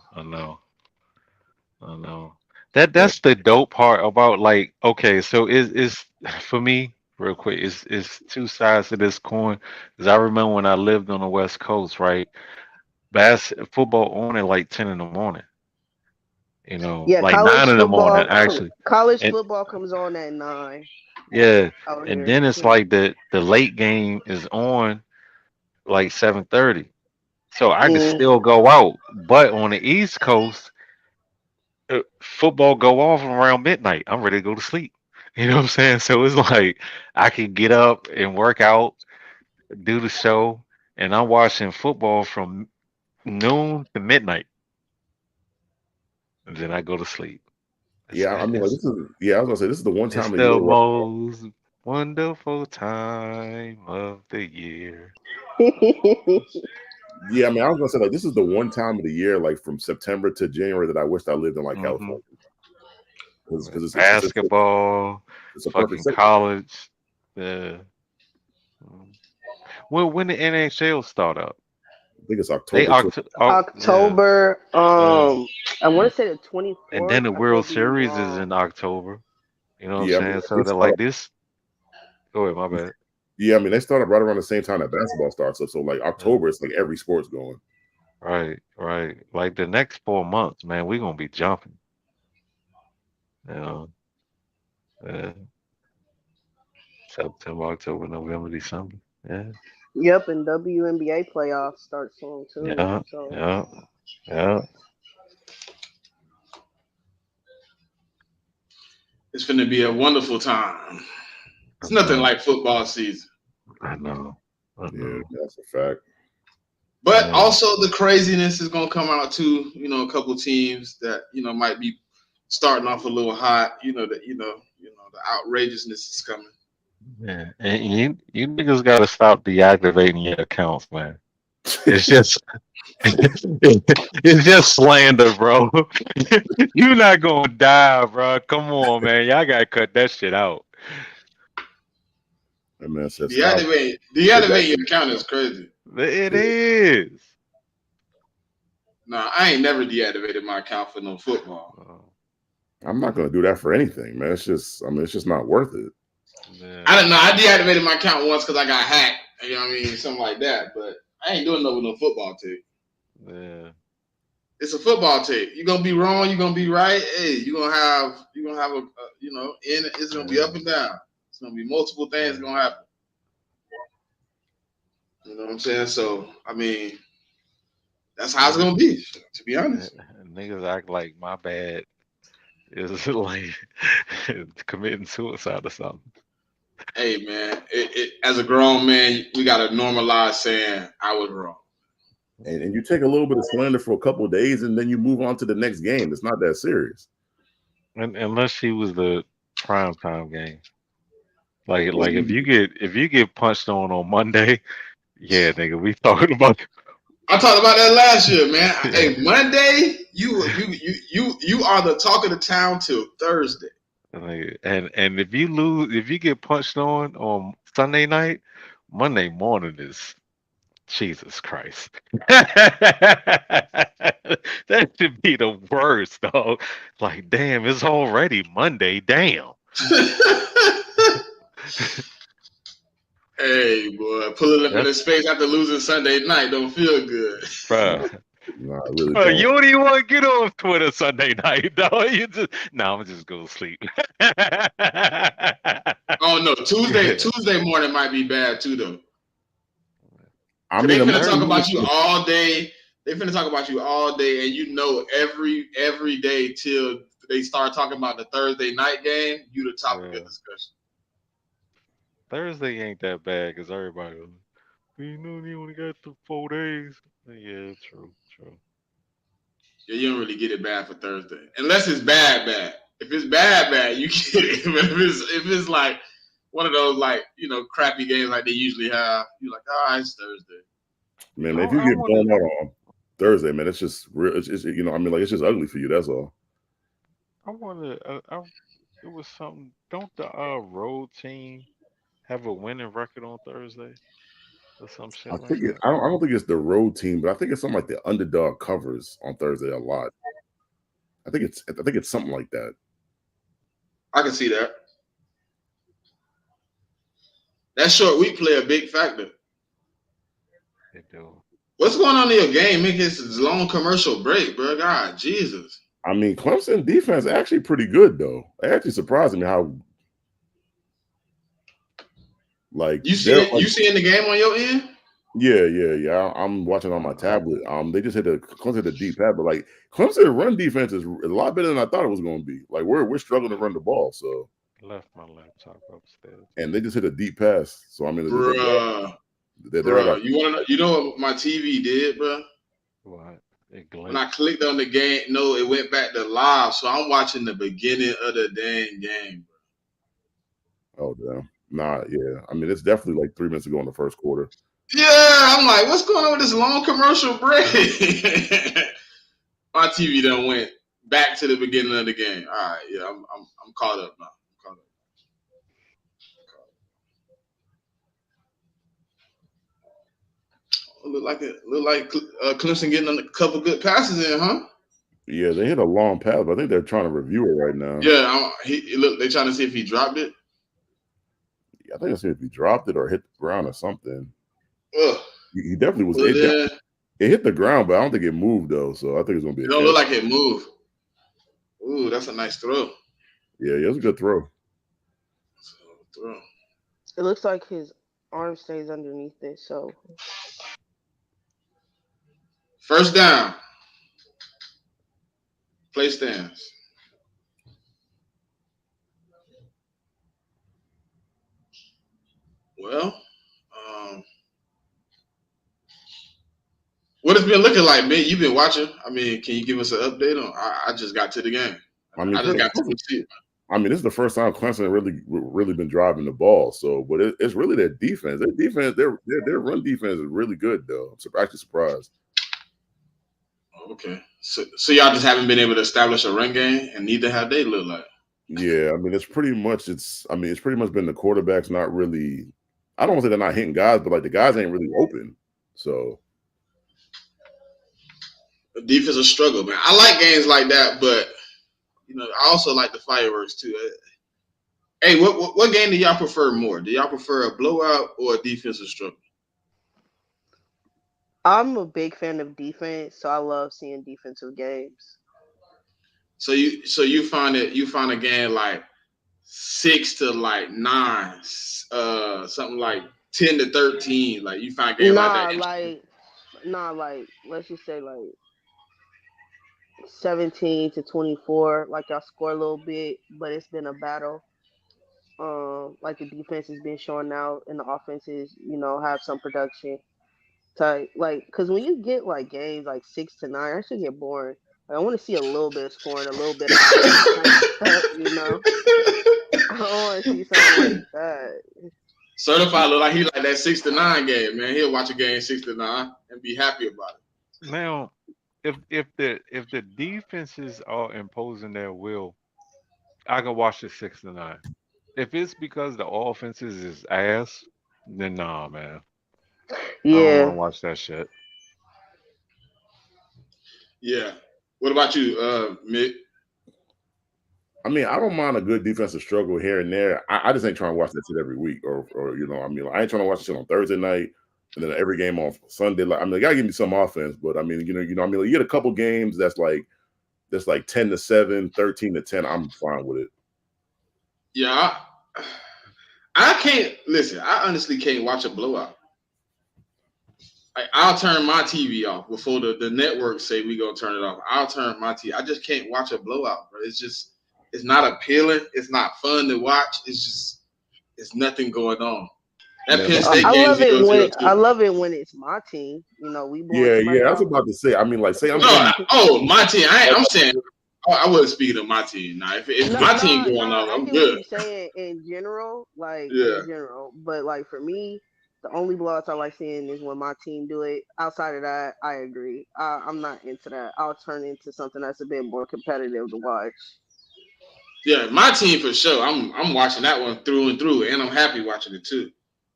That's the dope part about like, okay, so is for me, real quick, it's 2 sides to this coin. Because I remember when I lived on the West Coast, right? Football on at like 10 in the morning. Yeah, like 9 in the morning, actually. College football comes on at 9. Yeah, and then it's like the late game is on like 7:30, so I can still go out. But on the East Coast, football go off around midnight. I'm ready to go to sleep. You know what I'm saying? So it's like I can get up and work out, do the show, and I'm watching football from noon to midnight, and then I go to sleep. Yeah, I mean, like this is I was gonna say this is the one It's time of the year the where most wonderful time of the year. yeah, I mean, I was gonna say like this is the one time of the year, like from September to January, that I wished I lived in like Mm-hmm. California because Basketball, it's a perfect fucking setting. college. The when the NHL start up? I think it's They October. Yeah. October. Yeah. I want to say the And then 24th. the I World could be Series is wrong. in October. You know what I'm Yeah, I mean, saying? So they they're start like up, this. Go ahead, my bad. yeah, I mean, they start up right around the same time that basketball starts up. So like Yeah. October, it's like every sport's going. Right, right. Like the next 4 months, man, we're gonna be jumping. You know, uh, September, October, November, December. Yeah, Yep, and WNBA playoffs start soon too. yeah, So yeah, yeah. It's going to be a wonderful time. I It's nothing know, like football season. I know, I Yeah, know. that's a fact. But Yeah, also the craziness is going to come out too. You know, a couple teams that might be starting off a little hot. The outrageousness is coming. yeah. And you niggas gotta stop deactivating your accounts, man. It's just it's just slander, bro. You're not gonna die, bro. Come on, man. Y'all gotta cut that shit out. And man said stop. Deactivate your account is crazy. It is. Nah, I ain't never deactivated my account for no football. I'm not gonna do that for anything, man. It's just not worth it. Yeah. I don't know. I deactivated my account once because I got hacked. You know what I mean? Something like that. But I ain't doing no with no football tape. Yeah. It's a football tape. You're gonna be wrong. You're gonna be right. Hey, you're gonna have it's gonna be up and down. It's gonna be multiple things gonna happen. You know what I'm saying? So I mean, that's how it's gonna be. To be honest. Niggas act like my bad is like committing suicide or something. Hey man, as a grown man, we gotta normalize saying I was wrong. And you take a little bit of slander for a couple of days, and then you move on to the next game. It's not that serious. And unless she was the prime time game. Like if you get punched on Monday, yeah, nigga, we talking about. I talked about that last year, man. Yeah. Hey, Monday, you are the talk of the town till Thursday. And if you lose, if you get punched on Sunday night, Monday morning is Jesus Christ. That should be the worst, dog. Like, damn, it's already Monday. Damn. Hey, boy, pulling up in the space after losing Sunday night don't feel good. Bruh. No, I really Bro, don't. you don't even want to get on Twitter Sunday night, dog. You just I'm just go to sleep. Oh no, Tuesday morning might be bad too, though. I They mean, finna talk about you all day. They finna talk about you all day, and every day till they start talking about the Thursday night game, you the topic of discussion. Thursday ain't that bad because everybody goes, you only got 4 days. Yeah, true. Yeah, you don't really get it bad for Thursday, unless it's bad. If it's bad, you get it. But if it's like one of those crappy games like they usually have, you're like, it's Thursday. Man, if you get blown out on Thursday, man, it's just real. It's just it's just ugly for you. That's all. I wonder. It was something. Don't the road team have a winning record on Thursday or some shit I like think that? I don't think it's the road team, but I think it's something like the underdog covers on Thursday a lot. I think it's something like that. I can see that. That short week play a big factor. They do. What's going on in your game? Make this long commercial break, bro. God, Jesus. I mean, Clemson defense actually pretty good though. It actually surprised me how you seeing the game on your end? Yeah. I'm watching on my tablet. They just hit Clemson hit a deep pad, but like Clemson run defense is a lot better than I thought it was going to be. Like we're struggling to run the ball, so Left my laptop upstairs. and they just hit a deep pass. So I mean, Bruh. they're at our, You wanna know? You know what my TV did, bro? What? It When I glitched. clicked on the game, no, it went back to live. So I'm watching the beginning of the dang game. oh damn, nah, yeah. I mean, it's definitely like 3 minutes ago in the first quarter. Yeah, I'm like, what's going on with this long commercial break? My TV done went back to the beginning of the game. All right, yeah, I'm caught up now. I'm caught up. Look like Clemson getting a couple good passes in, huh? Yeah, they hit a long pass, but I think they're trying to review it right now. Yeah, look. They trying to see if he dropped it. I think it's if he dropped it or hit the ground or something. Ugh. He definitely was. Well, It hit the ground, but I don't think it moved though. So I think it's gonna be. It don't look like it moved. Ooh, that's a nice throw. Yeah, it was a good throw. It looks like his arm stays underneath it, so First down. Play stands. Well, what it's been looking like, man? You've been watching. I mean, can you give us an update on? I just got to the game. I just got to the seat. I mean, this is the first time Clemson really been driving the ball. So, but it's really their defense. Their defense, their run defense is really good though. I'm actually surprised. Okay, so y'all just haven't been able to establish a run game, and neither have they look like. Yeah, I mean, it's pretty much been the quarterbacks not really. I don't want to say they're not hitting guys, but like the guys ain't really open. So the defense is a struggle, man. I like games like that, but I also like the fireworks too. Hey, what game do y'all prefer more? Do y'all prefer a blowout or a defensive struggle? I'm a big fan of defense, so I love seeing defensive games. So you find a game like 6-9, something like 10-13. Like you find a game like that. Let's just say 17-24. Like y'all score a little bit, but it's been a battle. Like the defense has been showing out, and the offenses, have some production. Type because when you get like games like 6-9, that should get boring. Like, I want to see a little bit of scoring, a little bit of stuff, I want to see something like that. Certified look like he like that 6-9 game, man. He'll watch a game 6-9 and be happy about it. Now, if the defenses are imposing their will, I can watch the 6-9. If it's because the offenses is ass, then nah, man. Yeah. I don't want to watch that shit. Yeah. What about you, Mick? I mean, I don't mind a good defensive struggle here and there. I just ain't trying to watch that shit every week, or I mean, I ain't trying to watch shit on Thursday night and then every game on Sunday. Like, I mean, they gotta give me some offense, but I mean, I mean, you get a couple games that's like 10-7, 13-10. I'm fine with it. Yeah, I can't listen. I honestly can't watch a blowout. I'll turn my TV off before the network say we gonna turn it off. I'll turn my TV. I just can't watch a blowout, bro. It's not appealing. It's not fun to watch. It's nothing going on. That Penn State I game love it when it's my team. We Yeah. I was about to say. I mean, like, say I'm my team. I'm saying I wasn't speaking of my team. Now, if my team going on, I'm good. What you're saying in general, but like for me, the only blowouts I like seeing is when my team do it. Outside of that, I agree. I'm not into that. I'll turn into something that's a bit more competitive to watch. Yeah, my team for sure. I'm watching that one through and through, and I'm happy watching it too.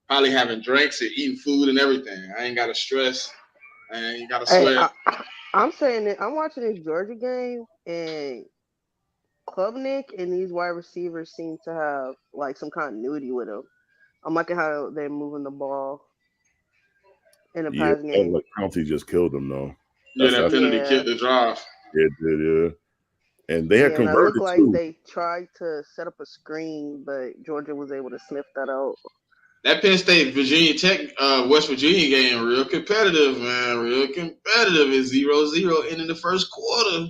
Probably having drinks and eating food and everything. I ain't got to stress. I ain't got to sweat. I'm saying that I'm watching this Georgia game, and Klubnik and these wide receivers seem to have like some continuity with them. I'm liking how they're moving the ball in the passing game. Like County just killed them though. That penalty killed the drive. It did, yeah. And they had converted. It looked like they tried to set up a screen, but Georgia was able to sniff that out. That Penn State Virginia Tech West Virginia game real competitive, man. Real competitive. It's 0-0 ending the first quarter.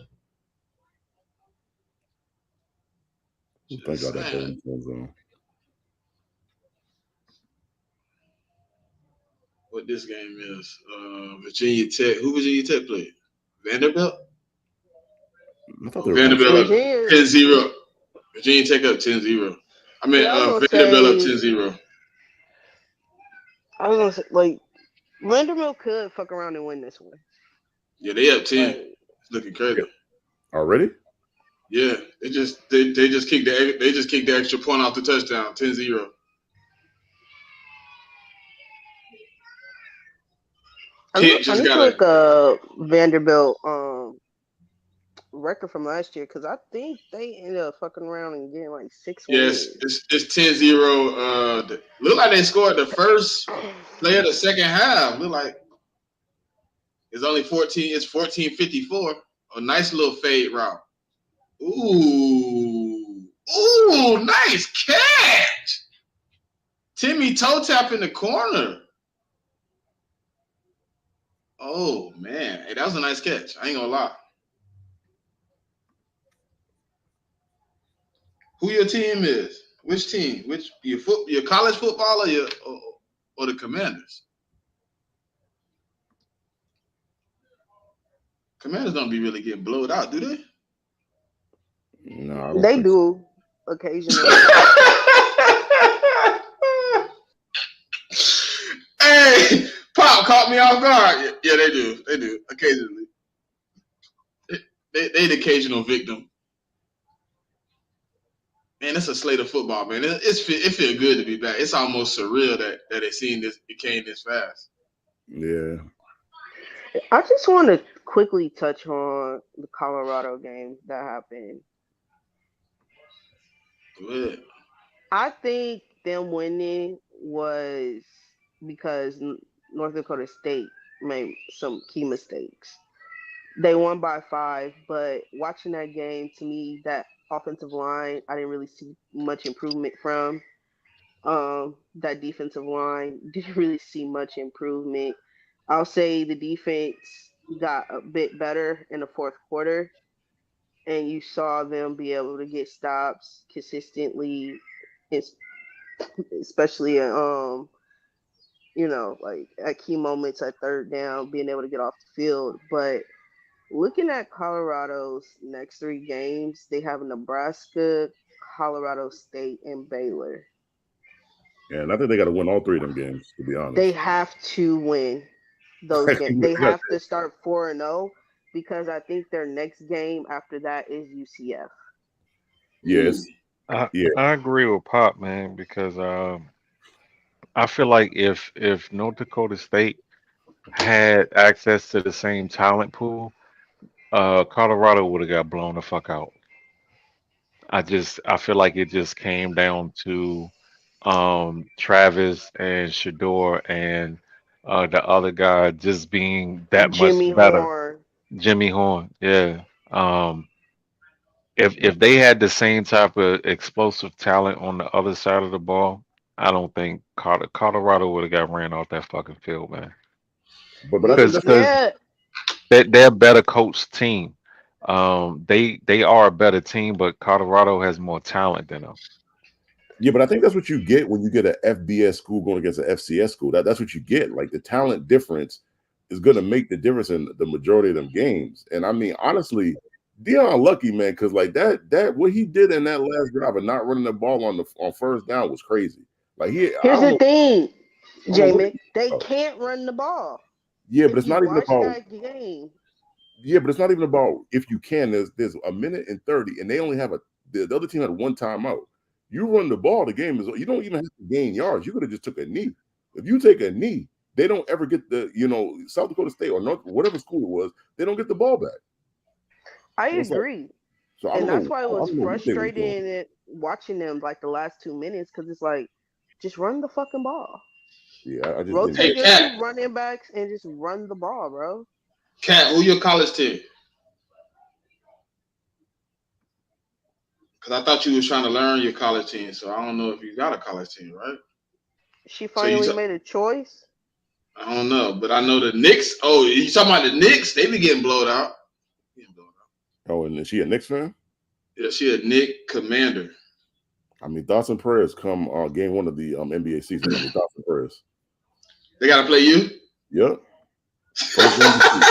Thank God that saying. bowling pins on. What this game is? Virginia Tech. Who Virginia Tech played? Vanderbilt. I thought they were playing. Vanderbilt up Virginia. 10-0. Virginia Tech up 10-0. I mean, Yeah, I was gonna Vanderbilt up say. 10-0. I was gonna say like Vanderbilt could fuck around and win this one. Yeah, they up 10. Like, It's looking crazy. Already? Yeah, they just kicked the extra point off the touchdown, 10-0. I Pitt just need to got a look Vanderbilt record from last year because I think they ended up fucking around and getting like 6 yes, wins. it's 10-0. Look like they scored the first play of the second half. Look like it's only 14. It's 14:54. A nice little fade route. Ooh, nice catch. Timmy toe tap in the corner. Oh man, hey, that was a nice catch. I ain't gonna lie. Who your team is? Which team? Which your college football or the Commanders? Commanders don't be really getting blowed out, do they? No, I don't They think do occasionally. Hey, Pop caught me off guard. Yeah, they do. They do occasionally. They the occasional victim. Man, it's a slate of football, man. It feel good to be back. It's almost surreal that it came this fast. Yeah. I just want to quickly touch on the Colorado game that happened. Go ahead. I think them winning was because North Dakota State made some key mistakes. They won by 5, but watching that game, to me, that offensive line, I didn't really see much improvement from. That defensive line didn't really see much improvement. I'll say the defense got a bit better in the fourth quarter, and you saw them be able to get stops consistently, especially like at key moments at third down, being able to get off the field. But looking at Colorado's next 3 games, they have Nebraska, Colorado State, and Baylor. And I think they got to win all 3 of them games, to be honest. They have to win those games. They have to start 4-0 because I think their next game after that is UCF. Yes. I agree with Pop, man, because I feel like if North Dakota State had access to the same talent pool, Colorado would have got blown the fuck out. I feel like it just came down to Travis and Shador and the other guy just being that much Jimmy better. Horn. Jimmy Horn, yeah. If they had the same type of explosive talent on the other side of the ball, I don't think Colorado would have got ran off that fucking field, man. But I think that's Because Yeah, they're a better coached team. They are a better team, but Colorado has more talent than them. Yeah, but I think that's what you get when you get an FBS school going against an FCS school. That's what you get. Like the talent difference is going to make the difference in the majority of them games. And I mean, honestly, Deion lucky, man, because like that what he did in that last drive of not running the ball on first down was crazy. Like here's the thing, Jamie. They oh. can't run the ball. Yeah, but If it's you not even watch about that game. Yeah, but it's not even about if you can. There's a minute and 30, and they only have the other team had 1 timeout. You run the ball, the game is. You don't even have to gain yards. You could have just took a knee. If you take a knee, they don't ever get South Dakota State or North, whatever school it was, they don't get the ball back. I agree. And that's why it was frustrating watching them like the last 2 minutes because it's like, just run the fucking ball. Yeah, I just rotate your 2 running backs and just run the ball, bro. Cat, who your college team? Because I thought you was trying to learn your college team, so I don't know if you got a college team, right? She finally made a choice. I don't know, but I know the Knicks. Oh, you talking about the Knicks? They be getting blowed out. Oh, and is she a Knicks fan? Yeah, she a Knick Commander. I mean, thoughts and prayers come game one of the NBA season. I mean, thoughts and prayers. They gotta play you. Yep. First game of the season.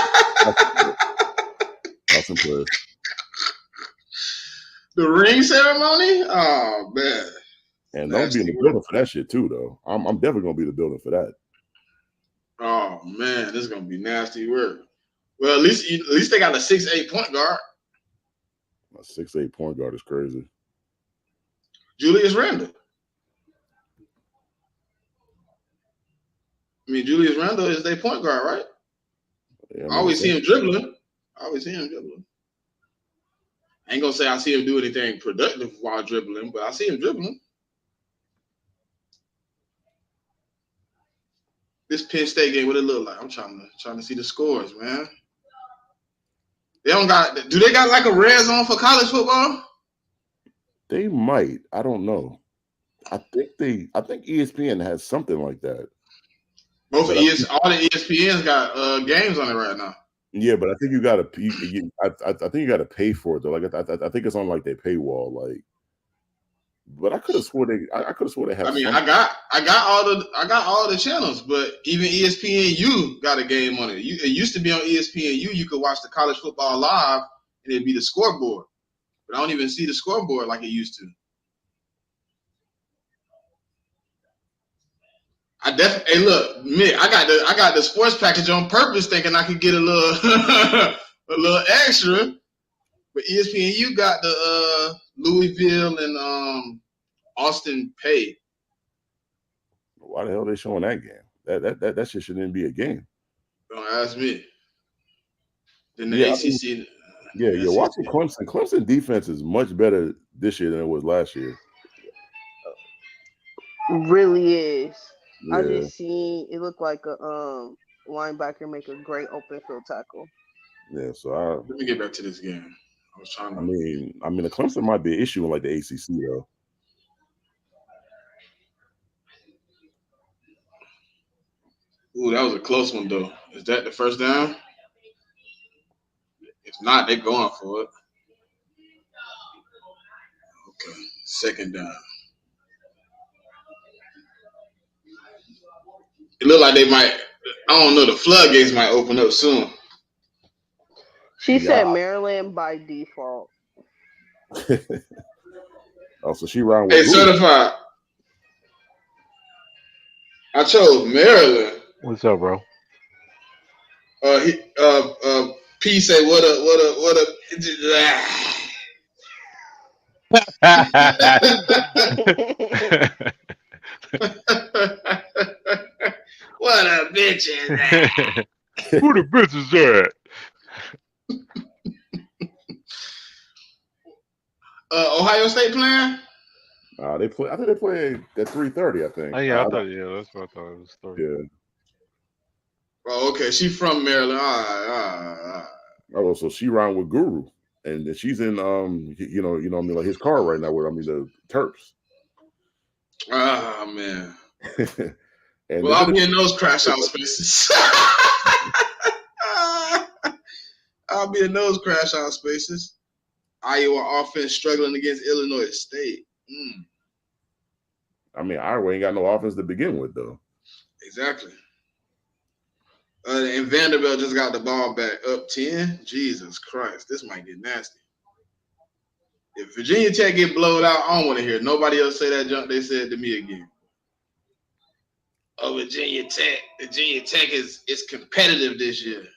Thoughts and prayers. The ring ceremony? Oh man. And don't be in the building for that shit too, though. I'm definitely gonna be in the building for that. Oh man, this is gonna be nasty work. Well, at least they got a 6'8" point guard. A 6'8" point guard is crazy. Julius Randle. I mean, Julius Randle is their point guard, right? Yeah, I always see him dribbling. I ain't gonna say I see him do anything productive while dribbling, but I see him dribbling. This Penn State game, what it look like? I'm trying to see the scores, man. They don't got. Do they got like a red zone for college football? They might. I don't know. I think ESPN has something like that. All the ESPNs got games on it right now. Yeah, but I think you gotta. I think you gotta pay for it though. Like I think it's on like their paywall. Like, but I could have swore they had. I mean, I got all the channels, but even ESPNU got a game on it. It used to be on ESPNU. You could watch the college football live, and it'd be the scoreboard. But I don't even see the scoreboard like it used to. Hey, look, Mick, I got the sports package on purpose, thinking I could get a little a little extra. But ESPNU got the Louisville and Austin pay. Why the hell are they showing that game? That shit shouldn't even be a game. Don't ask me. Then the ACC. You're watching Clemson. Clemson defense is much better this year than it was last year. Really is. Yeah. I just seen it look like a linebacker make a great open field tackle. Yeah, so let me get back to this game. I was trying to. I mean, the Clemson might be an issue in like the ACC though. Ooh, that was a close one though. Is that the first down? If not, they're going for it. Okay, second down. It looked like they might. I don't know. The floodgates might open up soon. She said Maryland by default. Oh, so she ran with. Hey, certified. I chose Maryland. What's up, bro? P say what a. What a bitch is that? Who the bitch is that? Ohio State playing? They play. I think they play at 3:30. I think. Oh yeah, that's what I thought it was. Yeah. Oh, okay. She from Maryland. All right. Oh, so she ran with Guru, and she's in like his car right now with the Terps. Ah man. And well, I'll be in those crash out spaces. I'll be in those crash out spaces. Iowa offense struggling against Illinois State. I mean, Iowa ain't got no offense to begin with, though. Exactly. And Vanderbilt just got the ball back up 10. Jesus Christ, this might get nasty. If Virginia Tech get blowed out, I don't want to hear nobody else say that junk they said to me again. Oh, Virginia Tech is competitive this year.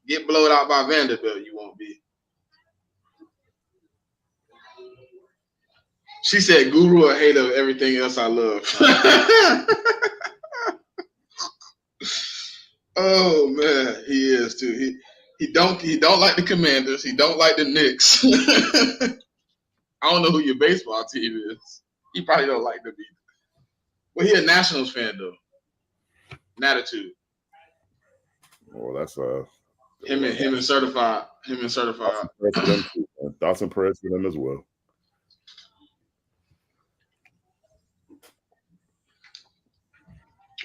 Get blowed out by Vanderbilt, you won't be. She said, "Guru a hater of everything else I love." Oh man, he is too. He don't like the Commanders. He don't like the Knicks. I don't know who your baseball team is. He probably don't like them either. Well, he a Nationals fan though. An attitude. Well, that's him and certified. Thoughts and prayers for them as well.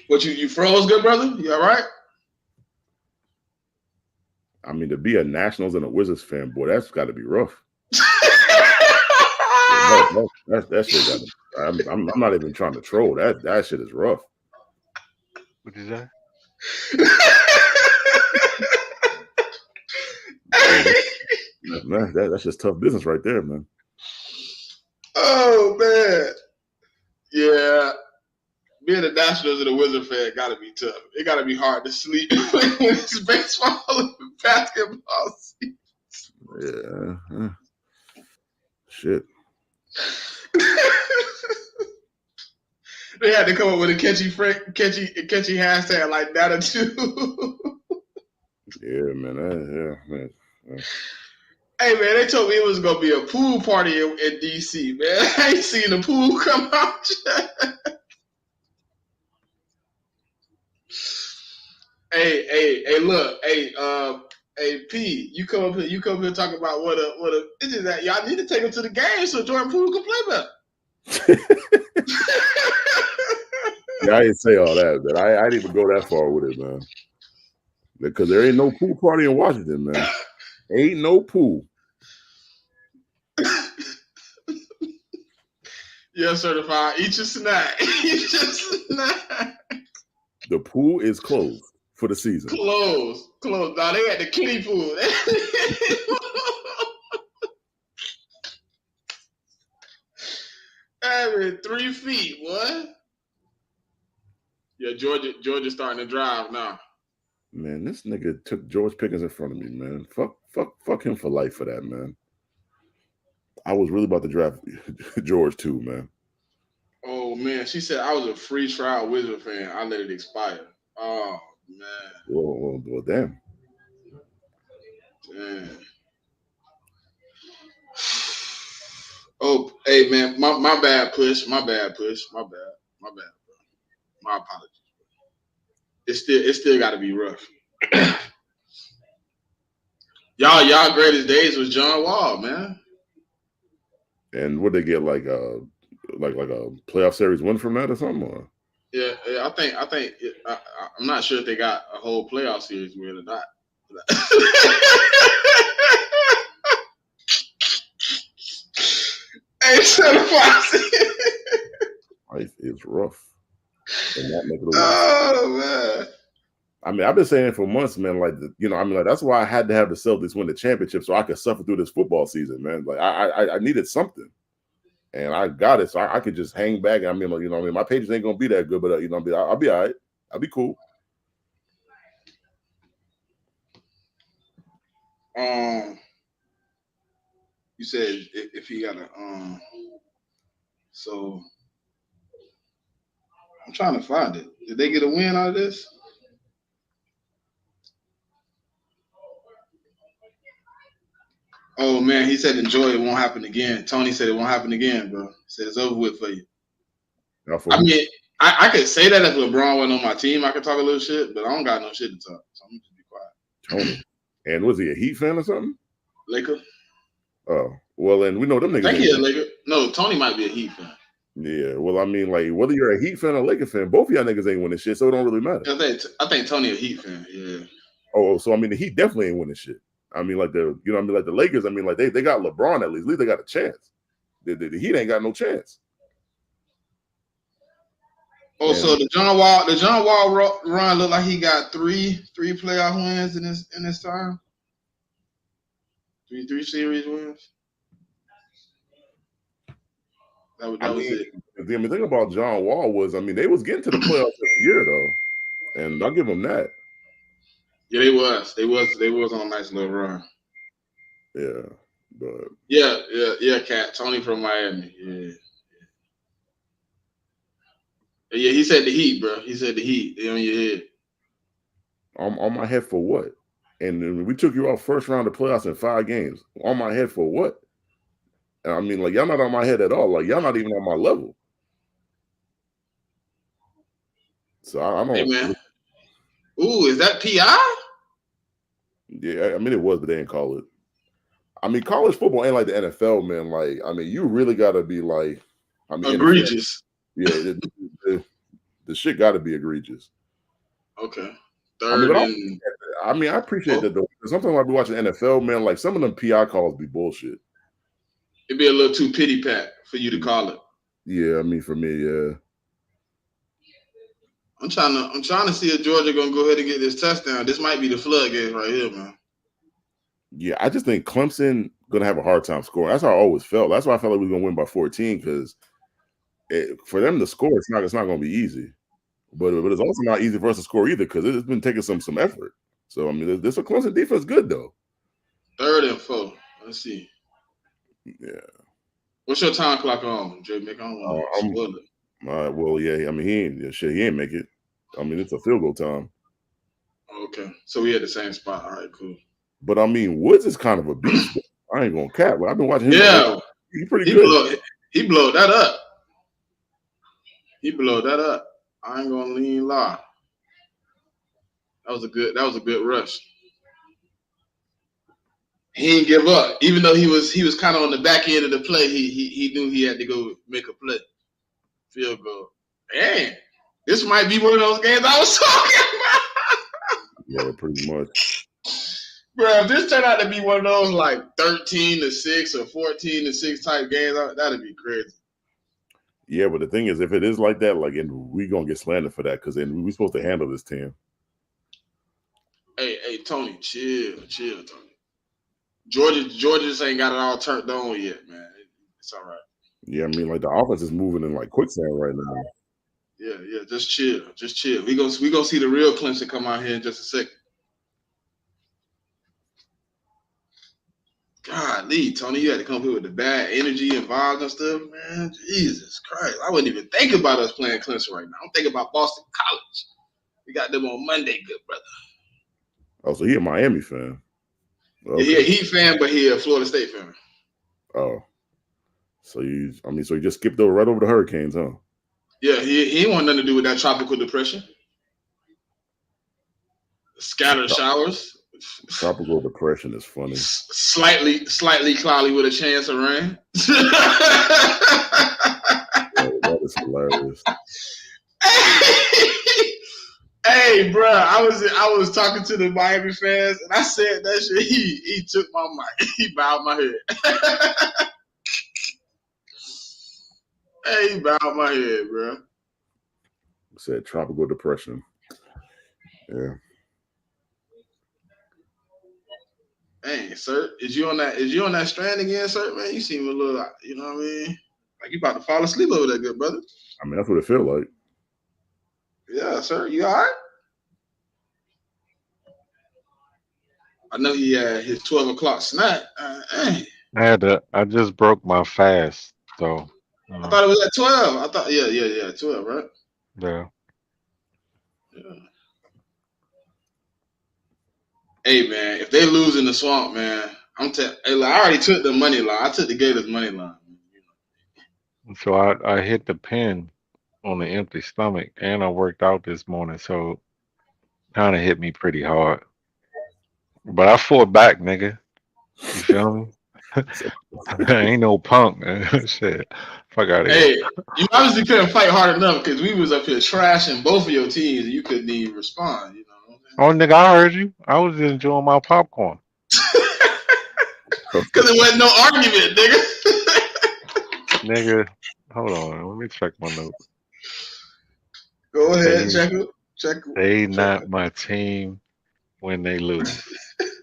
What you froze, good brother? You all right? I mean, to be a Nationals and a Wizards fan, boy, that's got to be rough. That shit got. I'm not even trying to troll. That shit is rough. What you say? Man, that's just tough business right there, man. Oh man, yeah. Being a Nationals and a Wizard fan gotta be tough. It gotta be hard to sleep when it's baseball and basketball season. Yeah. Shit. They had to come up with a catchy hashtag like that or two. Yeah, man. Yeah. Hey man, they told me it was gonna be a pool party in DC, man. I ain't seen the pool come out yet. Hey, look, hey, P, you come up here talking about what a this is that y'all need to take him to the game so Jordan Poole can play better. Yeah, I didn't say all that, but I didn't even go that far with it, man. Because there ain't no pool party in Washington, man. Ain't no pool. Yeah, certified. Eat your snack. Eat your snack. The pool is closed for the season. Closed. Now they had the kiddie pool. Every 3 feet, what? Yeah, Georgia starting to drive now. Man, this nigga took George Pickens in front of me, man. Fuck him for life for that, man. I was really about to draft George too, man. Oh man, she said I was a free trial Wizard fan. I let it expire. Oh man. Well, damn. Oh, hey man, my bad push. My bad, bro. My apologies. It still got to be rough. y'all greatest days was John Wall, man. And what they get like a playoff series win from that or something? Or? Yeah, I think I'm not sure if they got a whole playoff series win or not. Hey, life is rough. Oh man. I mean, I've been saying for months, man. Like, that's why I had to have the Celtics win the championship so I could suffer through this football season, man. Like, I needed something, and I got it, so I could just hang back. I mean, my Patriots ain't gonna be that good, but I'll be all right. I'll be cool. You said if he got a so I'm trying to find it. Did they get a win out of this? Oh man, he said enjoy it won't happen again. Tony said it won't happen again, bro. He said it's over with for you. I mean, I could say that if LeBron wasn't on my team, I could talk a little shit, but I don't got no shit to talk, so I'm just be quiet. Tony. And was he a Heat fan or something? Laker. Oh, well, and we know them niggas. I think he's a Laker. No, Tony might be a Heat fan. Yeah, well, I mean, like, whether you're a Heat fan or Laker fan, both of y'all niggas ain't winning shit, so it don't really matter. I think Tony a Heat fan, yeah. Oh, so I mean, the Heat definitely ain't winning shit. I mean, like the Lakers. I mean, like they got LeBron at least. At least they got a chance. The Heat ain't got no chance. Oh, so the John Wall run looked like he got three playoff wins in this time. Three series wins. That was it. The thing about John Wall was, I mean, they was getting to the playoffs every year though, and I'll give them that. Yeah, they was on a nice little run. Yeah, but yeah, Cat Tony from Miami. Yeah, he said the Heat, bro. He said the Heat. They on your head. On my head for what? And we took you off first round of playoffs in 5 games. On my head for what? And I mean, like, y'all not on my head at all. Like, y'all not even on my level. So I don't. Hey man. Ooh, is that PI? Yeah, I mean it was, but they didn't call it. I mean, college football ain't like the NFL, man. Like, I mean, you really gotta be like, I mean, egregious. NFL, yeah, the shit gotta be egregious. Okay. I appreciate that though. Sometimes I be watching NFL, man. Like some of them PI calls be bullshit. It'd be a little too pity pat for you to call it. Yeah, I mean for me, yeah. I'm trying to see if Georgia gonna go ahead and get this touchdown. This might be the floodgates right here, man. Yeah, I just think Clemson gonna have a hard time scoring. That's how I always felt. That's why I felt like we were gonna win by 14 because for them to score, it's not gonna be easy. But it's also not easy for us to score either because it's been taking some effort. So I mean, this Clemson defense good though. 3rd and 4. Let's see. Yeah. What's your time clock on, Jay? Make I don't want to spoil it. Well, yeah. I mean, he ain't make it. I mean, it's a field goal time. Okay, so we at the same spot. All right, cool. But I mean, Woods is kind of a beast. I ain't gonna cap. I've been watching him. Yeah, he's pretty good. He blowed that up. He blowed that up. I ain't gonna lean lie. That was a good rush. He didn't give up, even though he was kind of on the back end of the play. He knew he had to go make a play, field goal. Man, this might be one of those games I was talking about. Yeah, pretty much. Bro, if this turned out to be one of those like 13-6 or 14-6 type games, that'd be crazy. Yeah, but the thing is, if it is like that, and we gonna get slandered for that because then we're supposed to handle this team. Hey, Tony, chill, Tony. Georgia just ain't got it all turned on yet, man. It's all right. Yeah, I mean, the offense is moving in quicksand right now. Yeah, just chill. We gonna see the real Clemson come out here in just a second. Golly, Tony, you had to come here with the bad energy and vibes and stuff, man. Jesus Christ. I wouldn't even think about us playing Clemson right now. I'm thinking about Boston College. We got them on Monday, good brother. Oh, so he a Miami fan. Okay. Yeah, he a Heat fan, but he a Florida State fan. Oh. So you just skipped right over the Hurricanes, huh? Yeah, he ain't want nothing to do with that tropical depression. Scattered showers. Tropical depression is funny. Slightly cloudy with a chance of rain. That is hilarious. Hey, bro, I was talking to the Miami fans, and I said that shit. He took my mic. He bowed my head. Hey, he bowed my head, bro. Said tropical depression. Yeah. Hey, sir, is you on that strand again, sir? Man, you seem a little, you know what I mean? Like you about to fall asleep over there, good brother. I mean, that's what it feels like. Yeah, sir. You all right? I know he had his 12 o'clock snack. I just broke my fast, so. I thought it was at 12. I thought, yeah, 12, right? Yeah. Hey, man, if they lose in the swamp, man, I already took the money line. I took the Gators money line. So I hit the pin on the empty stomach, and I worked out this morning, so kind of hit me pretty hard. But I fought back, nigga. You feel me? I ain't no punk, man. Shit. Fuck out of here. Hey, you obviously couldn't fight hard enough because we was up here trashing both of your teams and you couldn't even respond, you know. Oh, nigga, I heard you. I was just enjoying my popcorn. Because it wasn't no argument, nigga. Nigga, hold on. Let me check my notes. Go ahead, check it. They not my team when they lose.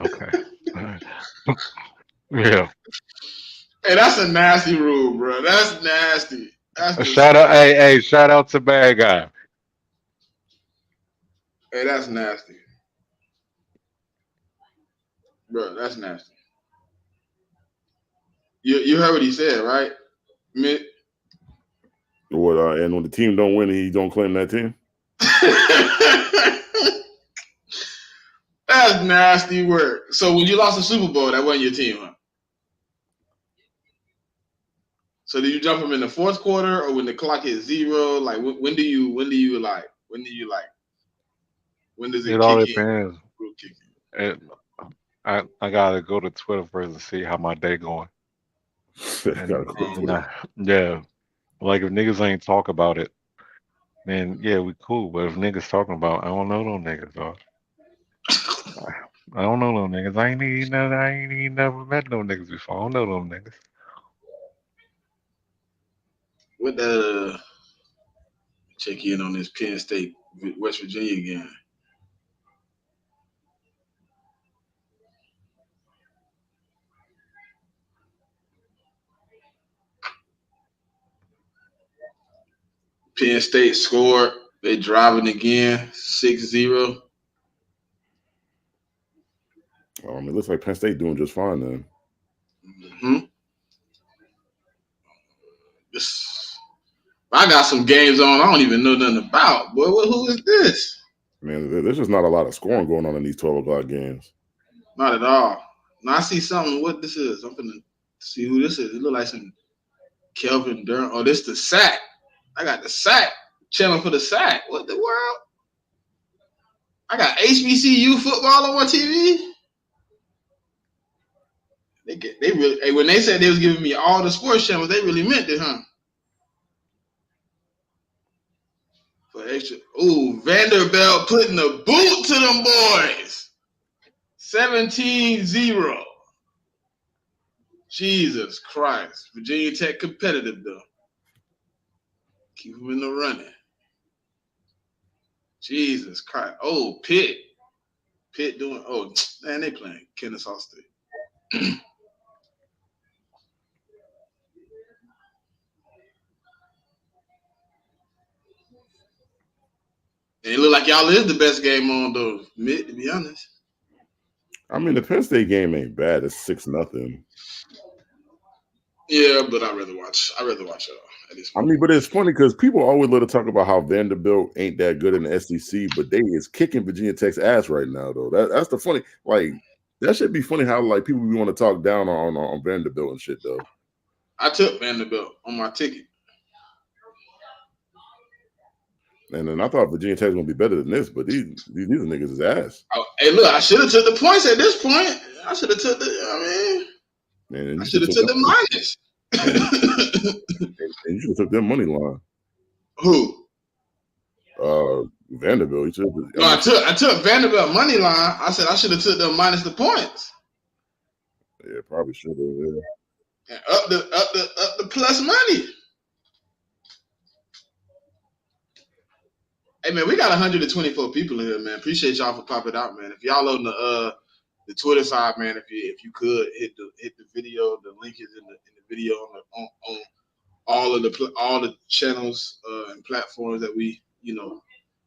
Okay. All right. Yeah. Hey, that's a nasty rule, bro. That's nasty. Shout out, hey, shout out to Bad Guy. Hey, that's nasty. Bro, that's nasty. You heard what he said, right? What? And when the team don't win, he don't claim that team. That's nasty work. So when you lost the Super Bowl, that wasn't your team, huh? So did you jump him in the fourth quarter or when the clock hit 0? Like when does it all kick depends. in? I gotta go to Twitter first to see how my day going. Yeah. Like if niggas ain't talk about it, then yeah, we cool. But if niggas talking about, I don't know those niggas, dog. I don't know those niggas. I ain't even never met no niggas before. I don't know those niggas. What the check in on this Penn State, West Virginia game. Penn State scored. They driving again, 6-0. It looks like Penn State doing just fine then. Mm-hmm. I got some games on I don't even know nothing about. Boy, who is this? Man, there's just not a lot of scoring going on in these 12 o'clock games. Not at all. Now I see something. What this is? I'm gonna see who this is. It look like some Kelvin Durham. Oh, this the sack. I got the sack channel for the sack. What the world? I got HBCU football on my TV. They really. Hey, when they said they was giving me all the sports channels, they really meant it, huh? For extra. Ooh, Vanderbilt putting the boot to them boys. 17-0. Jesus Christ. Virginia Tech competitive, though. Keep them in the running. Jesus Christ. Oh, Pitt. Pitt doing, oh, man, they playing Kennesaw State. And it look like y'all is the best game on, though, to be honest. I mean, the Penn State game ain't bad. It's 6-0. Yeah, but I'd rather watch y'all at this point. I mean, but it's funny because people always love to talk about how Vanderbilt ain't that good in the SEC, but they is kicking Virginia Tech's ass right now, though. That's the funny, like, that should be funny how, like, people want to talk down on Vanderbilt and shit, though. I took Vanderbilt on my ticket. And then I thought Virginia Tech was going to be better than this, but these niggas is ass. Oh, hey, look, I should have took the points at this point. I should have took the, Man, I should have took the minus. And you should have took their money line. Who? Vanderbilt. I took Vanderbilt money line. I said I should have took them minus the points. Yeah, probably should have. Yeah. And up the plus money. Hey man, we got 124 people in here, man. Appreciate y'all for popping out, man. If y'all on the Twitter side, man, if you could hit the video, the link is in the video on all the channels and platforms that we, if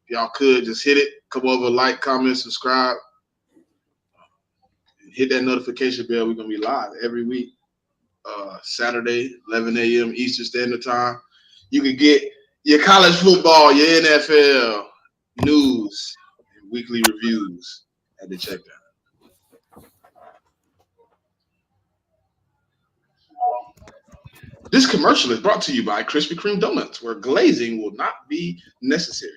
y'all could just hit it, come over, like, comment, subscribe, and hit that notification bell. We're gonna be live every week, Saturday, 11 a.m. Eastern Standard Time. You can get your college football, your NFL news, and weekly reviews at the CheckDown. This commercial is brought to you by Krispy Kreme Donuts, where glazing will not be necessary.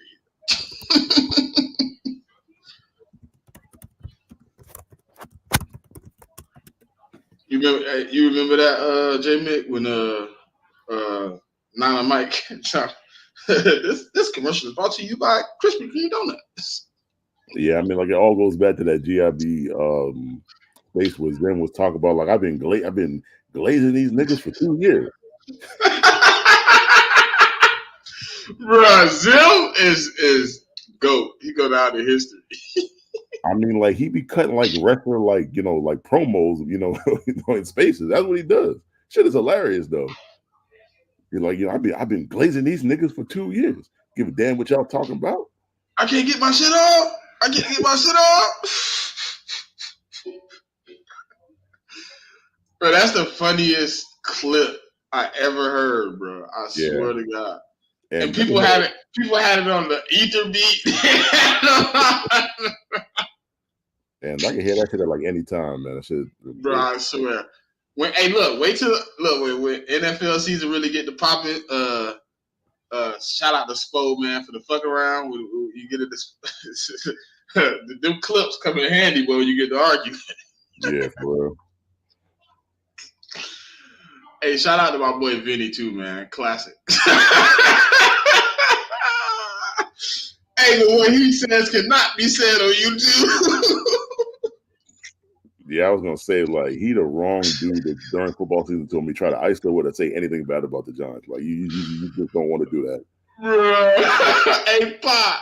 You remember that, J Mick, when Nana Mike this commercial is brought to you by Krispy Kreme Donuts. Yeah, I mean, like, it all goes back to that GIB base where Zen was talking about, like, I've been glazing these niggas for 2 years. Bruh, Zim is GOAT. He go down to history. I mean, like, he be cutting like wrestler, like, like promos, in spaces. That's what he does. Shit is hilarious though. You're like, I've been glazing these niggas for 2 years. Give a damn what y'all talking about. I can't get my shit off. Bro, that's the funniest clip I ever heard, bro. I swear to God. And people had it on the ether beat. And I can hear that shit at like any time, man. That shit, bro, I swear. When wait till when NFL season really get to popping. Shout out to Spo, man, for the fuck around. You get it. Them clips come in handy, boy, when you get to argue. Yeah, for real. Hey, shout out to my boy Vinny too, man. Classic. Hey, the one he says cannot be said on YouTube. Yeah, I was gonna say like he the wrong dude that during football season told me try to ice or to say anything bad about the Giants. Like you just don't want to do that. Bro. Hey, Pop.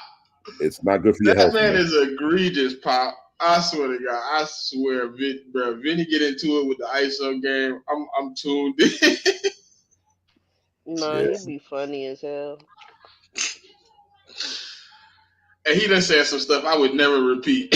It's not good for your That health. man is egregious, Pop. I swear to God. I swear, bro. Vinny get into it with the ISO game. I'm tuned in. Nah, Yeah. he'd be funny as hell. And he done said some stuff I would never repeat.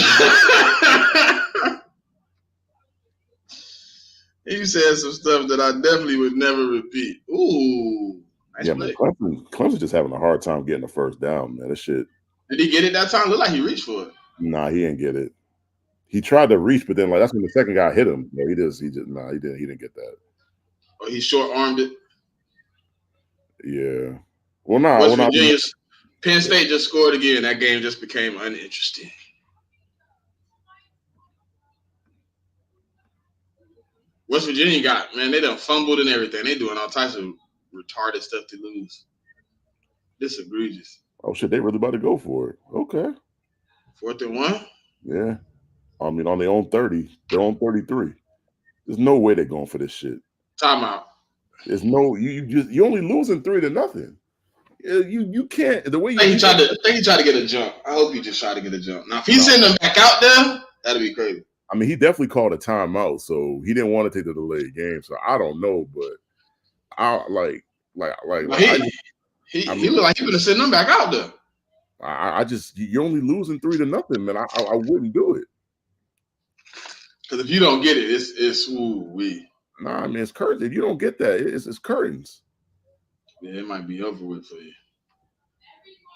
He said some stuff that I definitely would never repeat. Ooh, nice Yeah, play. man. Clemson's just having a hard time getting the first down, man. That shit. Did he get it that time? Looked like he reached for it. Nah, he didn't get it. He tried to reach, but then like that's when the second guy hit him. No, he didn't get that. Oh, he short armed it. Yeah. Well, nah. West Virginia's Penn State just scored again. That game just became uninteresting. West Virginia they done fumbled and everything. They doing all types of retarded stuff to lose. This egregious. Oh shit, they really about to go for it. Okay. 4th and 1? Yeah. I mean, on their own 30, they're on 33. There's no way they're going for this shit. Timeout. There's no you're only losing 3-0. You can't the way you I think he tried to get a jump. I hope he just tried to get a jump. Now if he's sending them back out there, that'd be crazy. I mean, he definitely called a timeout, so he didn't want to take the delayed game. So I don't know, but he looked like he would have sent them back out there. You're only losing 3-0, man. I wouldn't do it. Because if you don't get it, it's woo-wee. Nah, I mean, it's curtains. If you don't get that, it's curtains. Yeah, it might be over with for you.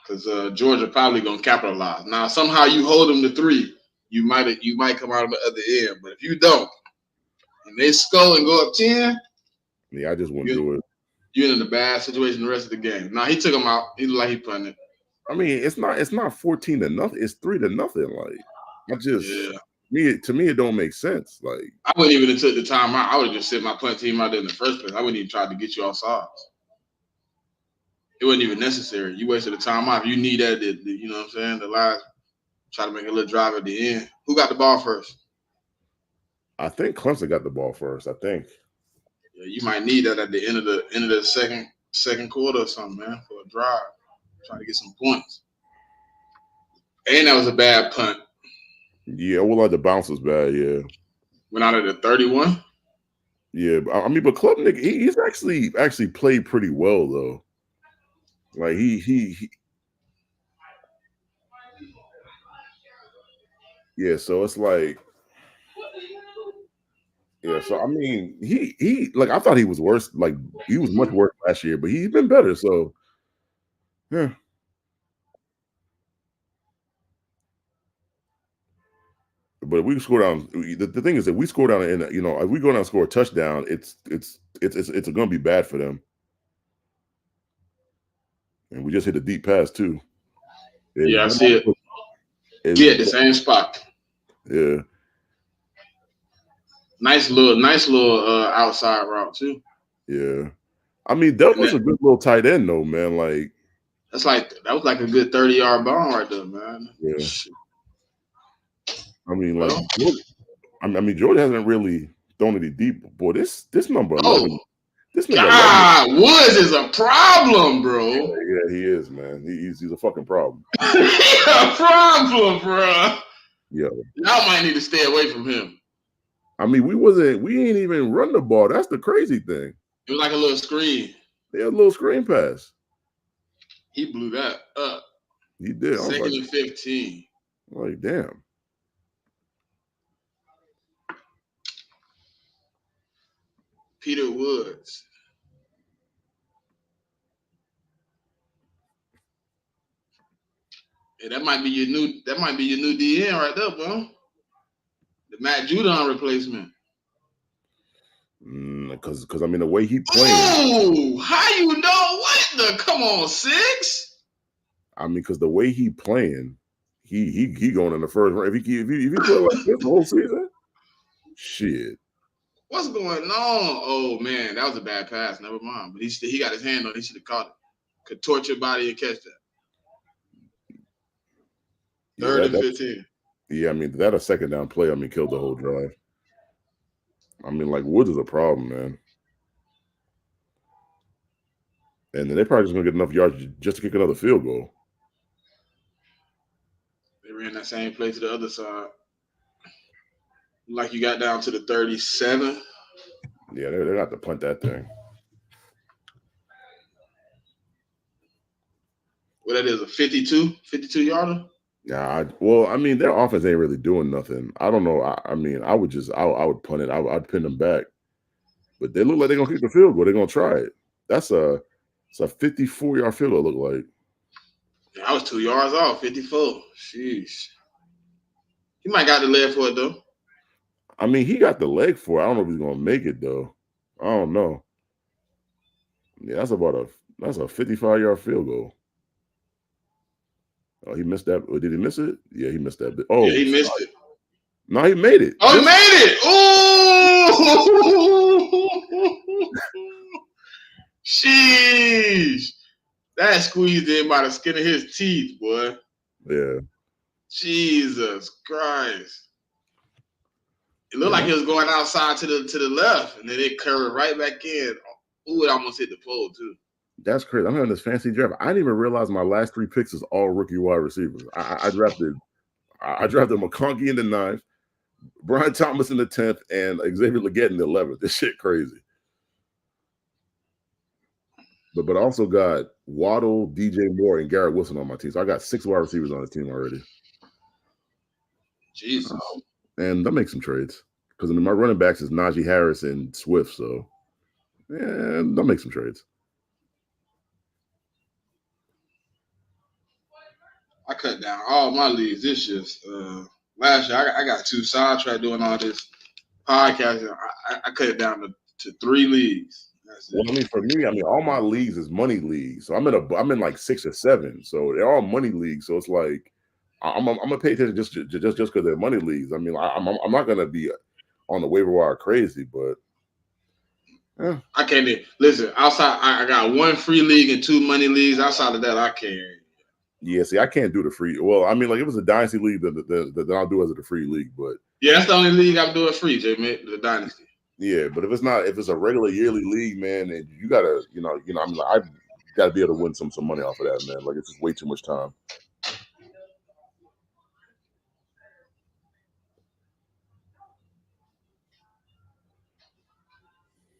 Because Georgia probably gonna capitalize. Now somehow you hold them to 3, you might come out on the other end. But if you don't, and they score and go up 10, yeah, I just wouldn't do it. You're in a bad situation the rest of the game. Now he took him out. He looked like he punted. I mean, it's not 14-0. It's 3-0. Like to me, it don't make sense. Like I wouldn't even have took the time out. I would have just sent my punt team out there in the first place. I wouldn't even try to get you off sides. It wasn't even necessary. You wasted the time out. If you need that, you know what I'm saying? The last try to make a little drive at the end. Who got the ball first? I think Clemson got the ball first. I think. Yeah, you might need that at the end of the second quarter or something, man, for a drive. Trying to get some points. And that was a bad punt. Yeah, well, like the bounce was bad. Yeah. Went out at the 31. Yeah, I mean, but Klubnik, he's actually played pretty well though. Like he yeah, so it's like yeah, so I mean he like I thought he was worse, like he was much worse last year, but he's been better, so yeah. But if we score down, the thing is that we score down in if we go down and score a touchdown, it's gonna be bad for them. And we just hit a deep pass too. Yeah, I see it. Yeah, the same spot. Yeah. Nice little outside route too. Yeah. I mean, that was a good little tight end though, man. Like that was like a good 30-yard bomb right there, man. Yeah. I mean, like Georgia hasn't really thrown any deep. Boy, this number 11. This nigga God, Woods is a problem, bro. Yeah, he is, man. He's a fucking problem. He's a problem, bro. Yeah. Y'all might need to stay away from him. I mean, we ain't even run the ball. That's the crazy thing. It was like a little screen. Yeah, a little screen pass. He blew that up. He did. 2nd and 15. Like, damn. Peter Woods. Yeah, that might be your new DN right there, bro. The Matt Judon replacement. Because I mean the way he playing. Oh, how you know what the? Come on, 6. I mean, because the way he playing, he going in the first round. If he play like this the whole season, shit. What's going on? Oh man, that was a bad pass. Never mind. But he got his hand on it. He should have caught it. Could torch your body and catch that. 3rd and 15. Yeah, I mean that a second down play. I mean, killed the whole drive. I mean, like Woods is a problem, man. And then they probably just gonna get enough yards just to kick another field goal. They ran that same play to the other side. Like you got down to the 37. Yeah, they're not to punt that thing. What that is, a 52 yarder? Yeah, I mean, their offense ain't really doing nothing. I don't know. I mean, I would punt it. I'd pin them back. But they look like they're gonna kick the field goal. They're gonna try it. It's a 54-yard field goal, look like. Yeah, I was 2 yards off, 54. Sheesh. He might got the leg for it though. I mean, he got the leg for it. I don't know if he's gonna make it though. I don't know. Yeah, that's a 55-yard field goal. Oh, he missed that. Did he miss it? Yeah, he missed that bit. Oh, yeah, he missed it. No, he made it. Oh, he made it! Oh, sheesh! That squeezed in by the skin of his teeth, boy. Yeah. Jesus Christ! It looked like he was going outside to the left, and then it curved right back in. Ooh, it almost hit the pole too. That's crazy. I'm having this fancy draft. I didn't even realize my last 3 picks is all rookie wide receivers. I drafted McConkey in the 9th, Brian Thomas in the 10th, and Xavier Legette in the 11th. This shit crazy. But I also got Waddle, DJ Moore, and Garrett Wilson on my team. So I got 6 wide receivers on the team already. Jesus. And that makes some trades. Because I mean, my running backs is Najee Harris and Swift. So, yeah, they'll make some trades. I cut down all my leagues. This just last year I got too sidetracked doing all this podcasting. I cut it down to 3 leagues. Well, I mean, for me, all my leagues is money leagues. So I'm in like 6 or 7. So they're all money leagues. So it's like I'm gonna pay attention just because they're money leagues. I mean, I'm not gonna be on the waiver wire crazy, but yeah. I can't listen. Outside, I got 1 free league and 2 money leagues. Outside of that, I can't. Yeah, see, I can't do the free. Well, I mean, like, if it's a dynasty league, then I'll do it as a free league. But yeah, that's the only league I'm doing free, J man, the dynasty. Yeah, but if it's a regular yearly league, man, and you gotta, I mean, like, I gotta be able to win some money off of that, man. Like, it's just way too much time.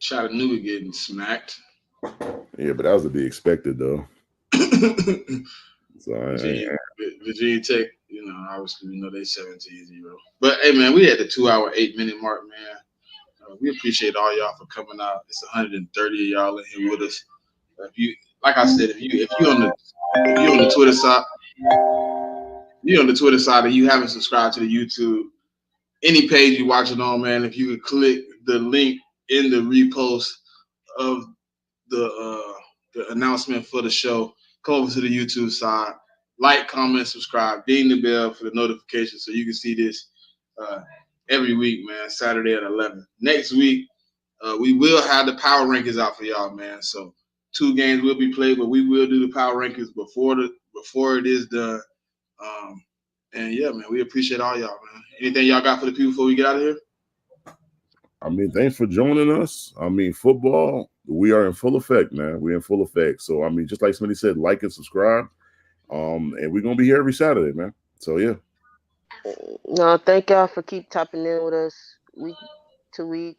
Chattanooga getting smacked. Yeah, but that was to be expected, though. So Virginia Tech, obviously we know they 17-0. But hey, man, we had the 2-hour 8-minute mark, man. We appreciate all y'all for coming out. It's 130 of y'all in here with us. If you, like I said, if you on the Twitter side, and you haven't subscribed to the YouTube, any page you're watching on, man, if you could click the link in the repost of the announcement for the show, come over to the YouTube side, like, comment, subscribe, ding the bell for the notifications so you can see this every week, man, Saturday at 11. Next week, we will have the power rankings out for y'all, man. So 2 games will be played, but we will do the power rankings before it is done. And yeah, man, we appreciate all y'all, man. Anything y'all got for the people before we get out of here? I mean, thanks for joining us. I mean, football, we are in full effect, man. We're in full effect. So, I mean, just like Smitty said, like and subscribe. And we're going to be here every Saturday, man. So, yeah. No, thank y'all for keep tapping in with us week to week.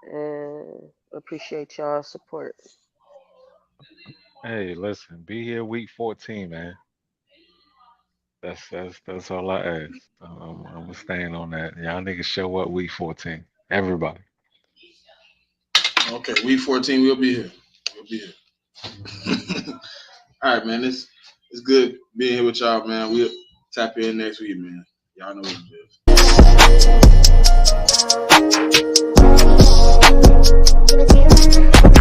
And appreciate y'all's support. Hey, listen, be here week 14, man. That's all I ask. I'm staying on that. Y'all niggas show up week 14. Everybody. Okay, week 14, we'll be here. We'll be here. All right, man. It's good being here with y'all, man. We'll tap in next week, man. Y'all know what it is.